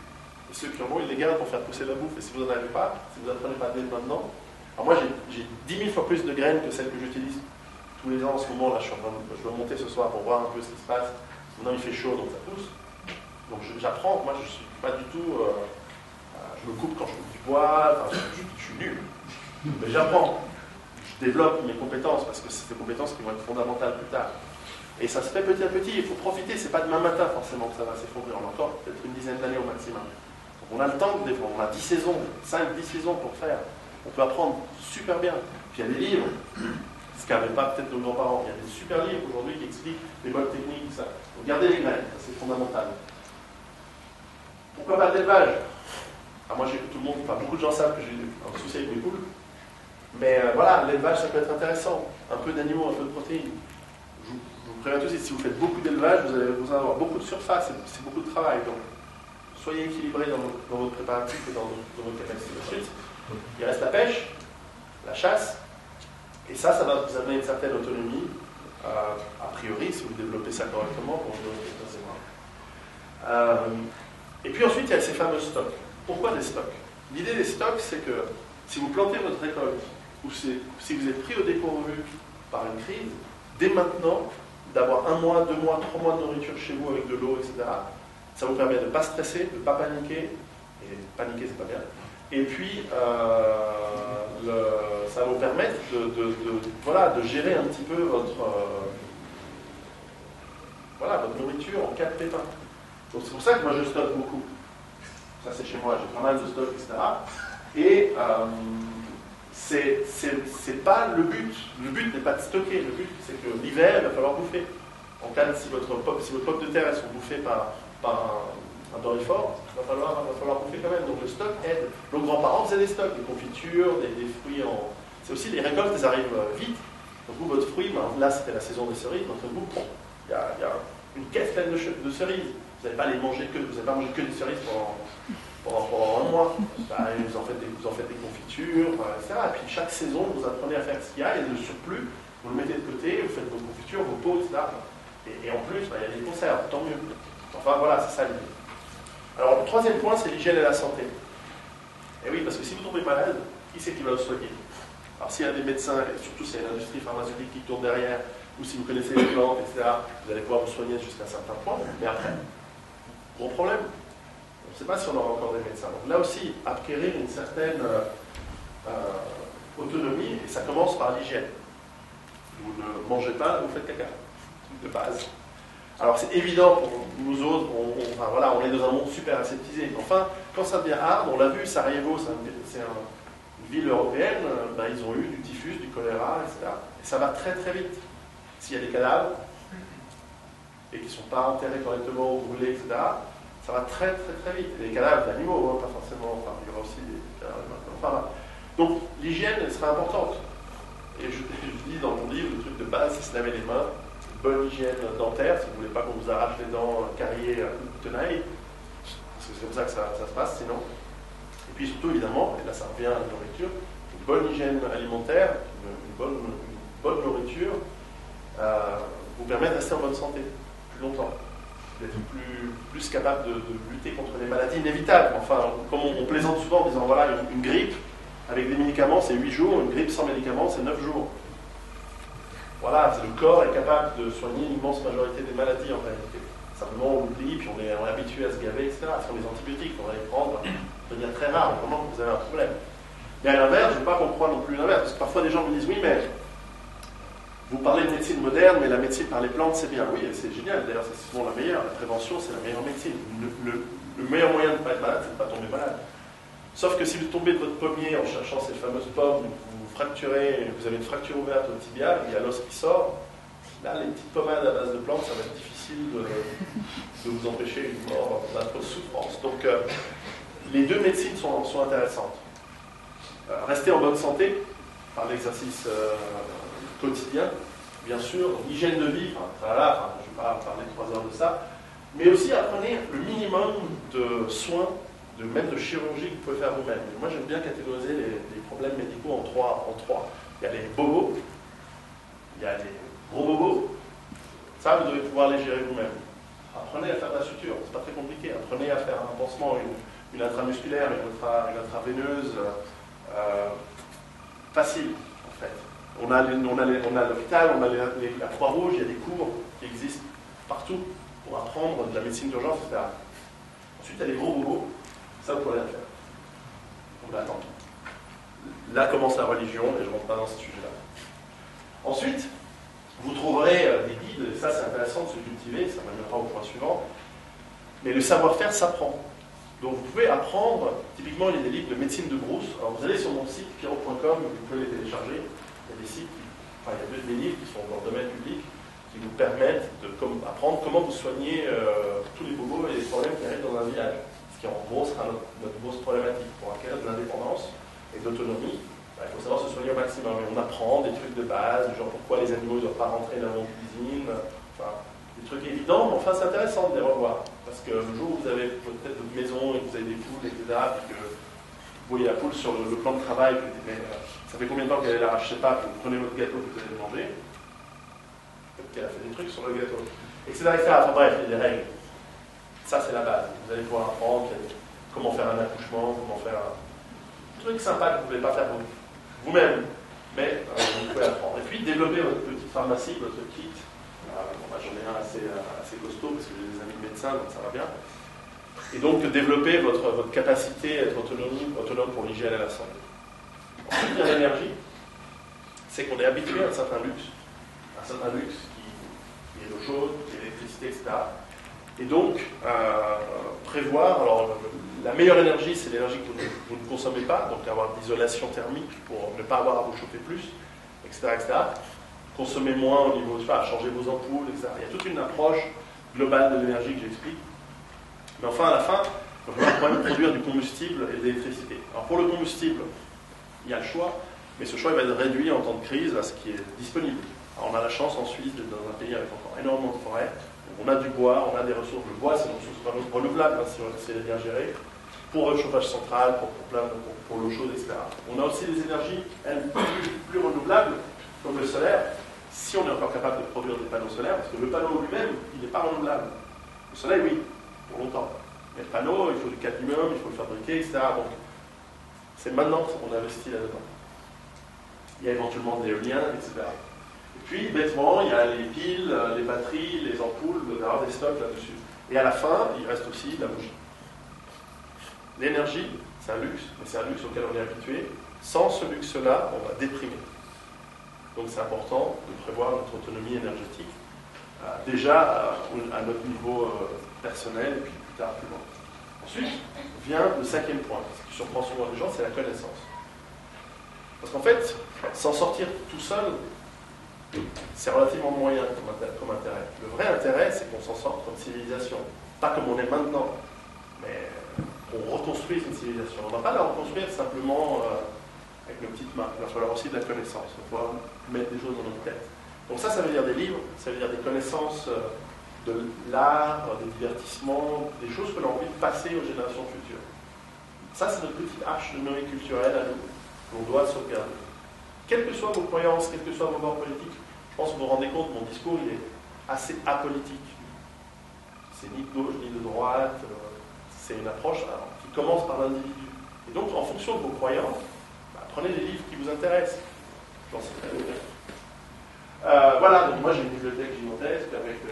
Et ceux qui en ont, ils les gardent pour faire pousser la bouffe. Et si vous n'en avez pas, si vous n'en prenez pas dès maintenant. Alors moi, j'ai 10 000 fois plus de graines que celles que j'utilise tous les ans en ce moment. Là, je dois monter ce soir pour voir un peu ce qui se passe. Maintenant, il fait chaud, donc ça pousse. Donc j'apprends. Moi, je ne suis pas du tout... je me coupe quand je coupe du bois. Enfin, je suis nul. Mais j'apprends. Je développe mes compétences parce que c'est des compétences qui vont être fondamentales plus tard. Et ça se fait petit à petit. Il faut profiter. C'est pas demain matin forcément que ça va s'effondrer. On a encore peut-être une dizaine d'années au maximum. Donc on a le temps de défendre. On a 10 saisons, 5-10 saisons pour faire. On peut apprendre super bien. Puis il y a des livres, ce qu'avaient pas peut-être nos grands-parents. Il y a des super livres aujourd'hui qui expliquent les bonnes techniques, tout ça. Donc gardez les graines, c'est fondamental. Pourquoi pas l'élevage? Moi, tout le monde, enfin, beaucoup de gens savent que j'ai un souci avec mes poules. Mais voilà, l'élevage, ça peut être intéressant. Un peu d'animaux, un peu de protéines. Je vous préviens tous, si vous faites beaucoup d'élevage, vous allez avoir beaucoup de surface, c'est beaucoup de travail. Donc, soyez équilibrés dans votre préparatif et dans votre capacité de suite. Il reste la pêche, la chasse, et ça va vous amener une certaine autonomie, a priori, si vous développez ça correctement, et puis ensuite, il y a ces fameux stocks. Pourquoi des stocks? L'idée des stocks, c'est que si vous plantez votre récolte, ou si vous êtes pris au dépourvu par une crise, dès maintenant, d'avoir 1 mois, 2 mois, 3 mois de nourriture chez vous avec de l'eau, etc., ça vous permet de ne pas stresser, de ne pas paniquer, et paniquer, c'est pas bien. Et puis, ça va vous permettre de gérer un petit peu votre nourriture en cas de pépin. Donc c'est pour ça que moi je stocke beaucoup. Ça c'est chez moi, j'ai pas mal de stock, etc. Et c'est pas le but. Le but n'est pas de stocker. Le but c'est que l'hiver, il va falloir bouffer. En cas de si vos pommes de terre elles sont bouffées par un dorifort, il va falloir bouffer quand même. Donc le stock aide. Nos grands-parents faisaient des stocks, des confitures, des fruits en... C'est aussi les récoltes, elles arrivent vite. Donc vous, votre fruit, là c'était la saison des cerises, donc vous, il y a une caisse pleine de cerises. Vous n'allez pas les manger vous n'allez pas manger que des cerises pendant 1 mois. Vous en faites des confitures, etc. Et puis chaque saison, vous apprenez à faire ce qu'il y a, et le surplus, vous le mettez de côté, vous faites vos confitures, vos pots, etc. Et en plus, il y a des conserves, tant mieux. Enfin voilà, c'est ça l'idée. Alors le troisième point, c'est l'hygiène et la santé. Et oui, parce que si vous tombez malade, qui c'est qui va vous soigner? Alors s'il y a des médecins, et surtout s'il y a une industrie pharmaceutique qui tourne derrière, ou si vous connaissez les plantes, etc., vous allez pouvoir vous soigner jusqu'à un certain point, mais après, gros problème. On ne sait pas si on aura encore des médecins. Donc là aussi, acquérir une certaine autonomie, et ça commence par l'hygiène. Vous ne mangez pas, vous faites caca. Truc de base. Alors c'est évident pour nous autres, on est dans un monde super aseptisé. Enfin, quand ça devient hard, on l'a vu, Sarajevo, c'est une ville européenne, ils ont eu du typhus, du choléra, etc. Et ça va très très vite. S'il y a des cadavres, et qui ne sont pas enterrés correctement ou brûlés, etc., ça va très très très vite. Et des cadavres d'animaux, pas forcément, il y aura aussi des cadavres d'humains. Donc l'hygiène, elle sera importante. Et je dis dans mon livre, le truc de base, c'est se laver les mains. Bonne hygiène dentaire, si vous ne voulez pas qu'on vous arrache les dents carriées à coup de tenaille, parce que c'est comme ça que ça se passe sinon. Et puis surtout, évidemment, et là ça revient à la nourriture, une bonne hygiène alimentaire, une bonne nourriture, vous permet de rester en bonne santé plus longtemps, d'être plus capable de lutter contre les maladies inévitables. Enfin, comme on plaisante souvent en disant, voilà, une grippe avec des médicaments, c'est 8 jours, une grippe sans médicaments, c'est 9 jours. Voilà, le corps est capable de soigner l'immense majorité des maladies en réalité. Simplement on oublie, puis on est habitué à se gaver, etc. Ce sont les antibiotiques, on va les prendre, ça devient très rare, vraiment vous avez un problème. Mais à l'inverse, je ne veux pas qu'on croie non plus l'inverse, parce que parfois des gens me disent, oui mais Vous parlez de médecine moderne, mais la médecine par les plantes, c'est bien. Oui, c'est génial. D'ailleurs, c'est souvent la meilleure. La prévention, c'est la meilleure médecine. Le meilleur moyen de ne pas être malade, c'est de ne pas tomber malade. Sauf que si vous tombez de votre pommier en cherchant ces fameuses pommes, vous fracturez, vous avez une fracture ouverte au tibia, il y a l'os qui sort, là, les petites pommades à base de plantes, ça va être difficile de vous empêcher une mort d'atroce souffrance. Donc, les deux médecines sont intéressantes. Rester en bonne santé, par l'exercice quotidien, bien sûr, hygiène de vie, je ne vais pas parler 3 heures de ça, mais aussi apprenez le minimum de soins, même de chirurgie que vous pouvez faire vous-même. Moi, j'aime bien catégoriser les problèmes médicaux en trois. Il y a les bobos, il y a les gros bobos. Ça, vous devez pouvoir les gérer vous-même. Apprenez à faire de la suture, c'est pas très compliqué. Apprenez à faire un pansement, une intramusculaire, une intraveineuse, facile, en fait. On a l'hôpital, on a la Croix-Rouge, il y a des cours qui existent partout pour apprendre de la médecine d'urgence, etc. Ensuite, il y a les gros bobos. Ça, vous pouvez rien faire. On va attendre. Là commence la religion, et je ne rentre pas dans ce sujet-là. Ensuite, vous trouverez des guides, et ça c'est intéressant de se cultiver, ça m'amènera au point suivant. Mais le savoir-faire s'apprend. Donc vous pouvez apprendre, typiquement il y a des livres de médecine de brousse. Alors vous allez sur mon site, pierrot.com, vous pouvez les télécharger. Il y a des sites, il y a des livres qui sont dans le domaine public, qui vous permettent d'apprendre comment vous soignez tous les bobos et les problèmes qui arrivent dans un village. Qui en gros sera notre grosse problématique pour acquérir de l'indépendance et d'autonomie. Il faut savoir se soigner au maximum. Et on apprend des trucs de base, genre pourquoi les animaux ne doivent pas rentrer dans la cuisine, enfin, des trucs évidents, mais enfin c'est intéressant de les revoir. Parce que le jour où vous avez peut-être votre maison et que vous avez des poules, etc., et que vous voyez la poule sur le plan de travail, vous dites, mais ça fait combien de temps qu'elle est là, je ne sais pas, vous prenez votre gâteau que vous allez manger, peut-être qu'elle a fait des trucs sur le gâteau, etc. Enfin bref, il y a des règles. Ça, c'est la base. Vous allez pouvoir apprendre comment faire un accouchement, comment faire un truc sympa que vous ne pouvez pas faire vous-même, mais vous pouvez apprendre. Et puis, développer votre petite pharmacie, votre kit. J'en ai un assez costaud parce que j'ai des amis médecins, donc ça va bien. Et donc, développer votre capacité à être autonome pour l'hygiène et la santé. Ensuite, il y a l'énergie. C'est qu'on est habitué à un certain luxe qui est l'eau chaude, qui est l'électricité, etc. Et donc, prévoir, alors la meilleure énergie, c'est l'énergie que vous ne consommez pas, donc avoir de l'isolation thermique pour ne pas avoir à vous chauffer plus, etc. Consommer moins au niveau, changer vos ampoules, etc. Il y a toute une approche globale de l'énergie que j'explique. Mais enfin, à la fin, il va falloir quand même produire du combustible et de l'électricité. Alors pour le combustible, il y a le choix, mais ce choix il va être réduit en temps de crise à ce qui est disponible. Alors, on a la chance en Suisse d'être dans un pays avec encore énormément de forêts. On a du bois, on a des ressources. Le bois, c'est une ressource renouvelable, si elle est bien gérée, pour le chauffage central, pour l'eau chaude, etc. On a aussi des énergies, elles, plus renouvelables, comme le solaire, si on est encore capable de produire des panneaux solaires, parce que le panneau lui-même, il n'est pas renouvelable. Le soleil, oui, pour longtemps. Mais le panneau, il faut du cadmium, il faut le fabriquer, etc. Donc, c'est maintenant qu'on investit là-dedans. Il y a éventuellement de l'éolien, etc. Et puis, bêtement, il y a les piles, les batteries, les ampoules, d'avoir des stocks là-dessus. Et à la fin, il reste aussi la bougie. L'énergie, c'est un luxe, mais c'est un luxe auquel on est habitué. Sans ce luxe-là, on va déprimer. Donc c'est important de prévoir notre autonomie énergétique, déjà à notre niveau personnel, et puis plus tard, plus loin. Ensuite, vient le 5e point, ce qui surprend souvent les gens, c'est la connaissance. Parce qu'en fait, s'en sortir tout seul, c'est relativement moyen comme intérêt. Le vrai intérêt, c'est qu'on s'en sorte comme civilisation. Pas comme on est maintenant, mais qu'on reconstruise une civilisation. On ne va pas la reconstruire simplement avec nos petites mains. Il va falloir aussi de la connaissance. Il va falloir mettre des choses dans notre tête. Donc ça veut dire des livres, ça veut dire des connaissances de l'art, des divertissements, des choses que l'on a envie de passer aux générations futures. Ça, c'est notre petite arche de Noé culturelle à nous, qu'on doit sauvegarder. Quelles que soient vos croyances, quels que soient vos bords politiques, je pense que vous vous rendez compte, mon discours, il est assez apolitique. C'est ni de gauche, ni de droite. C'est une approche qui commence par l'individu. Et donc, en fonction de vos croyances, prenez les livres qui vous intéressent. J'en sais très bien. Voilà, donc moi j'ai une bibliothèque gigantesque,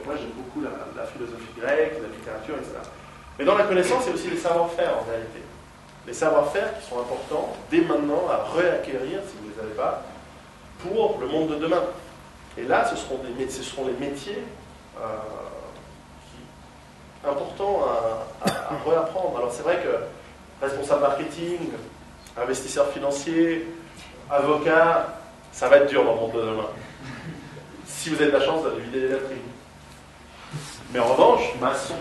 moi j'aime beaucoup la philosophie grecque, la littérature, etc. Mais dans la connaissance, il y a aussi les savoir-faire en réalité. Les savoir-faire qui sont importants dès maintenant à réacquérir, si vous ne les avez pas, pour le monde de demain. Et là, ce seront les métiers importants à réapprendre. Alors c'est vrai que responsable marketing, investisseur financier, avocat, ça va être dur dans le monde de demain. Si vous avez la chance de vider les latrines. Mais en revanche, maçon,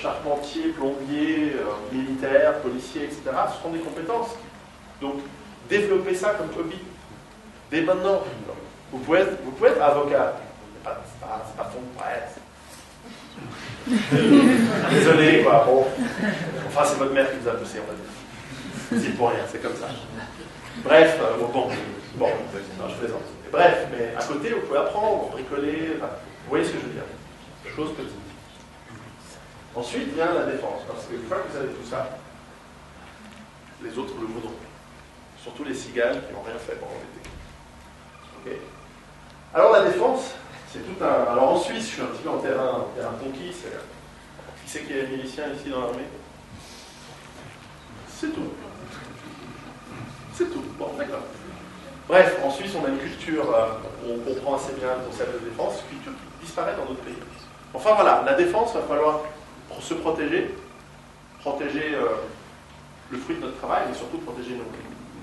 charpentier, plombier, militaire, policier, etc., ce sont des compétences. Donc, développez ça comme hobby. Dès maintenant. Vous pouvez être avocat. C'est pas fond de presse. Désolé, quoi. Bon. Enfin, c'est votre mère qui vous a poussé, on va dire. C'est pour rien, c'est comme ça. Bref, bon, non, je plaisante. Bref, mais à côté, vous pouvez apprendre, bricoler, enfin, vous voyez ce que je veux dire. Chose petite. Ensuite vient la défense, parce qu'une fois que vous avez tout ça, les autres le voudront. Surtout les cigales qui n'ont rien fait pendant l'été. Okay. Alors la défense, c'est tout un... Alors en Suisse, je suis un petit peu en terrain conquis. Qui c'est qui est milicien ici dans l'armée? C'est tout. C'est tout. Bon, d'accord. Bref, en Suisse, on a une culture où on comprend assez bien le concept de défense, culture qui disparaît dans d'autres pays. Enfin voilà, la défense, il va falloir se protéger le fruit de notre travail, mais surtout protéger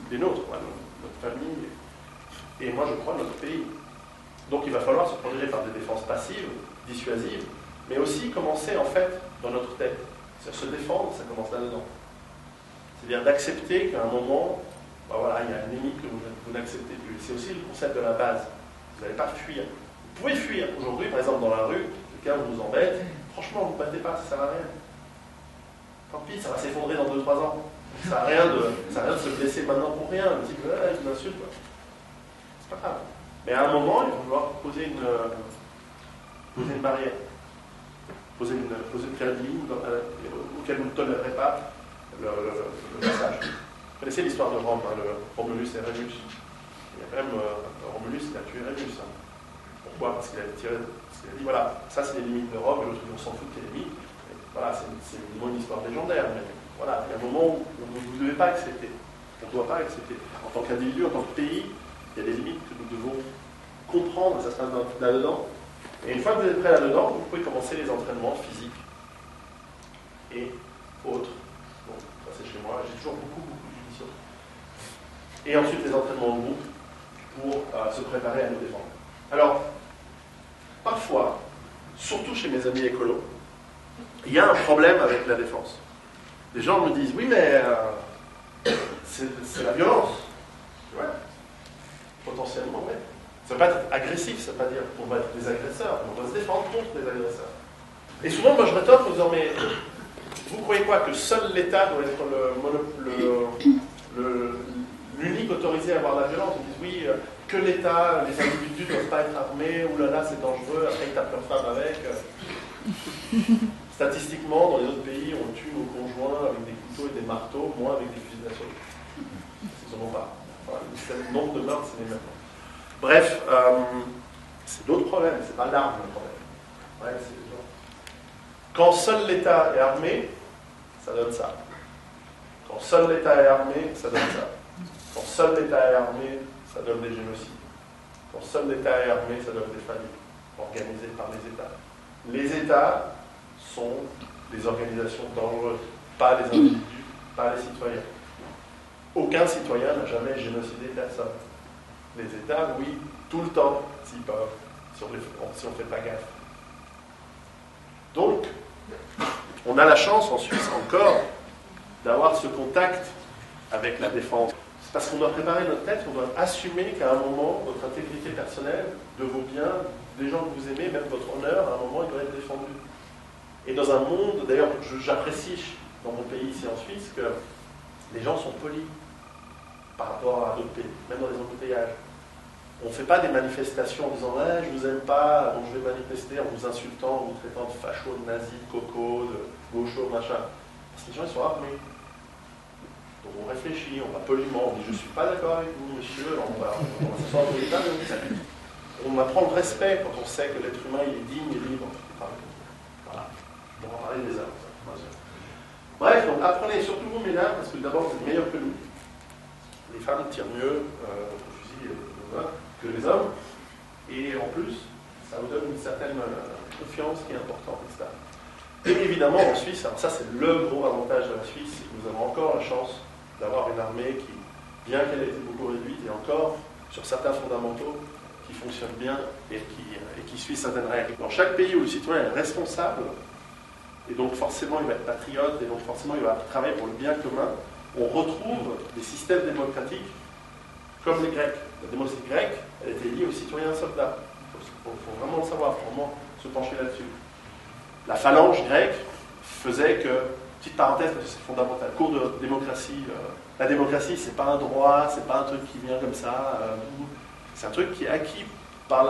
les nôtres, notre famille, et moi je crois notre pays. Donc il va falloir se protéger par des défenses passives, dissuasives, mais aussi commencer en fait dans notre tête. C'est-à-dire se défendre, ça commence là-dedans. C'est-à-dire d'accepter qu'à un moment, ben voilà, il y a une limite que vous n'acceptez plus. C'est aussi le concept de la base. Vous n'allez pas fuir. Vous pouvez fuir. Aujourd'hui, par exemple, dans la rue, quelqu'un vous embête, franchement, vous ne battez pas, ça ne sert à rien. Tant pis, ça va s'effondrer dans 2-3 ans. Ça n'a rien de se blesser maintenant pour rien. Un petit peu, je m'insulte. C'est pas grave. Mais à un moment, il va falloir poser une barrière. Poser une ligne auquel vous ne tolérerez pas le passage. Vous connaissez l'histoire de Rome, le Romulus et Rémus. Il y a quand même Romulus qui a tué Rémus. Pourquoi? Parce qu'il a tiré. Parce qu'il a dit voilà, ça c'est les limites de Rome, et l'autre on s'en fout de tes limites. Voilà, c'est une histoire légendaire, mais voilà, il y a un moment où vous ne devez pas accepter. On ne doit pas accepter. En tant qu'individu, en tant que pays, il y a des limites que nous devons comprendre, ça se passe là-dedans. Et une fois que vous êtes prêt là-dedans, vous pouvez commencer les entraînements physiques et autres. Bon, ça c'est chez moi, j'ai toujours beaucoup de munitions. Et ensuite les entraînements de groupe pour se préparer à nous défendre. Alors, parfois, surtout chez mes amis écolos, il y a un problème avec la défense. Les gens me disent, oui mais c'est la violence. Ouais. Potentiellement, oui. Ça ne veut pas être agressif, ça ne veut pas dire qu'on va être des agresseurs, on doit se défendre contre les agresseurs. Et souvent, moi je rétorque en disant, mais vous croyez quoi? Que seul l'État doit être l'unique autorisé à avoir la violence? Ils disent, oui, que l'État, les individus ne doivent pas être armés, oulala, c'est dangereux, après ils tapent leur femme avec. Statistiquement, dans les autres pays, on tue nos conjoints avec des couteaux et des marteaux, moins avec des fusils d'assaut. Ils n'en ont pas. Enfin, le nombre de meurtres, c'est les mêmes. Bref, c'est d'autres problèmes, c'est pas l'arme le problème. Ouais, c'est genre... Quand seul l'État est armé, ça donne ça. Quand seul l'État est armé, ça donne ça. Quand seul l'État est armé, ça donne des génocides. Quand seul l'État est armé, ça donne des familles organisées par les États. Les États sont des organisations dangereuses, pas les individus, pas les citoyens. Aucun citoyen n'a jamais génocidé personne. Les États, oui, tout le temps, s'ils peuvent, si on ne fait pas gaffe. Donc, on a la chance en Suisse encore d'avoir ce contact avec la défense. C'est parce qu'on doit préparer notre tête, on doit assumer qu'à un moment, votre intégrité personnelle, de vos biens, des gens que vous aimez, même votre honneur, à un moment, il doit être défendu. Et dans un monde, d'ailleurs, j'apprécie dans mon pays ici en Suisse que les gens sont polis par rapport à d'autres pays, même dans les embouteillages. On ne fait pas des manifestations en disant « je vous aime pas, donc je vais manifester en vous insultant, en vous traitant de facho, de nazi, de coco, de gaucho, machin. » Parce que les gens, ils sont armés. Donc on réfléchit, on va poliment, on dit « je ne suis pas d'accord avec vous, monsieur », on va s'asseoir dans l'état, on apprend le respect quand on sait que l'être humain il est digne et libre. Voilà. On va parler des hommes. Bref, donc apprenez, surtout vous, mesdames, parce que d'abord vous êtes meilleurs que nous. Les femmes tirent mieux au fusil que les hommes. Et en quand même une confiance qui est importante, etc. Et évidemment, en Suisse, alors ça c'est le gros avantage de la Suisse, c'est que nous avons encore la chance d'avoir une armée qui, bien qu'elle ait été beaucoup réduite, et encore, sur certains fondamentaux, qui fonctionne bien et qui suit certaines règles. Dans chaque pays où le citoyen est responsable, et donc forcément il va être patriote, et donc forcément il va travailler pour le bien commun, on retrouve des systèmes démocratiques comme les Grecs. La démocratie grecque, elle était liée aux citoyens soldats. Il faut vraiment le savoir, il faut vraiment se pencher là-dessus. La phalange grecque faisait que, petite parenthèse parce que c'est fondamental, cours de démocratie, la démocratie c'est pas un droit, c'est pas un truc qui vient comme ça, c'est un truc qui est acquis par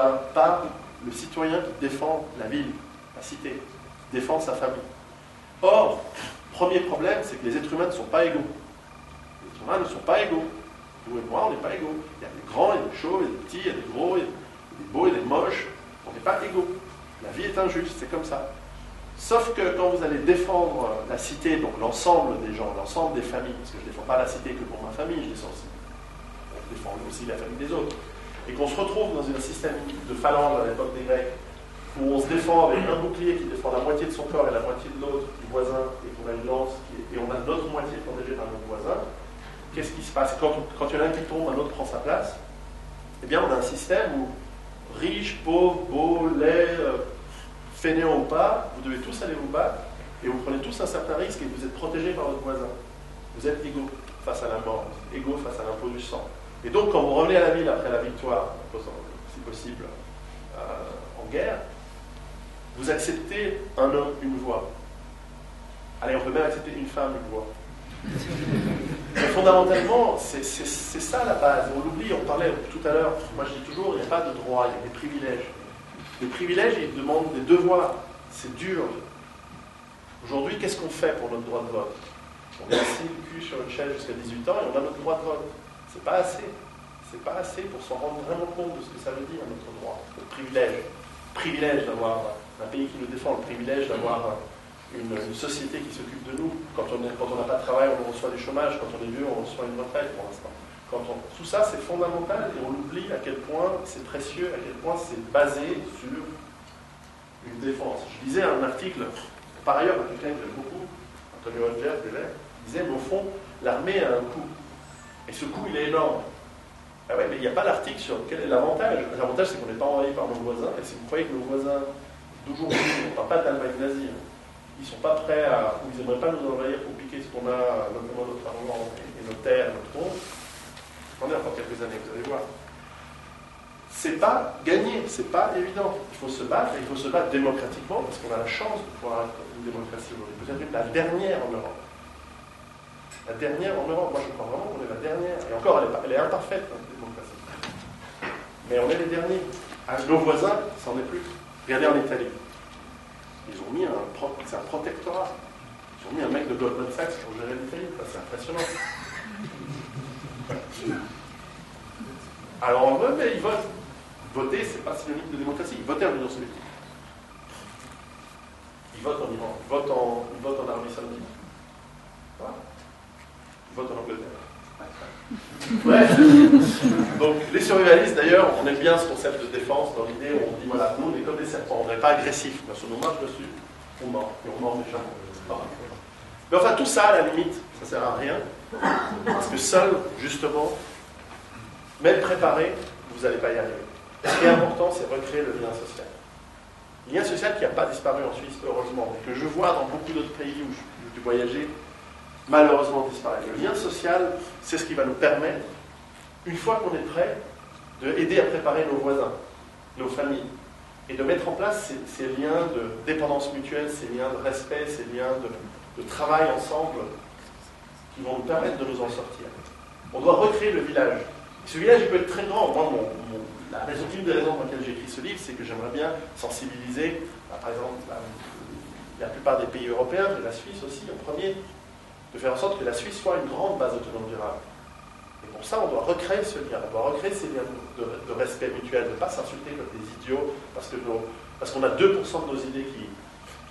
le citoyen qui défend la ville, la cité, qui défend sa famille. Or, premier problème, c'est que les êtres humains ne sont pas égaux. Les êtres humains ne sont pas égaux. Vous et moi, on n'est pas égaux. Il y a des grands, il y a des chauves, il y a des petits, il y a des gros, il y a des beaux, il y a des moches. On n'est pas égaux. La vie est injuste, c'est comme ça. Sauf que quand vous allez défendre la cité, donc l'ensemble des gens, l'ensemble des familles, parce que je ne défends pas la cité que pour ma famille, je défends aussi la famille des autres, et qu'on se retrouve dans un système de phalange à l'époque des Grecs, où on se défend avec un bouclier qui défend la moitié de son corps et la moitié de l'autre, du voisin, et qu'on a une lance, et on a notre moitié protégée par notre voisin, qu'est-ce qui se passe? Quand il y en a un qui tombe, un autre prend sa place. Eh bien, on a un système où riches, pauvres, beaux, laids, fainéants ou pas, vous devez tous aller vous battre, et vous prenez tous un certain risque, et vous êtes protégés par votre voisin. Vous êtes égaux face à la mort, égaux face à l'impôt du sang. Et donc, quand vous revenez à la ville après la victoire, si possible, en guerre, vous acceptez un homme, une voix. Allez, on peut même accepter une femme, une voix. Mais fondamentalement, c'est ça la base. On l'oublie, on parlait tout à l'heure. Moi, je dis toujours, il n'y a pas de droit, il y a des privilèges. Les privilèges, ils demandent des devoirs. C'est dur. Aujourd'hui, qu'est-ce qu'on fait pour notre droit de vote? On est assis le cul sur une chaise jusqu'à 18 ans et on a notre droit de vote. C'est pas assez. C'est pas assez pour s'en rendre vraiment compte de ce que ça veut dire, notre droit. Le privilège. Le privilège d'avoir un pays qui nous défend, le privilège d'avoir une société qui s'occupe de nous. Quand on n'a pas de travail, on reçoit du chômage. Quand on est vieux, on reçoit une retraite pour l'instant. Tout ça, c'est fondamental et on oublie à quel point c'est précieux, à quel point c'est basé sur une défense. Je lisais un article, par ailleurs, quelqu'un que j'aime beaucoup, Antonio Rogers, il disait, mais au fond, l'armée a un coût. Et ce coût, il est énorme. Ah ouais, mais il n'y a pas l'article sur quel est l'avantage. L'avantage, c'est qu'on n'est pas envahi par nos voisins. Et si vous croyez que nos voisins, d'aujourd'hui, on ne parle pas d'Allemagne nazie, ils ne sont pas prêts à, ou ils n'aimeraient pas nous envahir pour piquer ce qu'on a, notamment notre argent et nos terres, notre compte. Attendez encore quelques années, vous allez voir. C'est pas gagné, c'est pas évident. Il faut se battre, et il faut se battre démocratiquement, parce qu'on a la chance de pouvoir être une démocratie aujourd'hui. Peut-être la dernière en Europe. La dernière en Europe, moi je crois vraiment qu'on est la dernière. Et encore, elle est imparfaite, notre démocratie. Mais on est les derniers. Nos voisins, ça n'en est plus. Regardez en Italie. Ils ont mis c'est un protectorat. Ils ont mis un mec de Goldman Sachs pour gérer l'Italie. C'est impressionnant. Alors on veut, mais ils votent. Voter, c'est pas synonyme de démocratie. Ils votaient en Union soviétique. Ils votent en Iran. Ils votent en Arabie Saoudite. Voilà. Ils votent en Angleterre. Ouais. Donc les survivalistes, d'ailleurs, on aime bien ce concept de défense dans l'idée où on dit voilà, nous on est comme des serpents, on n'est pas agressifs. Parce que nous marche dessus, on mord. Et on mord des gens. Mais enfin, tout ça, à la limite, ça ne sert à rien. Parce que seul, justement, même préparé, vous n'allez pas y arriver. Ce qui est important, c'est recréer le lien social. Le lien social qui n'a pas disparu en Suisse, heureusement, mais que je vois dans beaucoup d'autres pays où j'ai voyagé, malheureusement disparaît. Le lien social, c'est ce qui va nous permettre, une fois qu'on est prêt, d'aider à préparer nos voisins, nos familles, et de mettre en place ces liens de dépendance mutuelle, ces liens de respect, ces liens de travail ensemble, qui vont nous permettre de nous en sortir. On doit recréer le village. Ce village, il peut être très grand. Moi, une des raisons pour lesquelles j'ai écrit ce livre, c'est que j'aimerais bien sensibiliser, par exemple, la plupart des pays européens, et la Suisse aussi en premier, de faire en sorte que la Suisse soit une grande base autonome durable. Et pour ça, on doit recréer ce lien, on doit recréer ces liens de respect mutuel, de ne pas s'insulter comme des idiots, parce qu'on a 2% de nos idées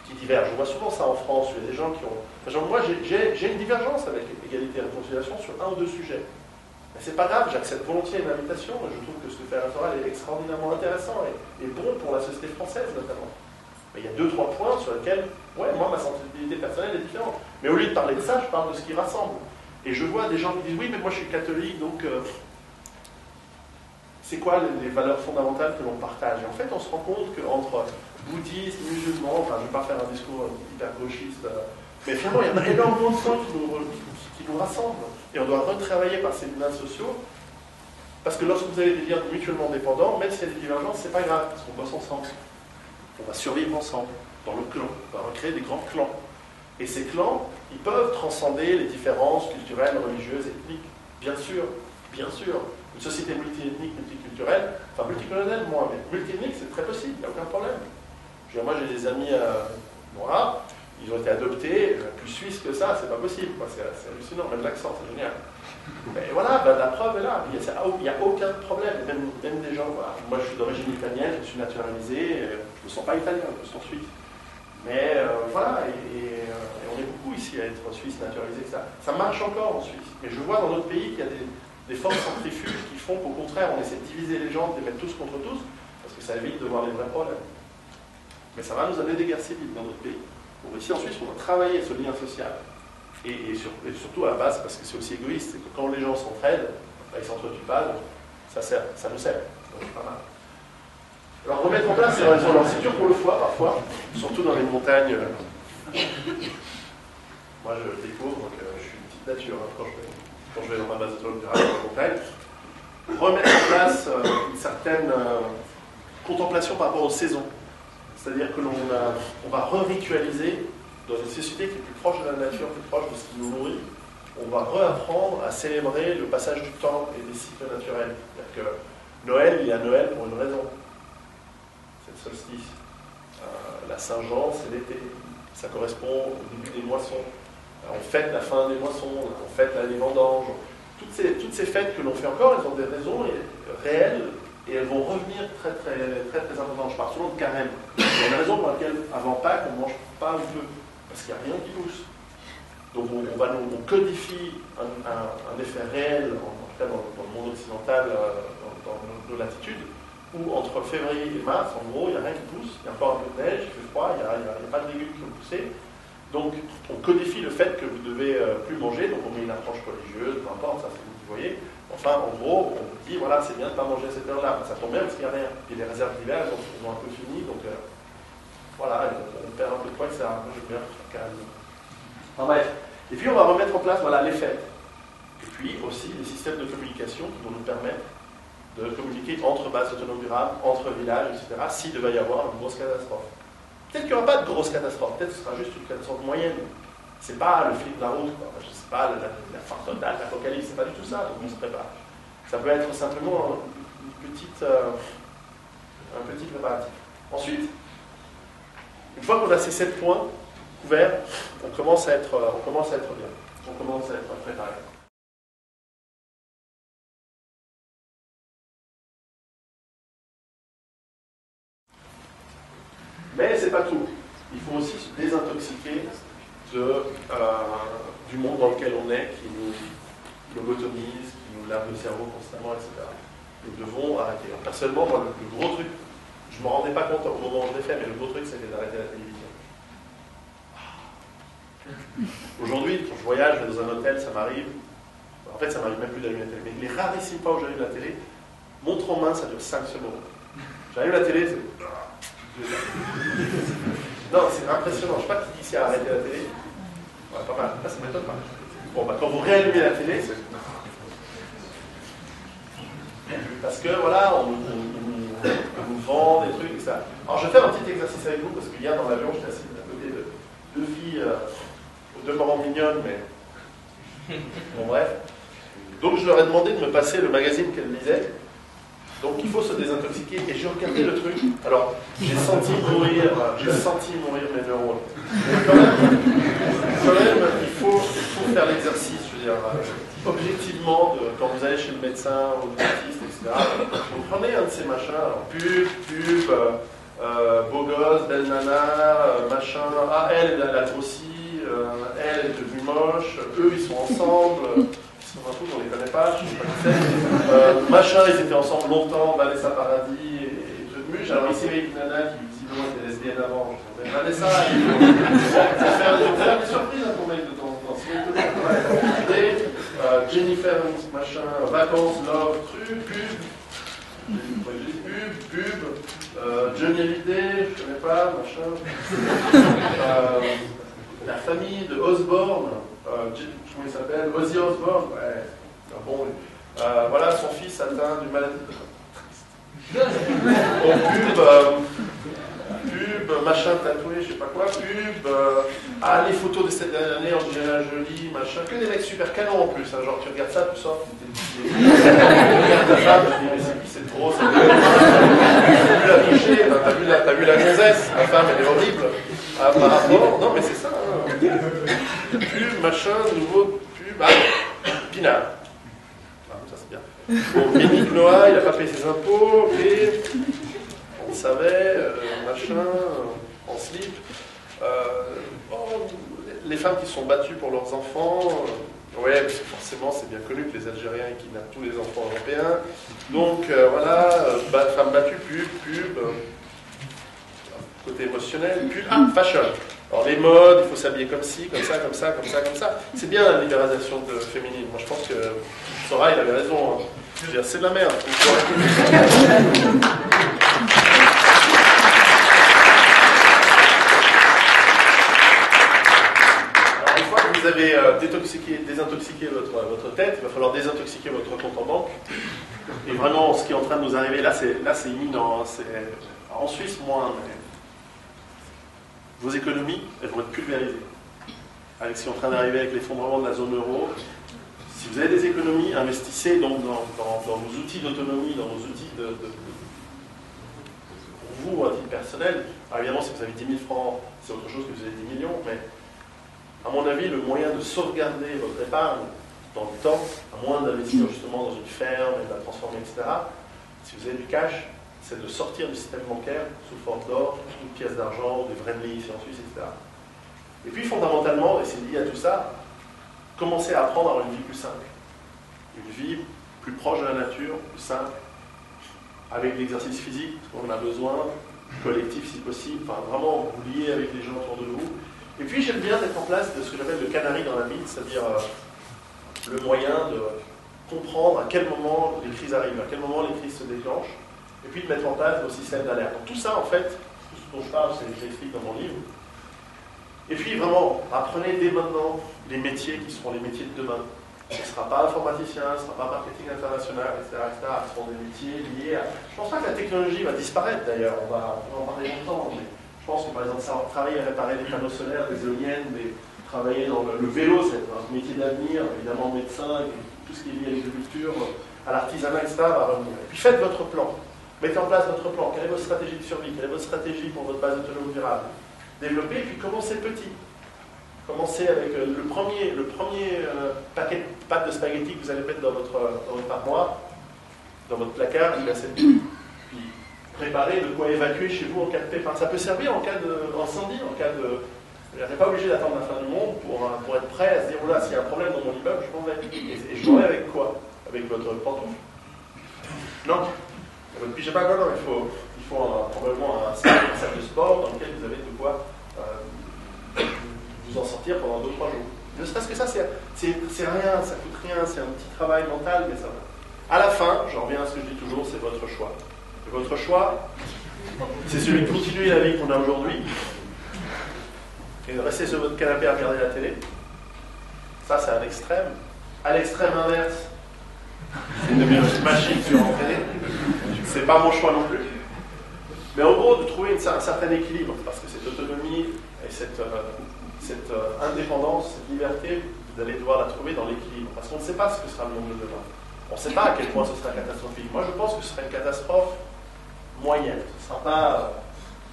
qui divergent. Je vois souvent ça en France, il y a des gens qui ont... Moi, j'ai une divergence avec égalité et réconciliation sur un ou deux sujets. Mais c'est pas grave, j'accepte volontiers une invitation, je trouve que ce que fait Electoral est extraordinairement intéressant et bon pour la société française notamment. Mais il y a 2-3 points sur lesquels, ouais, moi ma sensibilité personnelle est différente. Mais au lieu de parler de ça, je parle de ce qui rassemble. Et je vois des gens qui disent, oui, mais moi je suis catholique, donc c'est quoi les valeurs fondamentales que l'on partage? Et en fait, on se rend compte qu'entre bouddhistes, musulmans, enfin je ne vais pas faire un discours hyper gauchiste, mais finalement il y a énormément de points qui nous rassemblent. Et on doit retravailler par ces liens sociaux, parce que lorsque vous avez des liens mutuellement dépendants, même s'il y a des divergences, c'est pas grave, parce qu'on bosse ensemble. On va survivre ensemble, dans le clan, on va recréer des grands clans. Et ces clans, ils peuvent transcender les différences culturelles, religieuses, ethniques. Bien sûr, bien sûr. Une société multiethnique, multiculturelle, enfin multicoloniale moins, mais multiethnique, c'est très possible, il n'y a aucun problème. Moi, j'ai des amis noirs, ils ont été adoptés, plus suisses que ça, c'est pas possible, c'est hallucinant, même l'accent, c'est génial. Mais voilà, la preuve est là, il n'y a aucun problème, même des gens, voilà. Moi je suis d'origine italienne, je suis naturalisé, je ne me sens pas italien, je me sens suisse. Mais voilà, et on est beaucoup ici à être suisse naturalisé, ça marche encore en Suisse. Mais je vois dans d'autres pays qu'il y a des forces centrifuges qui font qu'au contraire, on essaie de diviser les gens, de les mettre tous contre tous, parce que ça évite de voir les vrais problèmes. Mais ça va nous amener des guerres civiles dans notre pays. Donc ici en Suisse, on va travailler ce lien social. Et surtout à la base, parce que c'est aussi égoïste, c'est que quand les gens s'entraident, ils ne s'entretuent pas, donc ça nous sert. Donc c'est pas mal. Alors remettre en place ces relations, alors c'est dur pour le foie parfois, surtout dans les montagnes. Moi je découvre, donc je suis une petite nature quand je vais dans ma base autonome durable dans la montagne. Remettre en place une certaine contemplation par rapport aux saisons. C'est-à-dire que on va re-ritualiser dans une société qui est plus proche de la nature, plus proche de ce qui nous nourrit. On va réapprendre à célébrer le passage du temps et des cycles naturels. C'est-à-dire que Noël, il y a Noël pour une raison. C'est le solstice. La Saint-Jean, c'est l'été. Ça correspond au début des moissons. On fête la fin des moissons, on fête les vendanges. Toutes ces fêtes que l'on fait encore, elles ont des raisons réelles et elles vont revenir très très très très importantes. Je parle souvent de carême. Il y a une raison pour laquelle avant Pâques on ne mange pas ou peu, parce qu'il n'y a rien qui pousse. Donc on codifie un effet réel, en tout cas dans le monde occidental, dans nos latitudes, où entre février et mars, en gros, il n'y a rien qui pousse, il y a encore un peu de neige, il fait froid, il n'y a pas de légumes qui vont pousser. Donc on codifie le fait que vous ne devez plus manger, donc on met une approche religieuse, peu importe, ça c'est vous qui voyez. Enfin, en gros, on vous dit, voilà, c'est bien de ne pas manger à cette heure-là, ça tombe bien parce qu'il n'y a rien. Et les réserves d'hiver, elles ont un peu fini, donc voilà, on perd un peu de poids, c'est un peu bien calme. Enfin bref. Et puis on va remettre en place, voilà, les fêtes. Et puis aussi les systèmes de communication qui vont nous permettre de communiquer entre bases autonomes durables, entre villages, etc., s'il devait y avoir une grosse catastrophe. Peut-être qu'il n'y aura pas de grosse catastrophe, peut-être que ce sera juste une catastrophe moyenne. C'est pas le fil de la route, c'est pas la fin totale, l'apocalypse, c'est pas du tout ça, donc on se prépare. Ça peut être simplement un petit préparatif. Ensuite, une fois qu'on a ces 7 points couverts, on commence à être bien, on commence à être préparé. Mais c'est pas tout. Il faut aussi se désintoxiquer du monde dans lequel on est, qui nous lobotomise, qui nous lave le cerveau constamment, etc. Nous devons arrêter. Alors, personnellement, moi, le gros truc, je ne me rendais pas compte au moment où je l'ai fait, mais le gros truc, c'était d'arrêter la télévision. Aujourd'hui, quand je voyage, je vais dans un hôtel, ça m'arrive. En fait, ça m'arrive même plus d'allumer la télé. Mais les rarissimes fois où j'allume la télé, montre en main, ça dure 5 secondes. J'allume la télé, c'est... Non, c'est impressionnant. Je ne sais pas qui ici a arrêté la télé. Ouais, pas mal. Ça m'étonne pas. Bon, quand vous réallumez la télé, c'est... Parce que, voilà, on nous vend des trucs, etc. Alors, je vais faire un petit exercice avec vous, parce que hier, dans l'avion, j'étais assis à côté de 2 filles, aux demeurant mignonnes, mais... Bon, bref. Donc, je leur ai demandé de me passer le magazine qu'elles lisaient. Donc, il faut se désintoxiquer. Et j'ai regardé le truc. Alors, j'ai senti mourir mes neurones. Mais quand même, il faut faire l'exercice. Je veux dire, objectivement, quand vous allez chez le médecin, au dentiste, etc., vous prenez un de ces machins, alors, pub, beau gosse, belle nana, machin, elle a grossi, elle est devenue moche, eux, ils sont ensemble, On ne les connaît pas, je ne sais pas qui c'est. Machin, ils étaient ensemble longtemps, Vanessa Paradis et John Muche. Alors ici, il y avait une nana qui visiblement était lesbienne avant. Vanessa, ils vont faire des surprises à ton mec de temps en temps. Jennifer, machin, vacances, love, truc, pub, Johnny Hallyday, je connais pas, machin. La famille de Osborne, comment il s'appelle, Ozzy Osbourne, ouais, bon, voilà, son fils atteint d'une maladie. Bon, pub, machin tatoué, je sais pas quoi, les photos de cette dernière année, Angelina Jolie, machin, que des mecs super canons en plus, hein, genre tu regardes ça, tu sors, tu regardes ta femme, tu dis mais c'est qui cette grosse, t'as vu la gonzesse, la femme elle est horrible, par rapport, non mais c'est ça, hein. Pub, machin, nouveau, Pinard. Ça c'est bien. Bon, Yannick Noah, il n'a pas payé ses impôts, et on le savait, machin, en slip. Les femmes qui sont battues pour leurs enfants, ouais, parce que forcément c'est bien connu que les Algériens kidnappent tous les enfants européens. Donc voilà, femmes battues, pub, côté émotionnel, fashion. Alors les modes, il faut s'habiller comme ci, comme ça, comme ça, comme ça, comme ça. C'est bien la libéralisation féminine. Moi je pense que Sora il avait raison. Hein. Je veux dire, c'est de la merde. Alors une fois que vous avez désintoxiqué votre tête, il va falloir désintoxiquer votre compte en banque. Et vraiment, ce qui est en train de nous arriver, là c'est imminent. En Suisse, moins. Mais vos économies, elles vont être pulvérisées. Avec ce qui est en train d'arriver avec l'effondrement de la zone euro, si vous avez des économies, investissez donc dans vos outils d'autonomie, dans vos outils pour vous, à titre personnel. Alors évidemment, si vous avez 10 000 francs, c'est autre chose que vous avez 10 millions, mais à mon avis, le moyen de sauvegarder votre épargne dans le temps, à moins d'investir justement dans une ferme et de la transformer, etc., si vous avez du cash, c'est de sortir du système bancaire sous forme d'or, une pièce d'argent, des vrais livres ici en Suisse, etc. Et puis fondamentalement, et c'est lié à tout ça, commencer à apprendre à avoir une vie plus simple. Une vie plus proche de la nature, plus simple, avec l'exercice physique, parce qu'on en a besoin, collectif si possible, enfin vraiment vous lier avec les gens autour de vous. Et puis j'aime bien mettre en place ce que j'appelle le canari dans la bite, c'est-à-dire le moyen de comprendre à quel moment les crises arrivent, à quel moment les crises se déclenchent, et puis de mettre en place nos systèmes d'alerte. Donc tout ça, en fait, tout ce dont je parle, c'est ce que j'explique dans mon livre. Et puis vraiment, apprenez dès maintenant les métiers qui seront les métiers de demain. Ce ne sera pas informaticien, ce ne sera pas marketing international, etc., etc. Ce seront des métiers liés à... Je ne pense pas que la technologie va disparaître d'ailleurs, on va en parler longtemps, mais je pense que par exemple, savoir travailler à réparer des panneaux solaires, des éoliennes, travailler dans le vélo, c'est un métier d'avenir, évidemment médecin, tout ce qui est lié à l'agriculture, à l'artisanat, etc. va revenir. Et puis faites votre plan. Mettez en place votre plan. Quelle est votre stratégie de survie? Quelle est votre stratégie pour votre base autonome durable? Développez, et puis commencez petit. Commencez avec le premier paquet de pâtes de spaghettis que vous allez mettre dans votre armoire, dans votre placard, il a cette puis préparez de quoi évacuer chez vous en cas de pépin. Ça peut servir en cas d'incendie, en cas de... Vous n'êtes pas obligé d'attendre la fin du monde pour être prêt à se dire, oh là, s'il y a un problème dans mon immeuble, je m'en vais. Et je m'en vais avec quoi? Avec votre pantoufle? Non. Votre pyjama, non, il faut probablement un sac de sport dans lequel vous avez de quoi vous en sortir pendant 2-3 jours. Ne serait-ce que ça, c'est rien, ça coûte rien, c'est un petit travail mental, mais ça va. À la fin, je reviens à ce que je dis toujours, c'est votre choix. Et votre choix, c'est celui de continuer la vie qu'on a aujourd'hui et de rester sur votre canapé à regarder la télé. Ça, c'est un extrême. À l'extrême inverse, c'est une machine surentraînée. C'est pas mon choix non plus. Mais en gros, de trouver un certain équilibre, parce que cette autonomie et cette indépendance, cette liberté, vous allez devoir la trouver dans l'équilibre. Parce qu'on ne sait pas ce que sera le monde de demain. On ne sait pas à quel point ce sera catastrophique. Moi, je pense que ce sera une catastrophe moyenne. Ce ne sera pas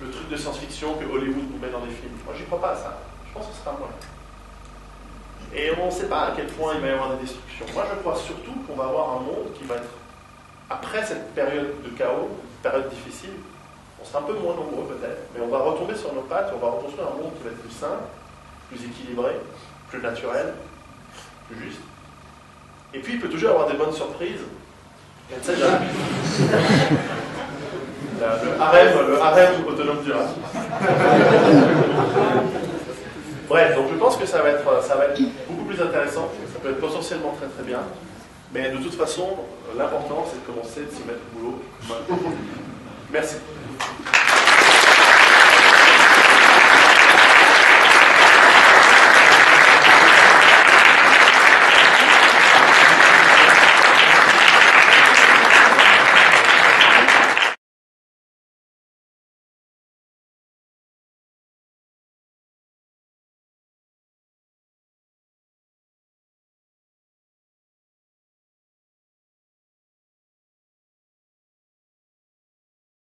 le truc de science-fiction que Hollywood nous met dans les films. Moi, j'y crois pas à ça. Je pense que ce sera moyen. Et on ne sait pas à quel point il va y avoir des destructions. Moi, je crois surtout qu'on va avoir un monde qui va être, après cette période de chaos, période difficile, on sera un peu moins nombreux peut-être, mais on va retomber sur nos pattes, on va reconstruire un monde qui va être plus simple, plus équilibré, plus naturel, plus juste. Et puis, il peut toujours y avoir des bonnes surprises. Et tu sais, le harem autonome durable. Bref, donc je pense que ça va être beaucoup plus intéressant. Ça peut être potentiellement très très bien. Mais de toute façon, l'important, c'est de commencer, de s'y mettre au boulot. Merci.